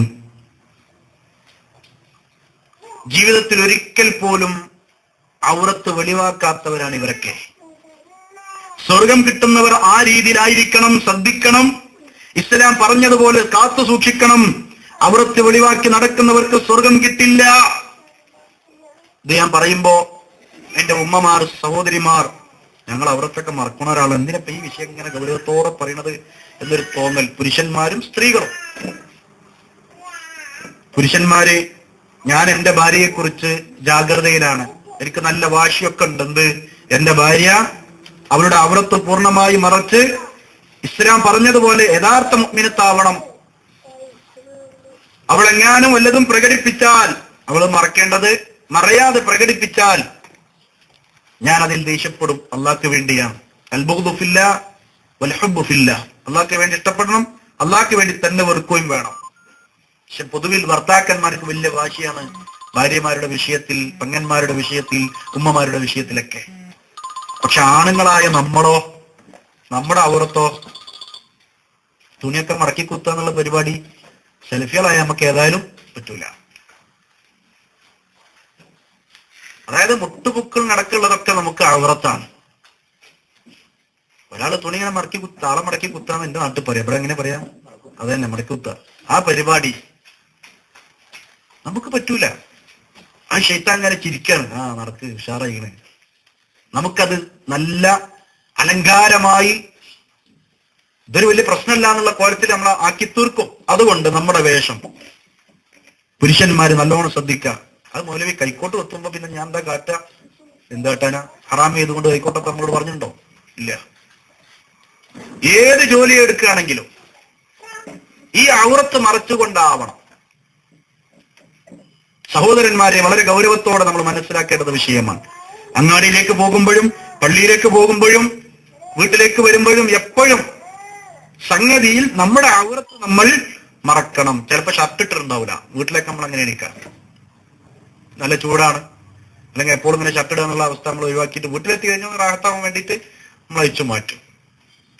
ജീവിതത്തിൽ ഒരിക്കൽ പോലും ഔറത്ത് വെളിവാക്കാത്തവരാണ് ഇവരൊക്കെ. സ്വർഗം കിട്ടുന്നവർ ആ രീതിയിലായിരിക്കണം, ശ്രദ്ധിക്കണം. ഇസ്ലാം പറഞ്ഞതുപോലെ കാത്തു സൂക്ഷിക്കണം. ഔറത്ത് വെളിവാക്കി നടക്കുന്നവർക്ക് സ്വർഗം കിട്ടില്ല. ഇത് ഞാൻ പറയുമ്പോ എന്റെ ഉമ്മമാർ, സഹോദരിമാർ, ഞങ്ങൾ ഔറത്തൊക്കെ മറക്കണ ഒരാൾ, എന്തിനപ്പ ഈ വിഷയം ഇങ്ങനെ ഗൗരവത്തോടെ പറയണത് എന്നൊരു തോന്നൽ പുരുഷന്മാരും സ്ത്രീകളും. പുരുഷന്മാര്, ഞാൻ എന്റെ ഭാര്യയെ കുറിച്ച് ജാഗ്രതയിലാണ്. എനിക്ക് നല്ല വാശിയൊക്കെ ഉണ്ട്. എന്ത്? എന്റെ ഭാര്യ അവളുടെ ഔറത്ത് പൂർണ്ണമായി മറച്ച് ഇസ്ലാം പറഞ്ഞതുപോലെ യഥാർത്ഥ മുഅ്മിനത്താവണം. അവൾ എങ്ങാനും വല്ലതും പ്രകടിപ്പിച്ചാൽ, അവൾ മറക്കേണ്ടത് മറയാതെ പ്രകടിപ്പിച്ചാൽ ഞാൻ അതിൽ ദേഷ്യപ്പെടും. അള്ളാഹ്ക്ക് വേണ്ടിയാണ്. അൽ ബുഗ്ദു ഫില്ലാഹ് വൽ ഹുബ്ബു ഫില്ലാഹ്. അള്ളാഹ്ക്ക് വേണ്ടി ഇഷ്ടപ്പെടണം, അള്ളാഹ്ക്ക് വേണ്ടി തന്നെ വെറുക്കുകയും വേണം. പക്ഷെ പൊതുവിൽ ഭർത്താക്കന്മാർക്ക് വലിയ വാശിയാണ് ഭാര്യമാരുടെ വിഷയത്തിൽ, പെങ്ങന്മാരുടെ വിഷയത്തിൽ, ഉമ്മമാരുടെ വിഷയത്തിലൊക്കെ. പക്ഷെ ആണുങ്ങളായ നമ്മളോ, നമ്മുടെ ഔറത്തോ, തുണിയൊക്കെ മടക്കി കുത്തുക എന്നുള്ള പരിപാടി സെൽഫികളായ നമുക്ക് ഏതായാലും പറ്റൂല. അതായത് മുട്ടുപുക്കൾ നടക്കുള്ളതൊക്കെ നമുക്ക് ഔറത്താണ്. ഒരാള് തുണി ഇങ്ങനെ താളം മടക്കി കുത്താന്ന് എന്റെ നാട്ടിൽ പറയാം. ഇവിടെ എങ്ങനെ പറയാം? അത് തന്നെ, മടക്കി കുത്ത. ആ പരിപാടി നമുക്ക് പറ്റൂല. ആ ശൈത്താൻ അങ്ങനെ ചിരിക്കാണ്, ആ നടക്ക് ഉഷാറായിക്കണേ. നമുക്കത് നല്ല അലങ്കാരമായി ഇതൊരു വലിയ പ്രശ്നമല്ല എന്നുള്ള കോലത്തിൽ നമ്മൾ ആക്കി തീർക്കും. അതുകൊണ്ട് നമ്മുടെ വേഷം പുരുഷന്മാര് നല്ലോണം ശ്രദ്ധിക്കുക. അത് മൗലവി കൈക്കോട്ട് വെത്തുമ്പോ പിന്നെ ഞാൻ എന്താ കാട്ടുക? എന്താ കാട്ടാനാ? ഹറാം ചെയ്തുകൊണ്ട് കൈക്കോട്ടൊക്കെ നമ്മളോട് പറഞ്ഞിട്ടുണ്ടോ? ഇല്ല. ഏത് ജോലി എടുക്കുകയാണെങ്കിലും ഈ ഔറത്ത് മറച്ചുകൊണ്ടാവണം. സഹോദരന്മാരെ, വളരെ ഗൗരവത്തോടെ നമ്മൾ മനസ്സിലാക്കേണ്ടത് വിഷയമാണ്. അങ്ങാടിയിലേക്ക് പോകുമ്പോഴും പള്ളിയിലേക്ക് പോകുമ്പോഴും വീട്ടിലേക്ക് വരുമ്പോഴും എപ്പോഴും സംഗതിയിൽ നമ്മുടെ ഔറത്ത് നമ്മൾ മറക്കണം. ചിലപ്പോൾ ഷർട്ട് ഇട്ടിട്ടുണ്ടാവില്ല, വീട്ടിലേക്ക് നമ്മൾ അങ്ങനെ എണീക്കാം, നല്ല ചൂടാണ്, അല്ലെങ്കിൽ എപ്പോഴും ഇങ്ങനെ ഷർട്ട് ഇടുക എന്നുള്ള അവസ്ഥ നമ്മൾ ഒഴിവാക്കിയിട്ട് വീട്ടിലെത്തി കഴിഞ്ഞാൽ റാഹത്താവാൻ വേണ്ടിയിട്ട് നമ്മൾ അയച്ചു മാറ്റും.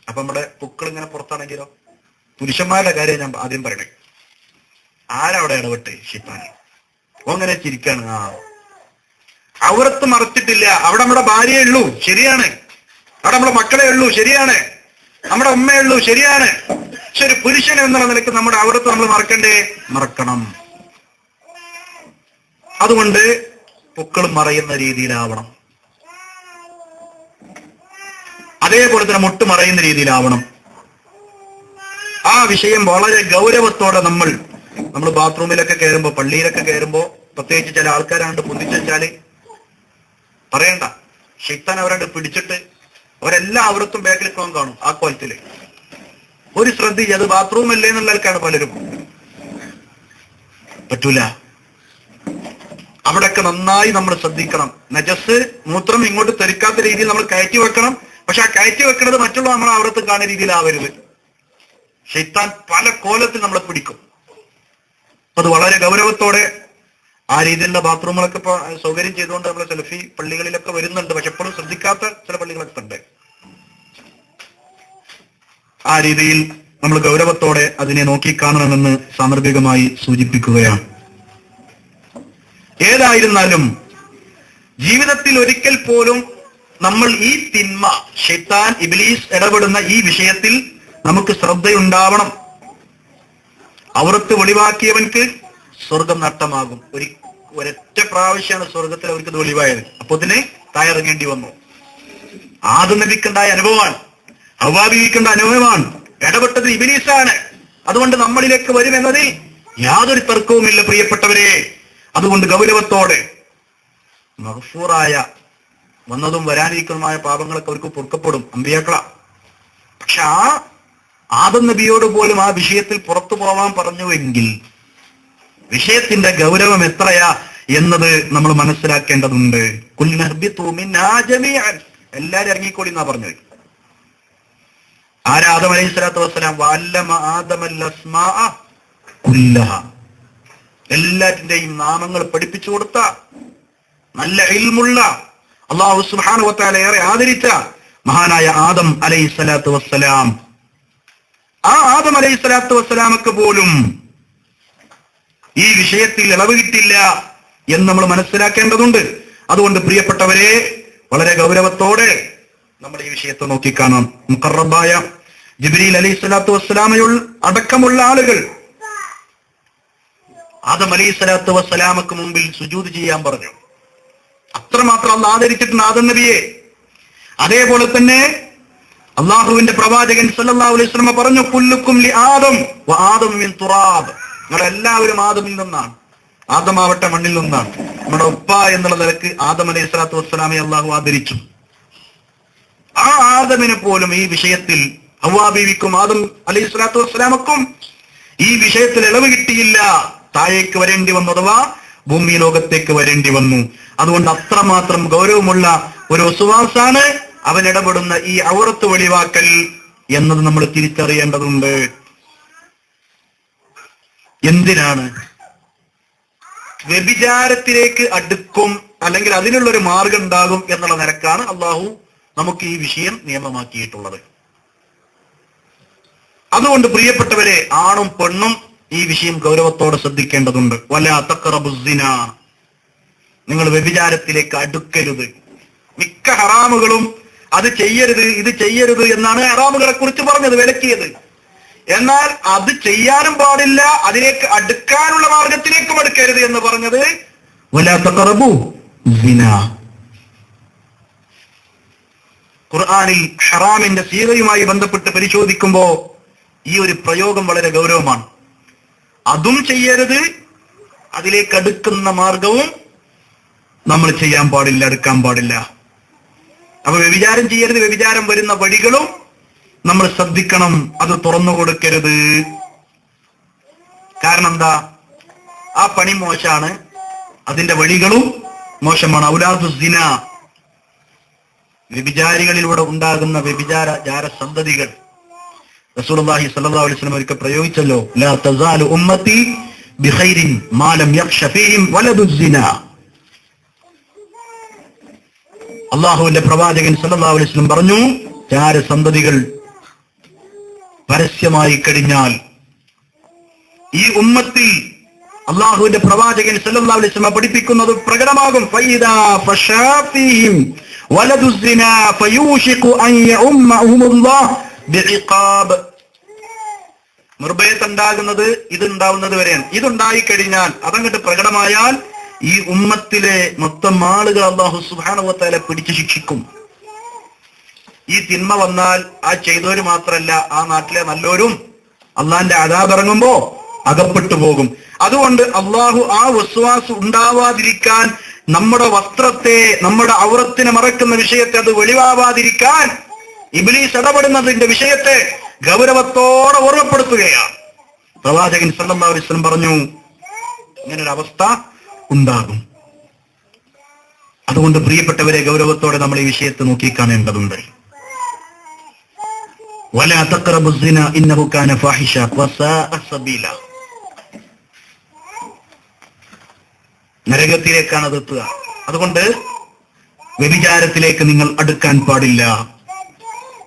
അപ്പൊ നമ്മുടെ പൂക്കൾ ഇങ്ങനെ പുറത്താണെങ്കിലോ? പുരുഷന്മാരുടെ കാര്യം ഞാൻ ആദ്യം പറയണേ. ആരവിടെ ഇടപെട്ട് ഷിപ്പാനെ അങ്ങനെ ചിരിക്കാണ്. ഔറത്ത് മറച്ചിട്ടില്ല. അവിടെ നമ്മുടെ ഭാര്യയേ ഉള്ളൂ, ശരിയാണ്. അവിടെ നമ്മുടെ മക്കളെ ഉള്ളൂ, ശരിയാണ്. നമ്മുടെ ഉമ്മയേ ഉള്ളൂ, ശരിയാണ്. പക്ഷെ ഒരു പുരുഷൻ എന്നുള്ള നിലയ്ക്ക് നമ്മുടെ ഔറത്ത് നമ്മൾ മറക്കണ്ടേ? മറക്കണം. അതുകൊണ്ട് പൂക്കൾ മറയുന്ന രീതിയിലാവണം. അതേപോലെ തന്നെ മുട്ട് മറയുന്ന രീതിയിലാവണം. ആ വിഷയം വളരെ ഗൗരവത്തോടെ നമ്മൾ ബാത്റൂമിലൊക്കെ കയറുമ്പോ, പള്ളിയിലൊക്കെ കയറുമ്പോ, പ്രത്യേകിച്ച് ചില ആൾക്കാരാണ്ട് പൊന്തിച്ചാല് പറയണ്ട, ശൈത്താൻ അവരാണ്ട് പിടിച്ചിട്ട് അവരെല്ലാം ഔറത്തും ബാക്കിലേക്കും കാണും. ആ കോലത്തില് ഒരു ശ്രദ്ധിച്ച്, അത് ബാത്റൂം അല്ലേ എന്നുള്ള ആൾക്കാണ് പലരും. പറ്റൂല. അവിടെയൊക്കെ നന്നായി നമ്മൾ ശ്രദ്ധിക്കണം. നജസ് മൂത്രം ഇങ്ങോട്ട് തെറിക്കാത്ത രീതിയിൽ നമ്മൾ കയറ്റി വെക്കണം. പക്ഷെ ആ കയറ്റി വെക്കുന്നത് മറ്റുള്ള നമ്മളെ ഔറത്ത് കാണുന്ന രീതിയിലാവരുത്. ശൈത്താൻ പല കോലത്തിൽ നമ്മളെ പിടിക്കും. അത് വളരെ ഗൗരവത്തോടെ ആ രീതിയിലുള്ള ബാത്റൂമുകളൊക്കെ ഇപ്പൊ സൗകര്യം ചെയ്തുകൊണ്ട് നമ്മളെ സെൽഫി പള്ളികളിലൊക്കെ വരുന്നുണ്ട്. പക്ഷെ എപ്പോഴും ശ്രദ്ധിക്കാത്ത ചില പള്ളികളൊക്കെ ഉണ്ട്. ആ രീതിയിൽ നമ്മൾ ഗൗരവത്തോടെ അതിനെ നോക്കിക്കാണണമെന്ന് സാന്ദർഭികമായി സൂചിപ്പിക്കുകയാണ്. ഏതായിരുന്നാലും ജീവിതത്തിൽ ഒരിക്കൽ പോലും നമ്മൾ ഈ തിന്മ, ശൈത്താൻ, ഇബ്ലീസ് ഇടപെടുന്ന ഈ വിഷയത്തിൽ നമുക്ക് ശ്രദ്ധയുണ്ടാവണം. ഔറത്ത് വെളിവാക്കിയവൻക്ക് സ്വർഗം നഷ്ടമാകും. ഒരൊറ്റ പ്രാവശ്യമാണ് സ്വർഗത്തിൽ അവർക്ക് വെളിവായത്. അപ്പൊ ഇതിന് തായിറങ്ങേണ്ടി വന്നു. ആദം നബിക്കുണ്ടായ അനുഭവമാണ്, ഹവ്വാ ബീവിക്കുണ്ട അനുഭവമാണ്. ഇടപെട്ടത് ഇബ്ലീസാണ്. അതുകൊണ്ട് നമ്മളിലേക്ക് വരുമെന്നതിൽ യാതൊരു തർക്കവുമില്ല പ്രിയപ്പെട്ടവരെ. അതുകൊണ്ട് ഗൗരവത്തോടെ മഗ്ഫൂറായ വന്നതും വരാനിരിക്കുന്നതുമായ പാപങ്ങളൊക്കെ അവർക്ക് പൊറുക്കപ്പെടും, അമ്പിയാക്കള. പക്ഷെ ആ ആദം നബിയോട് പോലും ആ വിഷയത്തിൽ പുറത്തു പോവാൻ പറഞ്ഞുവെങ്കിൽ വിഷയത്തിന്റെ ഗൗരവം എത്രയാ എന്നത് നമ്മൾ മനസ്സിലാക്കേണ്ടതുണ്ട്. എല്ലാരും ഇറങ്ങിക്കോളി എന്നാ പറഞ്ഞത്. ആദം അലൈഹി സ്വലാത്തു വസ്സലാം എല്ലാറ്റിന്റെയും നാമങ്ങൾ പഠിപ്പിച്ചു കൊടുത്ത, നല്ല ഇൽമുള്ള, അല്ലാഹു സുബ്ഹാനഹു വ തആല ഏറെ ആദരിച്ച മഹാനായ ആദം അലൈഹി സ്വലാത്തു വസ്സലാം, ആ ആദം അലൈഹി സ്വലാത്തു വസ്സലാമക്ക് പോലും ഈ വിഷയത്തിൽ ഇളവ് കിട്ടില്ല എന്ന് നമ്മൾ മനസ്സിലാക്കേണ്ടതുണ്ട്. അതുകൊണ്ട് പ്രിയപ്പെട്ടവരെ, വളരെ ഗൗരവത്തോടെ നമ്മൾ ഈ വിഷയത്തെ നോക്കിക്കാണാം. മുഖറബായ ജിബ്രീൽ അലൈഹി സ്വലാത്തു വസ്സലാമയുള്ള അടക്കമുള്ള ആളുകൾ ആദം അലൈഹി സ്വലാത്തു വസ്സലാമക്ക് മുമ്പിൽ സുജൂദ് ചെയ്യാൻ പറഞ്ഞു. അത്രമാത്രം അള്ളാഹ് ആദരിച്ചിട്ടുണ്ട് ആദം നബിയെ. അതേപോലെ തന്നെ അള്ളാഹുവിന്റെ പ്രവാചകൻ സല്ലല്ലാഹു അലൈഹി വസല്ലം പറഞ്ഞു, കുല്ലുക്കും ലി ആദം വ ആദം മിൻ തുറാബ്. നിങ്ങളെല്ലാവരും ആദമിൽ നിന്നാണ്, ആദമാവട്ടെ മണ്ണിൽ നിന്നാണ്. നമ്മുടെ ഉപ്പ എന്നുള്ള നിലക്ക് ആദം അലൈഹി സ്വലാത്തു വസ്സലാമെ അള്ളാഹു ആദരിച്ചു. ആ ആദമിനെ പോലും ഈ വിഷയത്തിൽ, ഹവ്വാ ബീവിക്കും ആദം അലൈഹി സ്വലാത്തു വസ്സലാമക്കും ഈ വിഷയത്തിൽ ഇളവ് കിട്ടിയില്ല. താഴേക്ക് വരേണ്ടി വന്നു, അഥവാ ഭൂമി ലോകത്തേക്ക് വരേണ്ടി വന്നു. അതുകൊണ്ട് അത്രമാത്രം ഗൗരവമുള്ള ഒരു വസ്തുവാസാണ് അവൻ ഇടപെടുന്ന ഈ ഔറത്ത് വെളിവാക്കൽ എന്നത് നമ്മൾ തിരിച്ചറിയേണ്ടതുണ്ട്. എന്തിനാണ്? വ്യഭിചാരത്തിലേക്ക് അടുക്കും, അല്ലെങ്കിൽ അതിനുള്ളൊരു മാർഗം ഉണ്ടാകും എന്നുള്ള നിലക്കാണ് അള്ളാഹു നമുക്ക് ഈ വിഷയം നിയമമാക്കിയിട്ടുള്ളത്. അതുകൊണ്ട് പ്രിയപ്പെട്ടവരെ, ആണും പെണ്ണും ഈ വിഷയം ഗൗരവത്തോടെ ശ്രദ്ധിക്കേണ്ടതുണ്ട്. വലാ തഖറബുസ്സിന, നിങ്ങൾ വ്യഭിചാരത്തിലേക്ക് അടുക്കരുത്. മിക്ക ഹറാമുകളും അത് ചെയ്യരുത്, ഇത് ചെയ്യരുത് എന്നാണ് ഹറാമുകളെ കുറിച്ച് പറഞ്ഞത്, വിലക്കിയത്. എന്നാൽ അത് ചെയ്യാനും പാടില്ല, അതിലേക്ക് അടുക്കാനുള്ള മാർഗത്തിലേക്കും അടുക്കരുത് എന്ന് പറഞ്ഞത് വലാ തഖറബു സിന. ഖുർആനിൽ ഹറാമിന്റെ സീറയുമായി ബന്ധപ്പെട്ട് പരിശോധിക്കുമ്പോ ഈ ഒരു പ്രയോഗം വളരെ ഗൗരവമാണ്. അതും ചെയ്യരുത്, അതിലേക്ക് അടുക്കുന്ന മാർഗവും നമ്മൾ ചെയ്യാൻ പാടില്ല, അടുക്കാൻ പാടില്ല. അപ്പൊ വ്യഭിചാരം ചെയ്യരുത്, വ്യഭിചാരം വരുന്ന വഴികളും നമ്മൾ ശ്രദ്ധിക്കണം, അത് തുറന്നു കൊടുക്കരുത്. കാരണം എന്താ? ആ പണി മോശമാണ്, അതിന്റെ വഴികളും മോശമാണ്. ഔലാദു സിന, വ്യഭിചാരികളിലൂടെ ഉണ്ടാകുന്ന വ്യഭിചാര സന്തതികൾ. റസൂലുള്ളാഹി സ്വല്ലല്ലാഹു അലൈഹി വസല്ലം ഒരിക്കൽ പ്രയോഗിച്ചല്ലോ, ലാ തസാലു ഉമ്മത്തി ബിഖൈരിൻ മാ ലം യഖ്ശ ഫീഹിം വലദു സിന. അല്ലാഹുവിന്റെ പ്രവാചകൻ സ്വല്ലല്ലാഹു അലൈഹി വസല്ലം പറഞ്ഞു, സന്തതികൾ പരസ്യമായി കഴിഞ്ഞാൽ ഈ ഉമ്മത്തിൽ അല്ലാഹുവിന്റെ പ്രവാചകൻ സല്ലല്ലാഹു അലൈഹി വസല്ലം പഠിപ്പിക്കുന്നത് പ്രകടമാകും. ഫൈദാ ഫശാ ഫീഹിം വലദു സിന ഫയൂഷിഖു അൻ യഉമ്മഹുമുല്ലാഹ് ബിഇഖാബ്. നിർഭയത്തുണ്ടാകുന്നത് ഇതുണ്ടാവുന്നത് വരെയാണ്. ഇതുണ്ടായി കഴിഞ്ഞാൽ, അതങ്ങോട്ട് പ്രകടമായാൽ ഈ ഉമ്മത്തിലെ മൊത്തം ആളുകൾ അല്ലാഹു സുബ്ഹാനഹു വ തആല പിടിച്ചു ശിക്ഷിക്കും. ഈ തിന്മ വന്നാൽ ആ ചെയ്തവര് മാത്രമല്ല, ആ നാട്ടിലെ നല്ലവരും അള്ളാന്റെ അദാബ് ഇറങ്ങുമ്പോ അകപ്പെട്ടു പോകും. അതുകൊണ്ട് അള്ളാഹു ആ വസ്വാസ് ഉണ്ടാവാതിരിക്കാൻ, നമ്മുടെ വസ്ത്രത്തെ, നമ്മുടെ ഔറത്തിനെ മറക്കുന്ന വിഷയത്തെ അത് വെളിവാവാതിരിക്കാൻ ഇബ്ലീസ് ഇടപെടുന്നതിന്റെ വിഷയത്തെ ഗൗരവത്തോടെ ഓർമ്മപ്പെടുത്തുകയാണ്. പ്രവാചകൻ സല്ലല്ലാഹു അലൈഹി വസല്ലം പറഞ്ഞു, ഇങ്ങനൊരു അവസ്ഥ ഉണ്ടാകും. അതുകൊണ്ട് പ്രിയപ്പെട്ടവരെ, ഗൗരവത്തോടെ നമ്മൾ ഈ വിഷയത്തെ നോക്കിക്കാണേണ്ടതുണ്ട്. വലാ തഖറബു സിന ഇന്നഹു കാന ഫാഹിഷ വസാഅ സബീല. നരകത്തിലേക്കാണ് അത് എത്തുക. അതുകൊണ്ട് വ്യഭിചാരത്തിലേക്ക് നിങ്ങൾ അടുക്കാൻ പാടില്ല.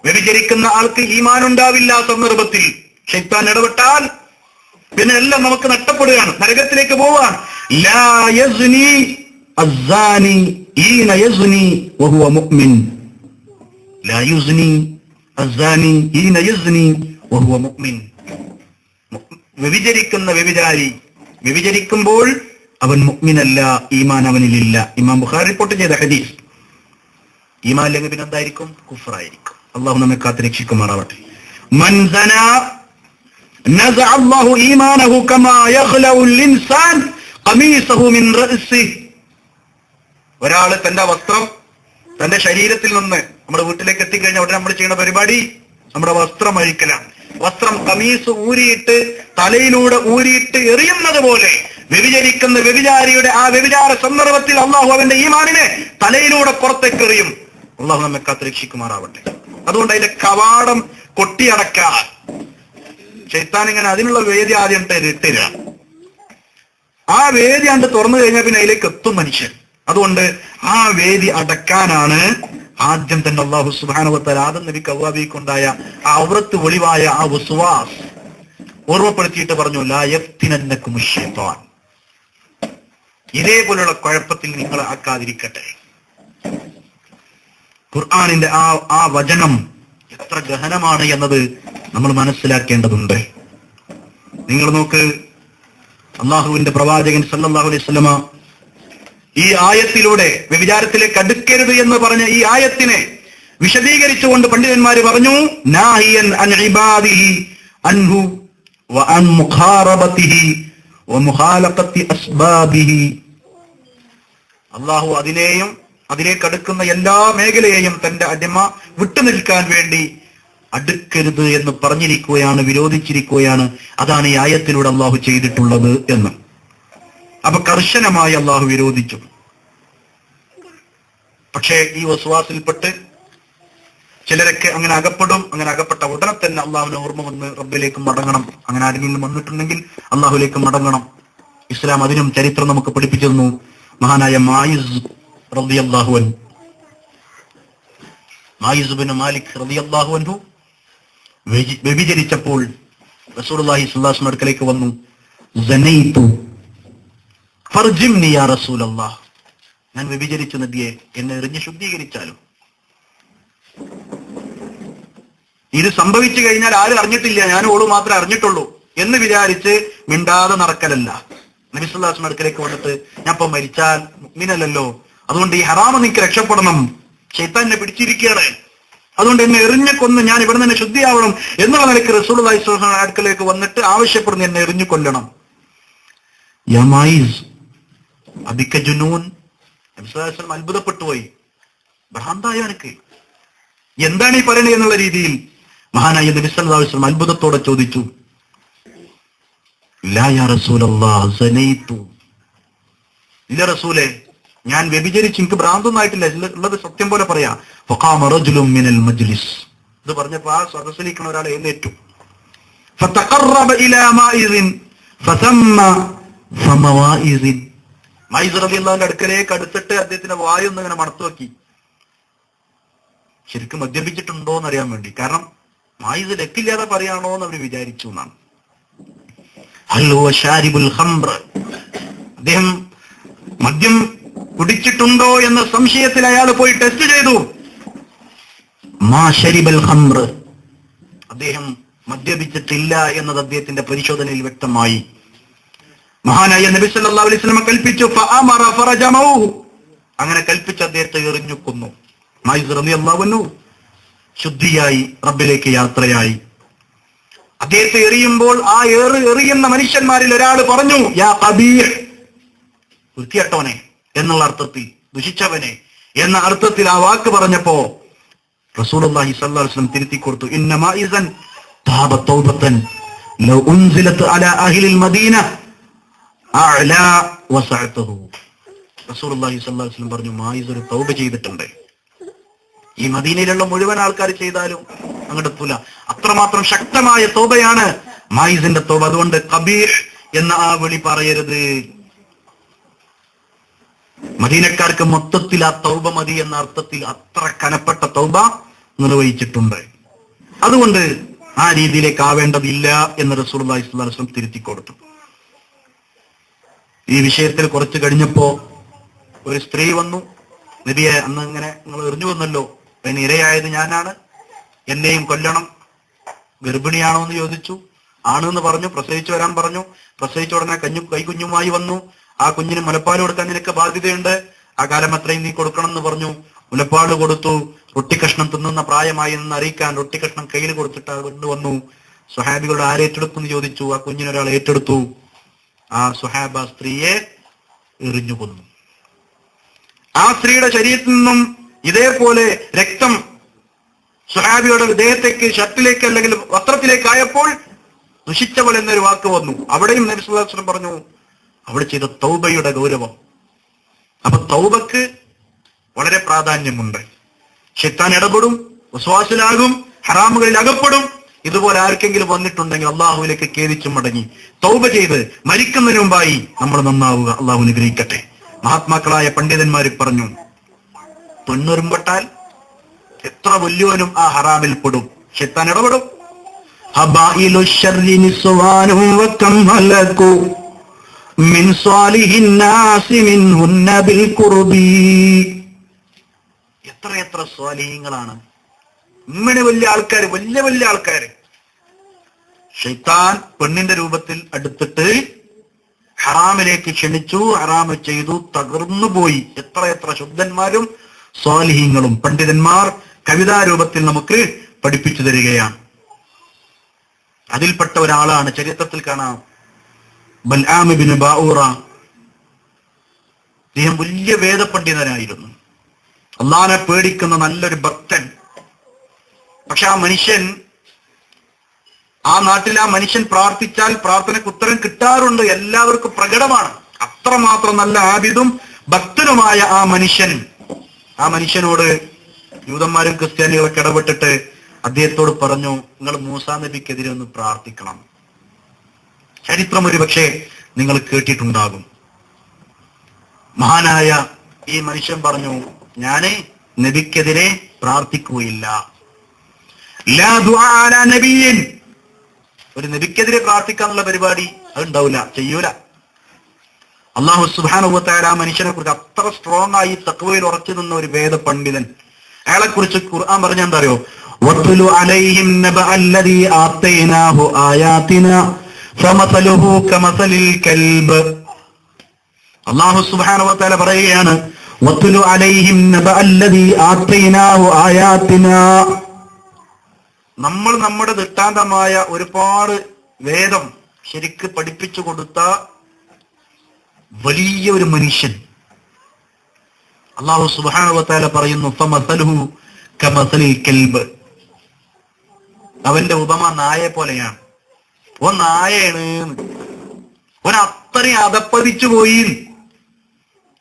വ്യഭിചരിക്കുന്ന ആൾക്ക് ഈമാൻ ഉണ്ടാവില്ല. സന്ദർഭത്തിൽ ശൈത്താൻ ഇടപെട്ടാൽ പിന്നെ എല്ലാം നമുക്ക് നഷ്ടപ്പെടുകയാണ്, നരകത്തിലേക്ക് പോവാൻ. ലാ യസ്നി അസ്സാനി ഈന യസ്നി വഹുവ മുഅ്മിൻ. ലാ യുസ്നി അസ്സാനി ഈന യസ്നി വഹുവ മുഅ്മിൻ. വ്യഭിചരിക്കുന്ന വ്യഭിചാരി വ്യഭിചരിക്കുമ്പോൾ അവൻ മുഅ്മിനല്ല, ഈമാൻ അവനിലില്ല. ഇമാം ബുഖാരി റിപ്പോർട്ട് ചെയ്ത ഹദീസ്. ഈമാൻ ഇല്ലെങ്കിൽ പിന്നെ എന്തായിരിക്കും? കുഫ്റായിരിക്കും. അള്ളാഹു നമ്മെ കാത്ത് രക്ഷിക്കുമാറാവട്ടെ. മൻ സനാ നസഅ അല്ലാഹു ഈമാനഹു കമാ യഖ്ലഉൽ ഇൻസാൻ ഖമീസഹു മിൻ റഅസിഹി. ഒരാള് തന്റെ വസ്ത്രം തന്റെ ശരീരത്തിൽ നിന്ന് നമ്മുടെ വീട്ടിലേക്ക് എത്തിക്കഴിഞ്ഞാൽ ഉടനെ നമ്മൾ ചെയ്യുന്ന പരിപാടി നമ്മുടെ വസ്ത്രം അഴിക്കലാണ്. വസ്ത്രം കമീസ് ഊരിയിട്ട് തലയിലൂടെ ഊരിയിട്ട് എറിയുന്നത് പോലെ വ്യഭിചരിക്കുന്ന വ്യഭിചാരിയുടെ ആ വ്യഭിചാര സന്ദർഭത്തിൽ അള്ളാഹു അവന്റെ ഈമാനിനെ തലയിലൂടെ പുറത്തേക്ക് എറിയും. അള്ളാഹു നമ്മെ കാത്ത് രക്ഷിക്കുമാറാവട്ടെ. അതുകൊണ്ട് അതിന്റെ കവാടം കൊട്ടിയടക്കാൻ ശൈത്താൻ ഇങ്ങനെ അതിനുള്ള വേദി ആദ്യം ഇട്ടുക. ആ വേദി കണ്ട് തുറന്നു കഴിഞ്ഞാൽ പിന്നെ അതിലേക്ക് എത്തും മനുഷ്യൻ. അതുകൊണ്ട് ആ വേദി അടക്കാനാണ് ആദ്യം തന്നെ അല്ലാഹു സുബ്ഹാനഹു വ തആല ആദം നബിക്ക് ഹവ്വാബിക്കുണ്ടായ ആ ഔറത്ത് ഒളിവായ ആ വസ്വാസ് ഓർമ്മപ്പെടുത്തിയിട്ട് പറഞ്ഞു, ലാ യഫ്തിനന്നകും ശൈത്താൻ. ഇതേപോലുള്ള കുഴപ്പത്തിൽ നിങ്ങൾ ആക്കാതിരിക്കട്ടെ. ഖുർആനിന്റെ ആ വചനം എത്ര ഗഹനമാണ് എന്നത് നമ്മൾ മനസ്സിലാക്കേണ്ടതുണ്ട്. നിങ്ങൾ നോക്ക്, അള്ളാഹുവിന്റെ പ്രവാചകൻ സല്ലല്ലാഹു അലൈഹി വസല്ലമ ഈ ആയത്തിലൂടെ വ്യഭിചാരത്തിലേക്ക് അടുക്കരുത് എന്ന് പറഞ്ഞ ഈ ആയത്തിനെ വിശദീകരിച്ചുകൊണ്ട് പണ്ഡിതന്മാര് പറഞ്ഞു, നാഹിയൻ അൻ ഇബാദിഹി അൻഹു വ അൻ മുഖാറബതിഹി വ മുഖാലഖതി അസ്ബാബിഹി. അല്ലാഹു അതിനെയും അതിലേക്ക് അടുക്കുന്ന എല്ലാ മേഖലയെയും തന്റെ അടിമ വിട്ടുനിൽക്കാൻ വേണ്ടി അടുക്കരുത് എന്ന് പറഞ്ഞിരിക്കുകയാണ്, വിരോധിച്ചിരിക്കുകയാണ്. അതാണ് ഈ ആയത്തിലൂടെ അള്ളാഹു ചെയ്തിട്ടുള്ളത് എന്ന്. അപ്പൊ കർശനമായി അള്ളാഹു വിരോധിച്ചു. പക്ഷേ ഈ വസ്വാസിൽപ്പെട്ട് ചിലരൊക്കെ അങ്ങനെ അകപ്പെടും. അങ്ങനെ അകപ്പെട്ട ഉടനെ തന്നെ അള്ളാഹുവിനെ ഓർമ്മ വന്ന് റബ്ബിലേക്ക് മടങ്ങണം. അങ്ങനെ ആരെങ്കിലും വന്നിട്ടുണ്ടെങ്കിൽ അള്ളാഹുലേക്ക് മടങ്ങണം. ഇസ്ലാം അതിനും ചരിത്രം നമുക്ക് പഠിപ്പിച്ചു തന്നു. മഹാനായ മായിസ് റളിയല്ലാഹു അൻഹു, മായിസ് ബിൻ മാലിക് റളിയല്ലാഹു അൻഹു വ്യഭിചരിച്ചപ്പോൾ റസൂലുള്ളാഹി സ്വല്ലല്ലാഹു അലൈഹി വസല്ലം അടുക്കലേക്ക് വന്നു. സനൈതു ഫർജിംനി യാ റസൂലല്ലാഹ്, ഞാൻ വ്യഭിചരിച്ചു നബിയെ, എന്നെ എറിഞ്ഞ് ശുദ്ധീകരിച്ചാലും. ഇത് സംഭവിച്ചു കഴിഞ്ഞാൽ ആരും അറിഞ്ഞിട്ടില്ല, ഞാൻ ഓള് മാത്രമേ അറിഞ്ഞിട്ടുള്ളൂ എന്ന് വിചാരിച്ച് മിണ്ടാതെ നടക്കലല്ല. നബി സല്ലല്ലാഹു അലൈഹി വസല്ലം അടുക്കലേക്ക് വന്നിട്ട് ഞാൻ ഇപ്പൊ മരിച്ചാൽ മുഅ്മിനല്ലല്ലോ, അതുകൊണ്ട് ഈ ഹറാമ് നിനക്ക് രക്ഷപ്പെടണം, ശൈത്താൻ എന്നെ പിടിച്ചിരിക്കുകയാണ്, അതുകൊണ്ട് എന്നെ എറിഞ്ഞു കൊന്ന് ഞാൻ ഇവിടെ നിന്ന് ശുദ്ധിയാവണം എന്നുള്ള നിലയ്ക്ക് റസൂലുള്ളാഹി സ്വല്ലല്ലാഹു അലൈഹി വസല്ലം അടുക്കലേക്ക് വന്നിട്ട് ആവശ്യപ്പെടുന്നു, എന്നെ എറിഞ്ഞു കൊല്ലണം. യാ മായിസ് അബിക ജുനൂൻ. നബി സല്ലല്ലാഹു അലൈഹി വസല്ലം അത്ഭുതപ്പെട്ടു പോയി. ഭ്രാന്തായോ എനിക്ക്, എന്താണ് ഈ പറയുന്നത് എന്നുള്ള രീതിയിൽ മഹാനായ നബി സല്ലല്ലാഹു അലൈഹി വസല്ലം അത്ഭുതത്തോടെ ചോദിച്ചു, ലാ യാ റസൂലല്ലാഹ് സനൈതു. ഇല്ല റസൂലേ, ഞാൻ വ്യഭിചരിച്ചു, എനിക്ക് ഭ്രാന്തൊന്നായിട്ടില്ല, ഉള്ളത് സത്യം പോലെ പറയാ. ഫഖാമ റജുലുൻ മിനൽ മജ്ലിസ്. ഇത് പറഞ്ഞപ്പോ ആ സദസ്സിലിരിക്കുന്ന ഒരാൾ എഴുന്നേറ്റു. ഫതഖറബ ഇലാ മായിസിൻ ഫതമ്മ ഫമവായിസിൻ. മായിസ് റളിയല്ലാഹുവിന്റെ അടുക്കലേക്ക് അടുത്തിട്ട് അദ്ദേഹത്തിന്റെ വായൊന്ന് ഇങ്ങനെ മണത്തു നോക്കി, ശരിക്കും മദ്യപിച്ചിട്ടുണ്ടോ എന്ന് അറിയാൻ വേണ്ടി. കാരണം മായിസ് ലക്കില്ലാതെ പറയാണോ എന്ന് അവർ വിചാരിച്ചു എന്നാണ്. ഹല്ലോ ഷാരിബുൽ ഖംർ, അദ്ദേഹം മദ്യം കുടിച്ചിട്ടുണ്ടോ എന്ന സംശയത്തിൽ അയാൾ പോയി ടെസ്റ്റ് ചെയ്തു. മാ ഷരിബൽ ഖംർ, അദ്ദേഹം മദ്യപിച്ചിട്ടില്ല എന്നത് അദ്ദേഹത്തിന്റെ പരിശോധനയിൽ വ്യക്തമായി. മഹാനായ നബി സല്ലല്ലാഹു അലൈഹി വസല്ലം കൽപ്പിച്ചു, ഫഅമറ ഫറജമഹു, അങ്ങനെ കൽപ്പിച്ച് അദ്ദേഹത്തെ എറിഞ്ഞു കൊന്നു. മായിസ് റളിയല്ലാഹു അൻഹു ശുദ്ധിയായി റബ്ബിലേക്ക് യാത്രയായി. അദ്ദേഹത്തെ എറിയുമ്പോൾ ആ എറിയുന്ന മനുഷ്യന്മാരിൽ ഒരാൾ പറഞ്ഞു, യാ ഖബീഹ്, വൃത്തികെട്ടവനെ എന്നുള്ള അർത്ഥത്തിൽ, ദുഷിച്ചവനെ എന്ന അർത്ഥത്തിൽ ആ വാക്ക് പറഞ്ഞപ്പോ റസൂലുള്ളാഹി സ്വല്ലല്ലാഹു അലൈഹി വസല്ലം തിരുത്തി കൊടുത്തു, ഇന്ന മായിസൻ താബ തൗബതൻ ലൗ ഉൻസിലത് അലാ അഹ്ലിൽ മദീന അഅലാ വസഅതഹു. റസൂലുള്ളാഹി സ്വല്ലല്ലാഹു അലൈഹി വസല്ലം പറഞ്ഞു, മായിസ് ഒരു തൗബ ചെയ്തിട്ടുണ്ട്, ഈ മദീനയിലുള്ള മുഴുവൻ ആൾക്കാർ ചെയ്താലും അങ്ങോട്ട് എത്തൂല, അത്രമാത്രം ശക്തമായ തൗബയാണ് മായിസിന്റെ തൗബ. അതുകൊണ്ട് ഖബീഹ് എന്ന ആ വിളി പറയരുത്. മദീനക്കാർക്ക് മൊത്തത്തിൽ ആ തൗബ മതി എന്ന അർത്ഥത്തിൽ അത്ര കനപ്പെട്ട തൗബ നിർവഹിച്ചിട്ടുണ്ട്. അതുകൊണ്ട് ആ രീതിയിലേക്ക് ആവേണ്ടതില്ല എന്ന് റസൂലുള്ളാഹി സ്വല്ലല്ലാഹു അലൈഹി വസല്ലം തിരുത്തി കൊടുത്തു. ഈ വിഷയത്തിൽ കുറച്ച് കഴിഞ്ഞപ്പോ ഒരു സ്ത്രീ വന്നു, നബിയെ അന്ന് ഇങ്ങനെ നിങ്ങൾ എറിഞ്ഞു വന്നല്ലോ, അതിന് ഇരയായത് ഞാനാണ്, എന്നെയും കൊല്ലണം, ഗർഭിണിയാണോ എന്ന് ചോദിച്ചു. ആണെന്ന് പറഞ്ഞു. പ്രസവിച്ചു വരാൻ പറഞ്ഞു. പ്രസവിച്ച ഉടനെ കൈകുഞ്ഞുമായി വന്നു. ആ കുഞ്ഞിന് മുലപ്പാൽ കൊടുക്കാൻ നിനക്ക് ബാധ്യതയുണ്ട്, ആ കാലം അത്രയും നീ കൊടുക്കണം എന്ന് പറഞ്ഞു. മുലപ്പാൽ കൊടുത്തു. റൊട്ടിക്കഷ്ണം തിന്നുന്ന പ്രായമായി എന്ന് അറിയിക്കാൻ റൊട്ടിക്കഷ്ണം കയ്യിൽ കൊടുത്തിട്ട് കൊണ്ടുവന്നു. സ്വഹാബികളുടെ ആരേറ്റെടുത്തു എന്ന് ചോദിച്ചു. ആ കുഞ്ഞിനൊരാൾ ഏറ്റെടുത്തു. ആ സ്വഹാബ സ്ത്രീയെ എറിഞ്ഞു കൊന്നു. ആ സ്ത്രീയുടെ ശരീരത്തിൽ നിന്നും ഇതേപോലെ രക്തം സ്വഹാബിയുടെ ദേഹത്തേക്ക്, ഷർട്ടിലേക്ക് അല്ലെങ്കിൽ വസ്ത്രത്തിലേക്ക് ആയപ്പോൾ ദുഷിച്ചവൾ എന്നൊരു വാക്ക് വന്നു. അവിടെയും നബി സല്ലല്ലാഹു അലൈഹി വസല്ലം പറഞ്ഞു, അവിടെ ചെയ്ത തൗബയുടെ ഗൗരവം. അപ്പൊ തൗബക്ക് വളരെ പ്രാധാന്യമുണ്ട്. ശൈത്താൻ ഇടപെടും, വസ്വാസിലാകും, ഹറാമുകളിൽ അകപ്പെടും. ഇതുപോലെ ആർക്കെങ്കിലും വന്നിട്ടുണ്ടെങ്കിൽ അള്ളാഹുവിലേക്ക് ഖേദിച്ചു മടങ്ങി തൗബ ചെയ്ത് മരിക്കുന്നതിന് മുമ്പായി നമ്മൾ നന്നാവുക. അള്ളാഹു അനുഗ്രഹിക്കട്ടെ. മഹാത്മാക്കളായ പണ്ഡിതന്മാർ പറഞ്ഞു, പെണ്ണുരുമ്പെട്ടാൽ എത്ര വലിയവനും ആ ഹറാമിൽ പെടും. ശൈത്താൻ ഇടപെടും. ഹബായിലു ശർരി നിസ്വാനും വകം ഹലകു മിൻ സ്വാലിഹിൻ നാസി മിൻഹുന്ന ബിൽ ഖുർബി. എത്ര സ്വാലിഹീങ്ങളാണ്, ഇങ്ങനെ വലിയ ആൾക്കാര്, വലിയ ആൾക്കാര്. ശൈത്താൻ പെണ്ണിന്റെ രൂപത്തിൽ അടുത്തിട്ട് ഹറാമിലേക്ക് ക്ഷണിച്ചു, ഹറാമ് ചെയ്തു, തകർന്നു പോയി. എത്ര ശുദ്ധന്മാരും സ്വാലിഹീങ്ങളും പണ്ഡിതന്മാർ കവിതാരൂപത്തിൽ നമുക്ക് പഠിപ്പിച്ചു തരികയാണ്. അതിൽപ്പെട്ട ഒരാളാണ് ചരിത്രത്തിൽ കാണാം, ബൽആം ഇബ്നു ബഊറ. അദ്ദേഹം വലിയ വേദപണ്ഡിതനായിരുന്നു, അള്ളാഹനെ പേടിക്കുന്ന നല്ലൊരു ഭക്തൻ. പക്ഷെ ആ മനുഷ്യൻ, ആ നാട്ടിൽ ആ മനുഷ്യൻ പ്രാർത്ഥിച്ചാൽ പ്രാർത്ഥനയ്ക്ക് ഉത്തരം കിട്ടാറുണ്ട്, എല്ലാവർക്കും പ്രകടമാണ്. അത്രമാത്രം നല്ല ആബിദും ഭക്തനുമായ ആ മനുഷ്യനോട് യൂതന്മാരും ക്രിസ്ത്യാനികളൊക്കെ ഇടപെട്ടിട്ട് അദ്ദേഹത്തോട് പറഞ്ഞു, നിങ്ങൾ മൂസാ നബിക്കെതിരെ ഒന്ന് പ്രാർത്ഥിക്കണം. ചരിത്രം ഒരു പക്ഷേ നിങ്ങൾ കേട്ടിട്ടുണ്ടാകും. മഹാനായ ഈ മനുഷ്യൻ പറഞ്ഞു, ഞാന് നബിക്കെതിരെ പ്രാർത്ഥിക്കുകയില്ല. ലാ ദുആ അലാ നബിയ്യിൻ, ഒരു നബിക്കെതിരെ പ്രാർത്ഥിക്കാനുള്ള പരിപാടി അതുണ്ടാവില്ല, ചെയ്യൂല. അല്ലാഹു സുബ്ഹാനഹു വ തആല ആ മനുഷ്യനെ കുറിച്ച് അത്ര സ്ട്രോങ് ആയി തഖ്വയിൽ ഉറച്ചു നിന്ന ഒരു വേദ പണ്ഡിതൻ, അയാളെ കുറിച്ച് ഖുർആൻ പറഞ്ഞ എന്താ അറിയോ? വത്ലു അലൈഹിം നബഅല്ലദീ ആതൈനാഹു ആയാതിനാ ഫമസലുഹു കമസലിൽ കൽബ്. അല്ലാഹു സുബ്ഹാനഹു വ തആല പറയുകയാണ്, വത്ലു അലൈഹിം നബഅല്ലദീ ആതൈനാഹു ആയാതിനാ. നമ്മൾ നമ്മുടെ ദൃഷ്ടാന്തമായ ഒരുപാട് വേദം ശരിക്ക് പഠിപ്പിച്ചു കൊടുത്ത വലിയ ഒരു മനുഷ്യൻ അല്ലാഹു സുബ്ഹാനഹു വ തആല പറയുന്നു, ഫമസലുഹു കമസലിൽ കൽബ്. അവന്റെ ഉപമ നായയെ പോലെയാണ്. ഓ നായയാണ്, ഓൻ അത്രയും അതപ്പതിച്ചു പോയി.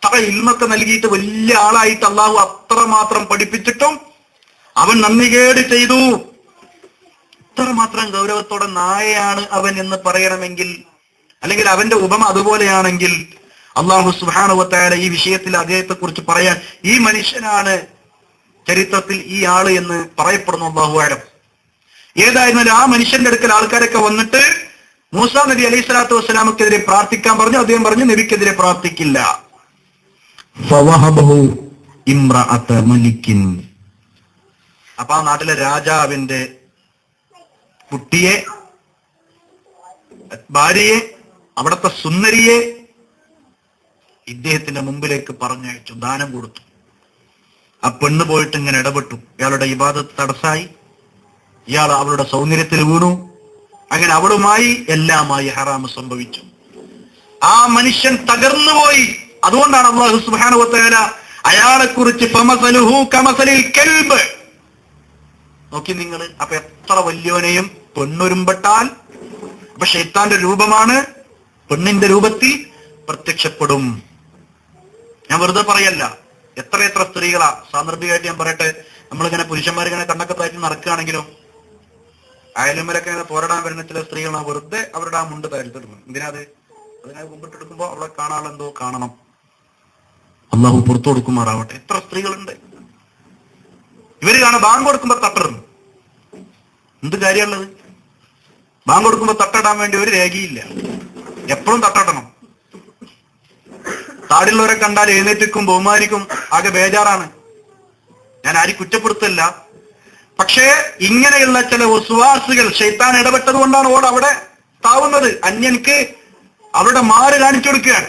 അത്ര ഇൽമൊക്കെ നൽകിയിട്ട് വലിയ ആളായിട്ട് അള്ളാഹു അത്രമാത്രം പഠിപ്പിച്ചിട്ടും അവൻ നന്ദികേട് ചെയ്തു. അത്രമാത്രം ഗൗരവത്തോടെ നായയാണ് അവൻ എന്ന് പറയണമെങ്കിൽ, അല്ലെങ്കിൽ അവന്റെ ഉപമ അതുപോലെയാണെങ്കിൽ, അള്ളാഹു സുബ്ഹാനഹു വ തആല ഈ വിഷയത്തിൽ അദ്ദേഹത്തെ കുറിച്ച് പറയാൻ, ഈ മനുഷ്യനാണ് ചരിത്രത്തിൽ ഈ ആള് എന്ന് പറയപ്പെടുന്നു. അല്ലാഹു അഅലം. ഏതായിരുന്നാലും ആ മനുഷ്യന്റെ അടുക്കൽ ആൾക്കാരൊക്കെ വന്നിട്ട് മൂസാ നബി അലൈഹി സ്വലാത്തു വസ്സലാമക്കെതിരെ പ്രാർത്ഥിക്കാൻ പറഞ്ഞു. അദ്ദേഹം പറഞ്ഞു, നബിക്കെതിരെ പ്രാർത്ഥിക്കില്ല. ഫവഹബഹു ഇംറഅത മലിക്കിൻ. അപ്പൊ ആ നാട്ടിലെ രാജാവിന്റെ കുട്ടിയെ, ഭാര്യയെ, അവിടുത്തെ സുന്ദരിയെ ഇദ്ദേഹത്തിന്റെ മുമ്പിലേക്ക് പറഞ്ഞയച്ചു, ദാനം കൊടുത്തു. ആ പെണ്ണ് പോയിട്ട് ഇങ്ങനെ ഇടപെട്ടു. ഇയാളുടെ ഇബാദത്ത് തടസ്സായി, ഇയാൾ അവളുടെ സൗന്ദര്യത്തിൽ വീണു. അങ്ങനെ അവളുമായി എല്ലാമായി ഹറാമ് സംഭവിച്ചു. ആ മനുഷ്യൻ തകർന്നുപോയി. അതുകൊണ്ടാണ് അല്ലാഹു സുബ്ഹാനഹു വ തആല അയാളെ കുറിച്ച് ഫമസലുഹു കമസലിൽ കൽബ്. നോക്കി നിങ്ങൾ, അപ്പൊ എത്ര വലിയവനെയും പെണ്ണൊരുമ്പെട്ടാൽ, അപ്പൊ ശൈത്താന്റെ രൂപമാണ്, പെണ്ണിന്റെ രൂപത്തിൽ പ്രത്യക്ഷപ്പെടും. ഞാൻ വെറുതെ പറയല്ല. എത്ര സ്ത്രീകളാ, സാന്ദർഭികമായിട്ട് ഞാൻ പറയട്ടെ, നമ്മളിങ്ങനെ പുരുഷന്മാരിങ്ങനെ കണ്ണൊക്കെ താഴ്ത്തി നടക്കുകയാണെങ്കിലോ, അയലുമരൊക്കെ ഇങ്ങനെ പോരാടാൻ വരുന്ന ചില സ്ത്രീകളാണ് വെറുതെ അവരുടെ ആ മുണ്ട് താഴ്ത്തിടുന്നു. എന്തിനാത്? അതിനെ മുമ്പിട്ടെടുക്കുമ്പോ അവളെ കാണാനെന്തോ കാണണം. അള്ളാഹു പുറത്തു കൊടുക്കുമാറാവട്ടെ. എത്ര സ്ത്രീകളുണ്ട്. ഇവര് കാണാൻ ബാങ്ക് കൊടുക്കുമ്പോ തട്ടിടുന്നു. എന്ത് കാര്യമുള്ളത്? ബാങ്ക് കൊടുക്കുമ്പോ തട്ടിടാൻ വേണ്ടി ഒരു രേഖയില്ല, എപ്പോഴും തട്ടിടണം. താടിയുള്ളവരെ കണ്ടാൽ എഴുന്നേറ്റിക്കും ബഹുമാനിക്കും, ആകെ ബേജാറാണ്. ഞാൻ ആരും കുറ്റപ്പെടുത്തല്ല. പക്ഷേ ഇങ്ങനെയുള്ള ചില വസ്വാസുകൾ ശൈത്താൻ ഇടപെട്ടത് കൊണ്ടാണ് ഓട് അവിടെ താവുന്നത്. അന്യൻക്ക് അവരുടെ മാറ് കാണിച്ചു കൊടുക്കുകയാണ്.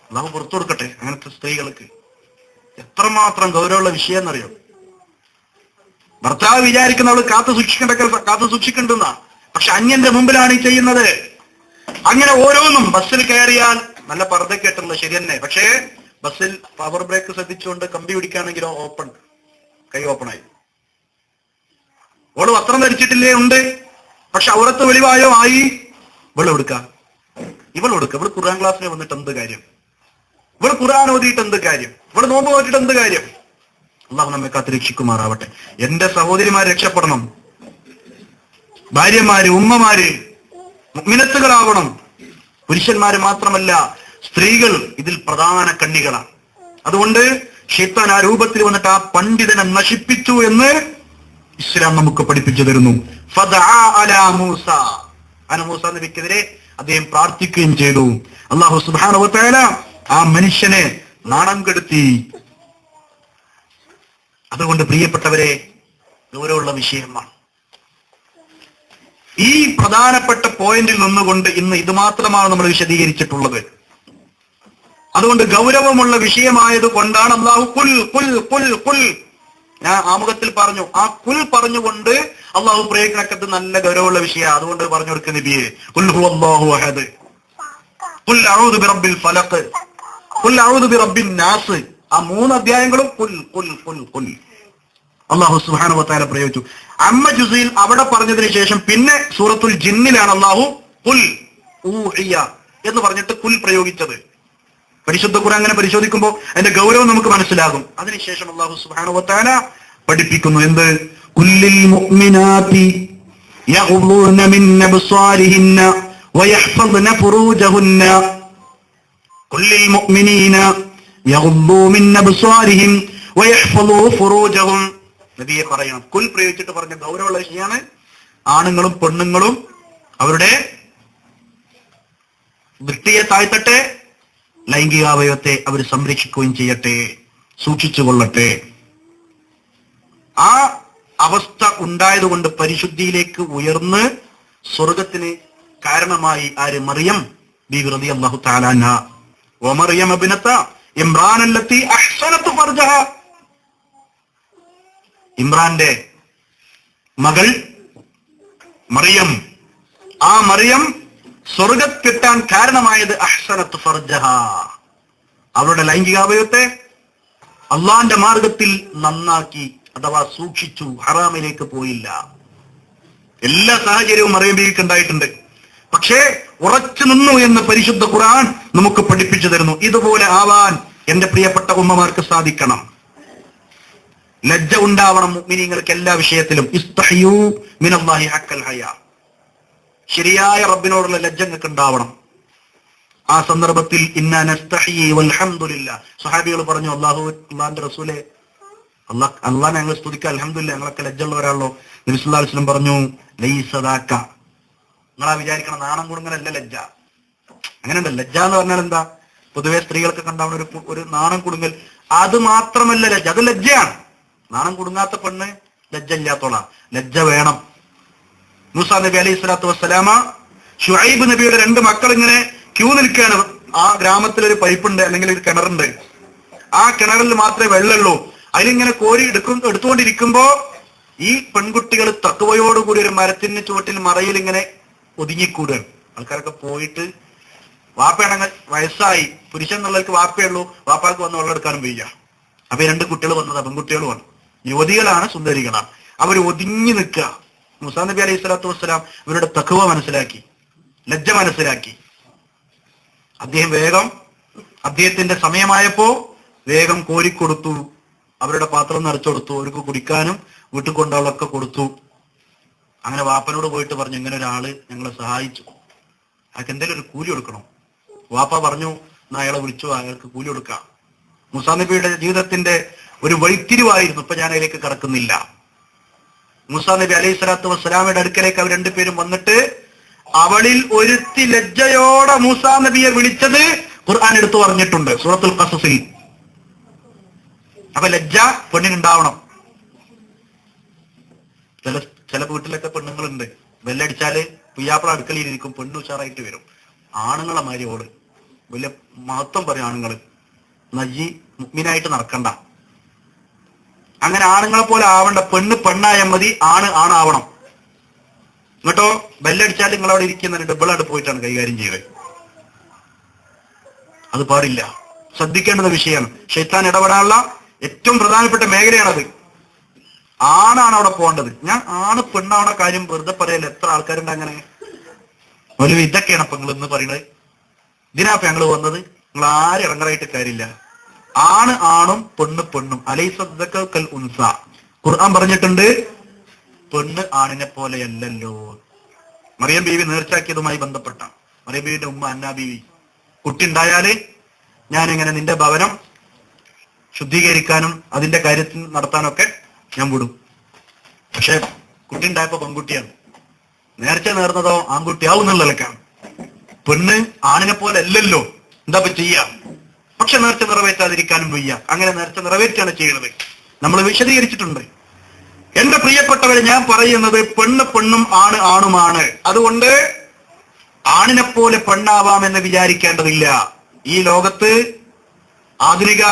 അല്ലാഹു പുറത്തു കൊടുക്കട്ടെ അങ്ങനത്തെ സ്ത്രീകൾക്ക്. എത്രമാത്രം ഗൗരവമുള്ള വിഷയം എന്നറിയോ? ഭർത്താവ് വിചാരിക്കുന്ന അവള് കാത്തു സൂക്ഷിക്കണ്ടെന്ന, പക്ഷെ അന്യന്റെ മുമ്പിലാണ് ഈ ചെയ്യുന്നത്. അങ്ങനെ ഓരോന്നും ബസ്സിൽ കയറിയാൽ നല്ല പർദ്ദക്കേട്ടുള്ള ശരി തന്നെ, പക്ഷേ ബസ്സിൽ പവർ ബ്രേക്ക് ശ്രദ്ധിച്ചുകൊണ്ട് കമ്പി പിടിക്കുകയാണെങ്കിലോ ഓപ്പൺ, കൈ ഓപ്പണായി. ഓള് വസ്ത്രം ധരിച്ചിട്ടില്ലേ? ഉണ്ട്. പക്ഷെ ഔറത്ത് വെളിവായോ? ആയി. ഇവളെടുക്ക, ഇവള് ഖുർആൻ ക്ലാസ്സിൽ വന്നിട്ട് എന്ത് കാര്യം? ഇവള് ഖുർആൻ ഓതിയിട്ട് എന്ത് കാര്യം? ഇവള് നോമ്പ് നോക്കിയിട്ട് എന്ത് കാര്യം? അള്ളാഹു നമ്മെ കാത്തിരക്ഷിക്കുമാറാവട്ടെ. എന്റെ സഹോദരിമാർ രക്ഷപ്പെടണം. ഭാര്യമാര്, ഉമ്മമാര് മുഅ്മിനത്തുകളാവണം. പുരുഷന്മാര് മാത്രമല്ല, സ്ത്രീകൾ ഇതിൽ പ്രധാന കണ്ണികളാണ്. അതുകൊണ്ട് ശൈത്താൻ ആ രൂപത്തിൽ വന്നിട്ട് ആ പണ്ഡിതനെ നശിപ്പിച്ചു എന്ന് ഇസ്ലാം നമുക്ക് പഠിപ്പിച്ചു തരുന്നു. ഫദഅ അലാ മൂസ, മൂസ നബിക്കെതിരെ അദ്ദേഹം പ്രാർത്ഥിക്കുകയും ചെയ്തു. അല്ലാഹു സുബ്ഹാനഹു വ തആല ആ മനുഷ്യനെ നാണം കെടുത്തി. അതുകൊണ്ട് പ്രിയപ്പെട്ടവരെ, ഗൗരവമുള്ള വിഷയമാണ്. ഈ പ്രധാനപ്പെട്ട പോയിന്റിൽ നിന്നുകൊണ്ട് ഇന്ന് ഇത് മാത്രമാണ് നമ്മൾ വിശദീകരിച്ചിട്ടുള്ളത്. അതുകൊണ്ട് ഗൗരവമുള്ള വിഷയമായത് കൊണ്ടാണ് അല്ലാഹു കുൽ കുൽ കുൽ കുൽ, ഞാൻ ആമുഖത്തിൽ പറഞ്ഞു, ആ കുൽ പറഞ്ഞുകൊണ്ട് അള്ളാഹു പ്രയോഗിക്കണക്കത്ത് നല്ല ഗൗരവമുള്ള വിഷയമാണ്. അതുകൊണ്ട് പറഞ്ഞു കൊടുക്കുന്ന നബിയെ, ഖുൽ ഹുവല്ലാഹു അഹദ്, ഖുൽ അഊദു ബിറബ്ബിൽ ഫലഖ്, ഖുൽ അഊദു ബിറബ്ബിൻ നാസ്. ആ 3 അധ്യായങ്ങളും കുൽ കുൽ കുൽ കുൽ അള്ളാഹു സുബ്ഹാനഹു വ തആല പ്രയോഗിച്ചു. അമ്മ ജുസയിൽ അവിടെ പറഞ്ഞതിന് ശേഷം പിന്നെ സൂറത്തുൽ ജിന്നിലാണ് അള്ളാഹു കുൽ ഊഹിയ എന്ന് പറഞ്ഞിട്ട് കുൽ പ്രയോഗിച്ചത്. പരിശുദ്ധ ഖുർആൻ അങ്ങനെ പരിശോധിക്കുമ്പോൾ അതിന്റെ ഗൗരവം നമുക്ക് മനസ്സിലാകും. അതിനുശേഷം അല്ലാഹു സുബ്ഹാനഹു വ തആല പഠിപ്പിക്കുന്നു എന്ത്? കുല്ലിൽ മുഅ്മിനാതി യഗ്ളുന മിൻ അബ്സാരിഹിന്ന വയഹ്ഫദ്ന ഫുറൂജഹുന്ന. കുല്ലിൽ മുഅ്മിനീന യഗ്ളൂ മിൻ അബ്സാരിഹിം വയഹ്ഫദൂ ഫുറൂജഹും. നബിയെ പറയണം, കുൽ പ്രയോഗിച്ചിട്ട് പറഞ്ഞ ഗൗരവമുള്ള വിഷയമാണ്. ആണുങ്ങളും പെണ്ണുങ്ങളും അവരുടെ ദൃഷ്ടിയെ താഴ്ത്തട്ടെ, ലൈംഗികാവയവത്തെ അവർ സംരക്ഷിക്കുകയും ചെയ്യട്ടെ, സൂക്ഷിച്ചു കൊള്ളട്ടെ. ആ അവസ്ഥ ഉണ്ടായതുകൊണ്ട് പരിശുദ്ധിയിലേക്ക് ഉയർന്ന് സ്വർഗത്തിന് കാരണമായി ആര്? മറിയം ബീവി റളിയല്ലാഹു തആല അൻഹാ. വമറിയം ഇബ്നത ഇമ്രാൻ അല്ലത്തി അഹ്സനത് ഫർജഹ. ഇമ്രാന്റെ മകൾ മറിയം, ആ മറിയം സ്വർഗത്തെത്താൻ കാരണമായത് അഹ്സനത് ഫർജഹ, അവരുടെ ലൈംഗികാവയവത്തെ അള്ളാന്റെ മാർഗത്തിൽ നന്നാക്കി അഥവാ സൂക്ഷിച്ചു, ഹറാമിലേക്ക് പോയില്ല. എല്ലാ സാഹചര്യവും മറിയം ബീവിക്ക് ഉണ്ടായിട്ടുണ്ട്. പക്ഷേ ഉറച്ചു നിന്നു എന്ന് പരിശുദ്ധ ഖുർആൻ നമുക്ക് പഠിപ്പിച്ചു തരുന്നു. ഇതുപോലെ ആവാൻ എന്റെ പ്രിയപ്പെട്ട ഉമ്മമാർക്ക് സാധിക്കണം. ലജ്ജ ഉണ്ടാവണം മുഅ്മിനീങ്ങൾക്ക് എല്ലാ വിഷയത്തിലും. ഇസ്തഹ്യൂ മിനല്ലാഹി ഹഖൽ ഹയാ, ശരിയായ റബ്ബിനോടുള്ള ലജ്ജ നിങ്ങൾക്ക് ഉണ്ടാവണം. ആ സന്ദർഭത്തിൽ ഇന്നാ നസ്തഹി വൽഹംദുലില്ലാ, സ്വഹാബികൾ പറഞ്ഞു, അല്ലാഹുവിന്റെ റസൂലേ, അള്ളാഹ് ഞങ്ങൾ സ്തുതിക്കുക, അൽഹംദുലില്ലാ, ഞങ്ങളൊക്കെ ലജ്ജുള്ളവരാണല്ലോ. നബി സല്ലല്ലാഹു അലൈഹി വസല്ലം പറഞ്ഞു, ലൈസദാക, നിങ്ങളാ വിചാരിക്കണം നാണം കുടുങ്ങലല്ല ലജ്ജ. അങ്ങനെയുണ്ട്. ലജ്ജ എന്ന് പറഞ്ഞാൽ എന്താ? പൊതുവെ സ്ത്രീകൾക്ക് കണ്ടാവുന്ന ഒരു നാണം കുടുങ്ങൽ. അത് മാത്രമല്ല ലജ്ജ, അത് ലജ്ജയാണ്. നാണം കുടുങ്ങാത്ത പെണ്ണ് ലജ്ജ ഇല്ലാത്തോളാ. ലജ്ജ വേണം. മൂസാ നബി അലൈഹി സ്വലാത്തു വസ്സലാമ ശുഐബ് നബിയുടെ 2 മക്കൾ ഇങ്ങനെ ക്യൂ നിൽക്കുകയാണ്. ആ ഗ്രാമത്തിലൊരു പൈപ്പുണ്ട്, അല്ലെങ്കിൽ ഒരു കിണറുണ്ട്. ആ കിണറിൽ മാത്രമേ വെള്ളമുള്ളൂ. അതിലിങ്ങനെ കോരി എടുത്തുകൊണ്ടിരിക്കുമ്പോ ഈ പെൺകുട്ടികൾ തഖ്വയോടുകൂടി ഒരു മരത്തിന് ചുവട്ടിൽ മറയിൽ ഇങ്ങനെ ഒതുങ്ങിക്കൂടുകയാണ്. ആൾക്കാരൊക്കെ പോയിട്ട്, വാപ്പയാണെങ്കിൽ വയസ്സായി, പുരുഷൻ എന്നുള്ളവർക്ക് വാപ്പയുള്ളൂ, വാപ്പാക്ക് വന്ന് വെള്ളം എടുക്കാനും വയ്യ. അപ്പൊ 2 കുട്ടികൾ വന്നതാ, പെൺകുട്ടികളുമാണ്, യുവതികളാണ്, സുന്ദരികളാണ്. അവർ ഒതുങ്ങി നിൽക്കുക. മൂസാ നബി അലൈഹി സ്വലാത്തു വസ്സലാം ഇവരുടെ തഖ്വ മനസ്സിലാക്കി, ലജ്ജ മനസ്സിലാക്കി. അദ്ദേഹത്തിന്റെ സമയമായപ്പോ വേഗം കോരിക്കൊടുത്തു, അവരുടെ പാത്രം നിറച്ചു കൊടുത്തു, അവർക്ക് കുടിക്കാനും വീട്ടിൽ കൊണ്ടുള്ളൊക്കെ കൊടുത്തു. അങ്ങനെ വാപ്പനോട് പോയിട്ട് പറഞ്ഞു, ഇങ്ങനെ ഒരാള് ഞങ്ങളെ സഹായിച്ചു, അയാൾക്ക് എന്തെങ്കിലും ഒരു കൂലി കൊടുക്കണം. വാപ്പ പറഞ്ഞു, എന്നാ അയാളെ വിളിച്ചു, അയാൾക്ക് കൂലി കൊടുക്കാം. മൂസാ നബിയുടെ ജീവിതത്തിന്റെ ഒരു വഴിത്തിരിവായിരുന്നു. ഇപ്പൊ ഞാൻ അതിലേക്ക് കടക്കുന്നില്ല. മൂസാ നബി അലൈഹി സ്വലാത്തു വസ്സലാമയുടെ അടുക്കലേക്ക് അവർ 2 പേരും വന്നിട്ട്, അവളിൽ ഒരുത്തി ലജ്ജയോടെ മൂസാ നബിയെ വിളിച്ചത് ഖുർആൻ എടുത്തു പറഞ്ഞിട്ടുണ്ട് സൂറത്തുൽ ഖസസിൽ. അപ്പൊ ലജ്ജ പെണ്ണിനുണ്ടാവണം. ചില വീട്ടിലൊക്കെ പെണ്ണുങ്ങളുണ്ട്, ബെല്ലടിച്ചാല് പുയ്യാപ്പിള അടുക്കളയിലിരിക്കും, പെണ്ണു ഉഷാറായിട്ട് വരും. ആണുങ്ങളെ മാതിരി ഓള് വലിയ മഹത്വം പറയും ആണുങ്ങള്, നജ്ജി മുഅ്മിനായിട്ട് നടക്കണ്ട. അങ്ങനെ ആണുങ്ങളെ പോലെ ആവണ്ട. പെണ്ണ് പെണ്ണായാൽ മതി, ആണാവണം. എന്നിട്ടോ ബെല്ലടിച്ചാൽ നിങ്ങളവിടെ ഇരിക്കുന്ന ഡബിളായിട്ട് പോയിട്ടാണ് കൈകാര്യം ചെയ്തത്. അത് പാടില്ല. ശ്രദ്ധിക്കേണ്ടുന്ന വിഷയമാണ്. ശൈത്താൻ ഇടപെടാനുള്ള ഏറ്റവും പ്രധാനപ്പെട്ട മേഖലയാണത്. ആണാണ് അവിടെ പോകേണ്ടത്. ഞാൻ ആണ് പെണ്ണാവണ കാര്യം വെറുതെ പറയല്ല. എത്ര ആൾക്കാരുണ്ട് അങ്ങനെ. ഒരു ഇതൊക്കെയാണ് അപ്പൊ നിങ്ങൾ ഇന്ന് പറയുന്നത്. ഇതിനാപ്പ ഞങ്ങൾ വന്നത്. നിങ്ങൾ ആരും ഇറങ്ങറായിട്ട് കാര്യമില്ല. ആണും പെണ്ണ് പെണ്ണും. അലൈസൽ ഉൻസ, ഖുർആൻ പറഞ്ഞിട്ടുണ്ട്. പെണ്ണ് ആണിനെ പോലെയല്ലല്ലോ. മറിയം ബീവി നേർച്ചാക്കിയതുമായി ബന്ധപ്പെട്ട മറിയം ബീവിന്റെ ഉമ്മ അന്നാ ബീവി, കുട്ടി ഉണ്ടായാല് ഞാനിങ്ങനെ നിന്റെ ഭവനം ശുദ്ധീകരിക്കാനും അതിന്റെ കാര്യത്തിൽ നടത്താനൊക്കെ ഞാൻ വിടും. പക്ഷെ കുട്ടി ഉണ്ടായപ്പോ പെൺകുട്ടിയാണ്. നേർച്ച നേർന്നതോ ആൺകുട്ടിയാവും എന്നുള്ളതൊക്കെയാണ്. പെണ്ണ് ആണിനെ പോലെ അല്ലല്ലോ, എന്താ ചെയ്യാം. പക്ഷെ നേർച്ച നിറവേറ്റാതിരിക്കാനും വയ്യ. അങ്ങനെ നേർച്ച നിറവേറ്റാണ് ചെയ്യുന്നത്. നമ്മൾ വിശദീകരിച്ചിട്ടുണ്ട്. എന്റെ പ്രിയപ്പെട്ടവരെ, ഞാൻ പറയുന്നത് പെണ്ണ് പെണ്ണും ആണുമാണ്. അതുകൊണ്ട് ആണിനെ പോലെ പെണ്ണാവാമെന്ന് വിചാരിക്കേണ്ടതില്ല. ഈ ലോകത്ത് ആധുനിക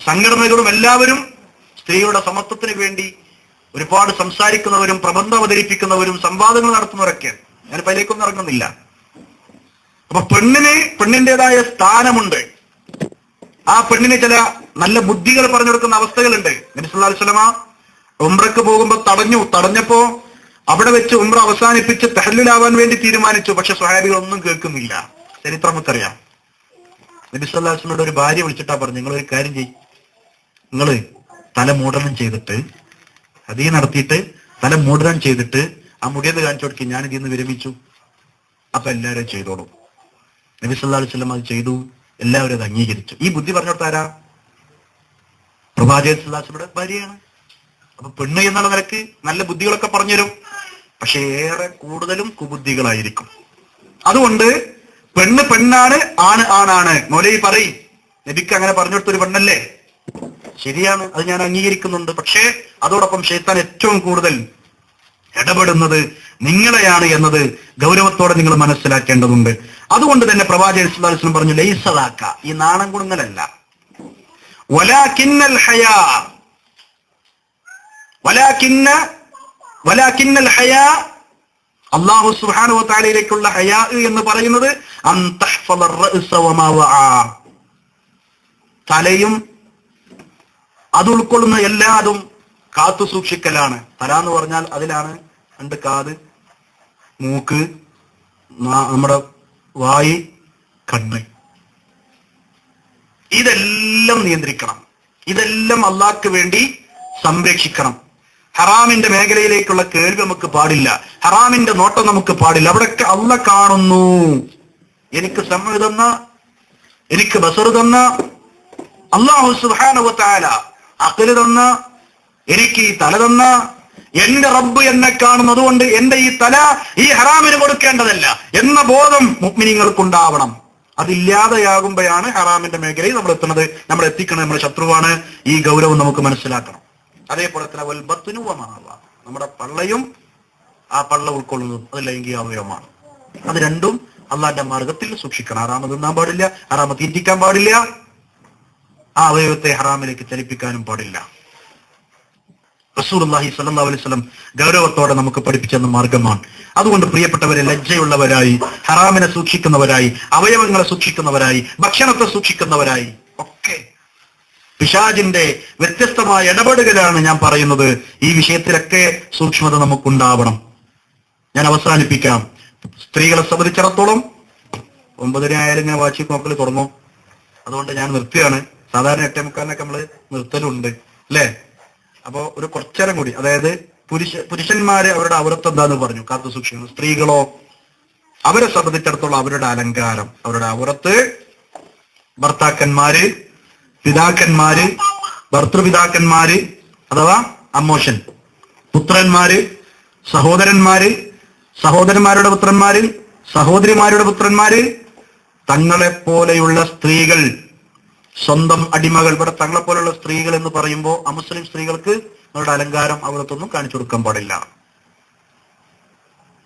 സംഘടനകളും എല്ലാവരും സ്ത്രീകളുടെ സമത്വത്തിന് വേണ്ടി ഒരുപാട് സംസാരിക്കുന്നവരും പ്രബന്ധം അവതരിപ്പിക്കുന്നവരും സംവാദങ്ങൾ നടത്തുന്നവരൊക്കെയാണ്. ഞാനിപ്പോ അതിലേക്കൊന്നും ഇറങ്ങുന്നില്ല. അപ്പൊ പെണ്ണിന്റേതായ സ്ഥാനമുണ്ട്. ആ പെണ്ണിന് ചില നല്ല ബുദ്ധികൾ പറഞ്ഞു കൊടുക്കുന്ന അവസ്ഥകളുണ്ട്. നബി സല്ലല്ലാഹു അലൈഹി വസല്ലമ ഉംറക്ക് പോകുമ്പോ തടഞ്ഞപ്പോ അവിടെ വെച്ച് ഉംറ അവസാനിപ്പിച്ച് തഹല്ലുലാവാൻ വേണ്ടി തീരുമാനിച്ചു. പക്ഷെ സ്വഹാബികളൊന്നും കേൾക്കുന്നില്ല. ചരിത്രം നമുക്കറിയാം. നബി സല്ലല്ലാഹു അലൈഹി വസല്ലമയുടെ ഒരു ഭാര്യ വിളിച്ചിട്ടാ പറഞ്ഞു, നിങ്ങളൊരു കാര്യം ചെയ്യ്, നിങ്ങള് തല മൂടനം ചെയ്തിട്ട് ഹദിയ നടത്തിയിട്ട് തല മൂടനം ചെയ്തിട്ട് ആ മുടിയത് കാണിച്ചു കൊടുക്കി, ഞാൻ ഇതിൽ നിന്ന് വിരമിച്ചു. അപ്പൊ എല്ലാവരും ചെയ്തോളൂ. നബി സല്ലല്ലാഹു അലൈഹി വസല്ലം അത് ചെയ്തു. എല്ലാവരും അത് അംഗീകരിച്ചു. ഈ ബുദ്ധി പറഞ്ഞു കൊടുത്താരാ? പ്രവാചകൻ സല്ലല്ലാഹു അലൈഹി വസല്ലമയുടെ ഭാര്യയാണ്. അപ്പൊ പെണ്ണ് എന്നുള്ള നിലക്ക് നല്ല ബുദ്ധികളൊക്കെ പറഞ്ഞുതരും. പക്ഷെ ഏറെ കൂടുതലും കുബുദ്ധികളായിരിക്കും. അതുകൊണ്ട് പെണ്ണ് പെണ്ണാണ്, ആണാണ്. മൗലവി പറയും, നബിക്ക് അങ്ങനെ പറഞ്ഞു കൊടുത്തൊരു പെണ്ണല്ലേ. ശരിയാണ്, അത് ഞാൻ അംഗീകരിക്കുന്നുണ്ട്. പക്ഷേ അതോടൊപ്പം ശൈത്താൻ ഏറ്റവും കൂടുതൽ ഇടപെടുന്നത് നിങ്ങളെയാണ് എന്നത് ഗൗരവത്തോടെ നിങ്ങൾ മനസ്സിലാക്കേണ്ടതുണ്ട്. അതുകൊണ്ട് തന്നെ പ്രവാചകൻ സ്വല്ലല്ലാഹു അലൈഹി വസല്ലം പറഞ്ഞു, ലൈസദാക, ഈ നാണം കുടുങ്ങലല്ല, വലാകിന്നൽ ഹയാ, വലാകിന്നൽ ഹയാ, അല്ലാഹു സുബ്ഹാനഹു വ തആലയിലേക്കുള്ള ഹയാ എന്ന് പറയുന്നത് അൻ തഹ്ഫള റഅസ വമാ വആ, തലയും അത് ഉൾക്കൊള്ളുന്ന എല്ലാതും കാത്തു സൂക്ഷിക്കലാണ്. തല എന്ന് പറഞ്ഞാൽ അതിലാണ് 2 കാത്, മൂക്ക്, നമ്മുടെ വായി, കണ്ണ്. ഇതെല്ലാം നിയന്ത്രിക്കണം, ഇതെല്ലാം അള്ളാഹ്ക്ക് വേണ്ടി സംരക്ഷിക്കണം. ഹറാമിന്റെ മേഖലയിലേക്കുള്ള കേൾവി നമുക്ക് പാടില്ല, ഹറാമിന്റെ നോട്ടം നമുക്ക് പാടില്ല. അവിടെയൊക്കെ അള്ളാഹ് കാണുന്നു. എനിക്ക് സമഅ് തന്ന, എനിക്ക് ബസർ തന്ന അല്ലാഹു സുബ്ഹാനഹു വ തആല, അഖ്ല് തന്ന, എനിക്ക് ഈ തല തന്ന എന്റെ റബ്ബ് എന്നെ കാണുന്നു. അതുകൊണ്ട് എന്റെ ഈ തല ഈ ഹറാമിന് കൊടുക്കേണ്ടതല്ല എന്ന ബോധം മുഅ്മിനീങ്ങൾക്കുണ്ടാവണം. അതില്ലാതെയാകുമ്പോഴാണ് ഹറാമിന്റെ മേഖലയിൽ നമ്മൾ എത്തുന്നത്. നമ്മൾ എത്തിക്കണം, നമ്മുടെ ശത്രുവാണ്. ഈ ഗൗരവം നമുക്ക് മനസ്സിലാക്കണം. അതേപോലെ തന്നെ വൽ ബത്നു വമാ വഅ, നമ്മുടെ പള്ളയും ആ പള്ള ഉൾക്കൊള്ളുന്നത് അത് ലൈംഗിക അവയവമാണ്. അത് രണ്ടും അള്ളാന്റെ മാർഗത്തിൽ സൂക്ഷിക്കണം. ഹറാമ് തിന്നാൻ പാടില്ല, ഹറാമ് തീറ്റിക്കാൻ പാടില്ല, ആ അവയവത്തെ ഹറാമിലേക്ക് ചലിപ്പിക്കാനും പാടില്ല. റസൂലുള്ളാഹി സ്വല്ലല്ലാഹു അലൈഹി വസല്ലം ഗൗരവത്തോടെ നമുക്ക് പഠിപ്പിച്ചെന്ന മാർഗമാണ്. അതുകൊണ്ട് പ്രിയപ്പെട്ടവരെ, ലജ്ജയുള്ളവരായി, ഹറാമിനെ സൂക്ഷിക്കുന്നവരായി, അവയവങ്ങളെ സൂക്ഷിക്കുന്നവരായി, ഭക്ഷണത്തെ സൂക്ഷിക്കുന്നവരായി ഒക്കെ പിശാചിന്റെ വ്യത്യസ്തമായ ഇടപെടലുകളാണ് ഞാൻ പറയുന്നത്. ഈ വിഷയത്തിലൊക്കെ സൂക്ഷ്മത നമുക്കുണ്ടാവണം. ഞാൻ അവസാനിപ്പിക്കാം. സ്ത്രീകളെ സംബന്ധിച്ചിടത്തോളം 9:30 ആയാലും ഞാൻ വാച്ച് നോക്കൽ തുടങ്ങും. അതുകൊണ്ട് ഞാൻ നിർത്തിയാണ്. സാധാരണ 8:45 നമ്മള് നിർത്തലുണ്ട് അല്ലേ? അപ്പോ ഒരു കുറച്ചേരം കൂടി, അതായത് പുരുഷന്മാര് അവരുടെ ഔറത്ത് എന്താന്ന് പറഞ്ഞു, കാത്തു സൂക്ഷിക്കുന്നു. സ്ത്രീകളോ, അവരെ സംബന്ധിച്ചിടത്തോളം അവരുടെ അലങ്കാരം, അവരുടെ ഔറത്ത്, ഭർത്താക്കന്മാര്, പിതാക്കന്മാര്, ഭർത്തൃപിതാക്കന്മാര് അഥവാ അമ്മോഷൻ, പുത്രന്മാര്, സഹോദരന്മാര്, സഹോദരന്മാരുടെ പുത്രന്മാര്, സഹോദരിമാരുടെ പുത്രന്മാര്, തങ്ങളെ പോലെയുള്ള സ്ത്രീകൾ, സ്വന്തം അടിമകൾ. ഇവിടെ തങ്ങളെ പോലെയുള്ള സ്ത്രീകൾ എന്ന് പറയുമ്പോൾ അമുസ്ലിം സ്ത്രീകൾക്ക് അവരുടെ അലങ്കാരം അവിടത്തൊന്നും കാണിച്ചു കൊടുക്കാൻ പാടില്ല.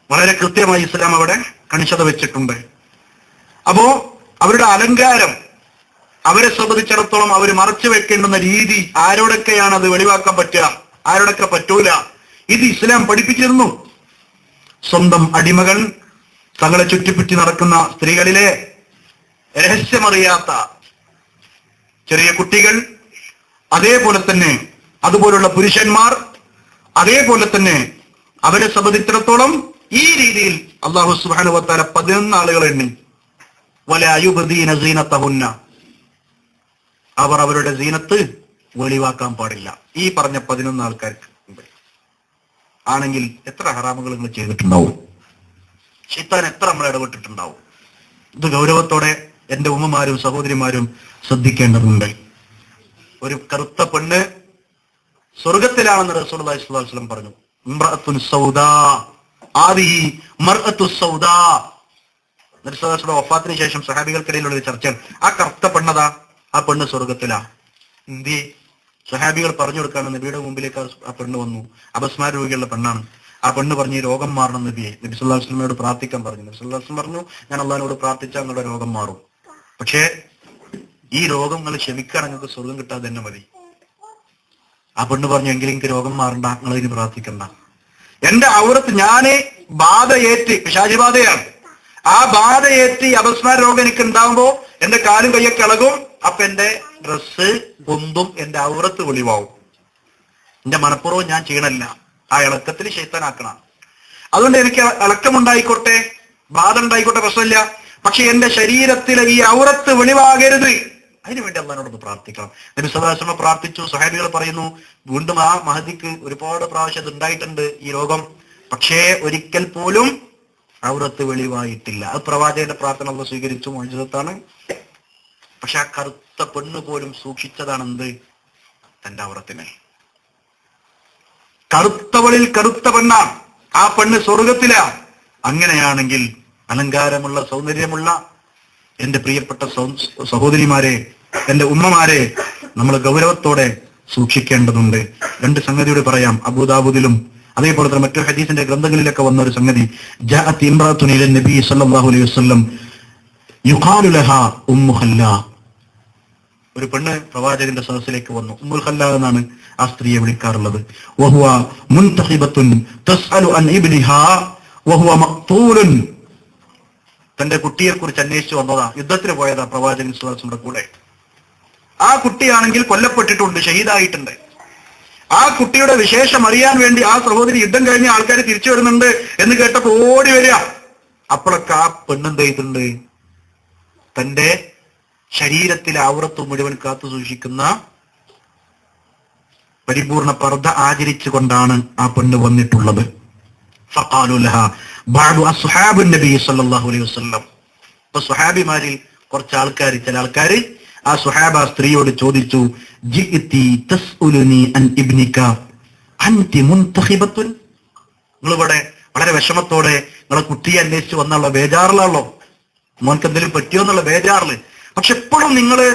വളരെ കൃത്യമായി ഇസ്ലാം അവിടെ കണിശത വെച്ചിട്ടുണ്ട്. അപ്പോ അവരുടെ അലങ്കാരം, അവരെ സംബന്ധിച്ചിടത്തോളം അവർ മറച്ചു വെക്കേണ്ടുന്ന രീതി, ആരോടൊക്കെയാണ് അത് വെളിവാക്കാൻ പറ്റുക, ആരോടൊക്കെ പറ്റൂല, ഇത് ഇസ്ലാം പഠിപ്പിച്ചിരുന്നു. സ്വന്തം അടിമകൾ, തങ്ങളെ ചുറ്റിപ്പറ്റി നടക്കുന്ന സ്ത്രീകളിലെ രഹസ്യമറിയാത്ത ചെറിയ കുട്ടികൾ, അതേപോലെ തന്നെ അതുപോലുള്ള പുരുഷന്മാർ, അതേപോലെ തന്നെ അവരെ സംബന്ധിച്ചിടത്തോളം ഈ രീതിയിൽ അല്ലാഹു സുബ്ഹാനഹു വ തആല 11 ആളുകളെ എണ്ണി. വലാ യുബ്ദീന സീനതഹുന്ന, അവർ അവരുടെ സീനത്ത് വെളിവാക്കാൻ പാടില്ല. ഈ പറഞ്ഞ 11 ആൾക്കാർക്ക് ആണെങ്കിൽ എത്ര ഹറാമുകൾ നിങ്ങൾ ചെയ്തിട്ടുണ്ടാവും, ശൈത്താൻ എത്ര നമ്മൾ ഇടപെട്ടിട്ടുണ്ടാവും. ഇത് ഗൗരവത്തോടെ എന്റെ ഉമ്മമാരും സഹോദരിമാരും ശ്രദ്ധിക്കേണ്ടതുണ്ട്. ഒരു കറുത്ത പെണ്ണ് സ്വർഗത്തിലാണെന്ന് റസൂലുള്ളാഹി സ്വല്ലല്ലാഹു അലൈഹി വസല്ലം പറഞ്ഞു. ഇംറഅത്തുൻ സൗദാ, ആദിഹി മർഅത്തു സൗദാ. നബി സ്വല്ലല്ലാഹു അലൈഹി വസല്ലം വഫാത്തിന് ശേഷം സഹാബികൾക്കിടയിലുള്ള ഒരു ചർച്ചയാണ്. ആ കറുത്ത പെണ്ണതാ, ആ പെണ്ണ് സ്വർഗത്തിലാ. എന്തി സഹാബികൾ പറഞ്ഞു കൊടുക്കാണ്. നബിയുടെ മുമ്പിലേക്ക് ആ പെണ്ണ് വന്നു. അപസ്മാര രോഗിയുള്ള പെണ്ണാണ്. ആ പെണ്ണ് പറഞ്ഞു, രോഗം മാറണം നബിയെ. നബി സല്ലല്ലാഹു അലൈഹി വസല്ലമയോട് പ്രാർത്ഥിക്കാൻ പറഞ്ഞു. നബി സല്ലല്ലാഹു അലൈഹി വസല്ലം പറഞ്ഞു, ഞാൻ അള്ളാഹിനോട് പ്രാർത്ഥിച്ചാൽ നിങ്ങളുടെ രോഗം മാറും. പക്ഷേ ഈ രോഗങ്ങൾ ക്ഷമിക്കാൻ നിങ്ങൾക്ക് സ്വർഗം കിട്ടാതെ തന്നെ മതി. ആ പെണ്ണ് പറഞ്ഞു, എങ്കിലും എനിക്ക് രോഗം മാറണ്ട, നിങ്ങൾ ഇതിന് പ്രാർത്ഥിക്കണ്ട. എന്റെ ഔറത്ത് ഞാന് ബാധയേറ്റ്, പിശാചി ബാധയാണ്, ആ ബാധയേറ്റ് ഈ അപസ്മാര രോഗം എനിക്ക് ഉണ്ടാകുമ്പോ എന്റെ കാലും കയ്യൊക്കെ ഇളകും. അപ്പൊ എന്റെ ഡ്രസ്സ് പൊന്തും, എന്റെ ഔറത്ത് വെളിവാവും. എന്റെ മനഃപൂർവ്വം ഞാൻ ചെയ്യണല്ല, ആ ഇളക്കത്തിൽ ശൈത്താനാക്കണം. അതുകൊണ്ട് എനിക്ക് ഇളക്കമുണ്ടായിക്കോട്ടെ, ബാധ ഉണ്ടായിക്കോട്ടെ, പ്രശ്നമില്ല. പക്ഷെ എന്റെ ശരീരത്തിലെ ഈ ഔറത്ത് വെളിവാകരുത്. അതിനുവേണ്ടി അള്ളാഹിനോട് പ്രാർത്ഥിക്കണം. നബി സല്ലല്ലാഹു അലൈഹി വസല്ലം പ്രാർത്ഥിച്ചു. സ്വഹാബികൾ പറയുന്നു, വീണ്ടും ആ മഹദിക്ക് ഒരുപാട് പ്രാവശ്യം ഉണ്ടായിട്ടുണ്ട് ഈ രോഗം, പക്ഷേ ഒരിക്കൽ പോലും ഔറത്ത് വെളിവായിട്ടില്ല. അത് പ്രവാചകന്റെ പ്രാർത്ഥന അള്ളാഹു സ്വീകരിച്ചു, മുഅ്ജിസത്താണ്. പക്ഷെ ആ കറുത്ത പെണ്ണ് പോലും സൂക്ഷിച്ചതാണ് എന്ത്? തന്റെ ഔറത്തിനെ. കറുത്തവളിൽ കറുത്ത പെണ്ണാണ്, ആ പെണ്ണ് സ്വർഗത്തിലാ. അങ്ങനെയാണെങ്കിൽ അലങ്കാരമുള്ള, സൗന്ദര്യമുള്ള എന്റെ പ്രിയപ്പെട്ട സഹോദരിമാരെ, എന്റെ ഉമ്മമാരെ, നമ്മൾ ഗൗരവത്തോടെ സൂക്ഷിക്കേണ്ടതുണ്ട്. രണ്ട് സംഗതിയോട് പറയാം. അബൂദാവൂദിലും അതേപോലെ തന്നെ മറ്റു ഹദീസിന്റെ ഗ്രന്ഥങ്ങളിലൊക്കെ വന്ന ഒരു സംഗതി, ജാഅത്ത് ഇംറഅത്തുൻ ഇല നബി സല്ലല്ലാഹു അലൈഹി വസല്ലം യുഖാലു ലഹാ ഉമ്മു ഖല്ലാ. ഒരു പെണ്ണ് പ്രവാചകന്റെ സദസ്സിലേക്ക് വന്നു. ഉമ്മുൽ ഖല്ലാ എന്നാണ് ആ സ്ത്രീയെ വിളിക്കാറുള്ളത്. വഹുവ മുൻതഖിബത്തുൻ തസ്അലു അൻ ഇബ്നിഹാ വഹുവ മഖ്തൂലുൻ. തന്റെ കുട്ടിയെ കുറിച്ച് അന്വേഷിച്ചു വന്നതാ. യുദ്ധത്തിന് പോയതാ പ്രവാചകൻ സ്വല്ലല്ലാഹു അലൈഹി വസല്ലം കൂടെ. ആ കുട്ടിയാണെങ്കിൽ കൊല്ലപ്പെട്ടിട്ടുണ്ട്, ഷഹീദായിട്ടുണ്ട്. ആ കുട്ടിയുടെ വിശേഷം അറിയാൻ വേണ്ടി ആ സഹോദരി യുദ്ധം കഴിഞ്ഞ ആൾക്കാർ തിരിച്ചു വരുന്നുണ്ട് എന്ന് കേട്ടപ്പോ ഓടി വരിക. അപ്പോഴൊക്കെ ആ പെണ്ണെന്ത് ചെയ്തിട്ടുണ്ട്? തന്റെ ശരീരത്തിലെ ഔറത്ത് മുഴുവൻ കാത്തു സൂക്ഷിക്കുന്ന പരിപൂർണ പർദ്ദ ആചരിച്ചുകൊണ്ടാണ് ആ പെണ്ണ് വന്നിട്ടുള്ളത്. ഫഖാലു ലഹാ ബഅദു അസ്ഹാബുൻ നബി സല്ലല്ലാഹു അലൈഹി വസല്ലം. അപ്പൊ സ്വഹാബിമാരിൽ കുറച്ച് ആൾക്കാർ, ചില ആൾക്കാർ ആ സുഹാബ സ്ത്രീയോട് ചോദിച്ചു, ജിഇതി തസ്ഉലുനി അൻ ഇബ്നിക അൻതി മുൻതഖിബത്തുൻ. നിങ്ങളിവിടെ വളരെ വിഷമത്തോടെ നിങ്ങളെ കുട്ടിയെ അന്വേഷിച്ച് വന്നുള്ള ബേജാറിലാണല്ലോ, മോൻക്ക് എന്തെങ്കിലും പറ്റിയോ എന്നുള്ള ബേജാറില്. പക്ഷെ എപ്പോഴും നിങ്ങളുടെ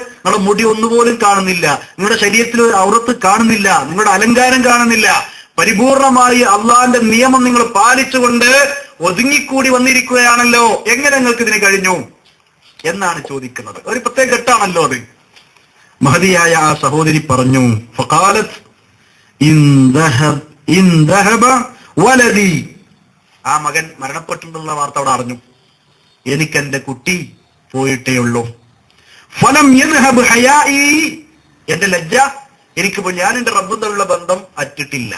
മുടി ഒന്നുപോലും കാണുന്നില്ല, നിങ്ങളുടെ ശരീരത്തിൽ ഒരു ഔറത്ത് കാണുന്നില്ല, നിങ്ങളുടെ അലങ്കാരം കാണുന്നില്ല. പരിപൂർണമായി അള്ളാന്റെ നിയമം നിങ്ങൾ പാലിച്ചുകൊണ്ട് ഒതുങ്ങിക്കൂടി വന്നിരിക്കുകയാണല്ലോ, എങ്ങനെ നിങ്ങൾക്ക് ഇതിന് കഴിഞ്ഞു എന്നാണ് ചോദിക്കുന്നത്. ഒരു പ്രത്യേക ഘട്ടാണല്ലോ അത്. മഹദിയായ ആ സഹോദരി പറഞ്ഞു, ഫഖാലത്ത് ഇൻ ദഹബ വലദി. ആ മകൻ മരണപ്പെട്ടിട്ടുള്ള വാർത്ത അവിടെ അറിഞ്ഞു. എനിക്ക് എന്റെ കുട്ടി പോയിട്ടേ ഉള്ളൂ. ഫലം യദ്ഹബ് ഹയാഇ. എന്റെ ലജ്ജ, എനിക്കിപ്പോ ഞാൻ എന്റെ റബ്ബുള്ള ബന്ധം അറ്റിട്ടില്ല,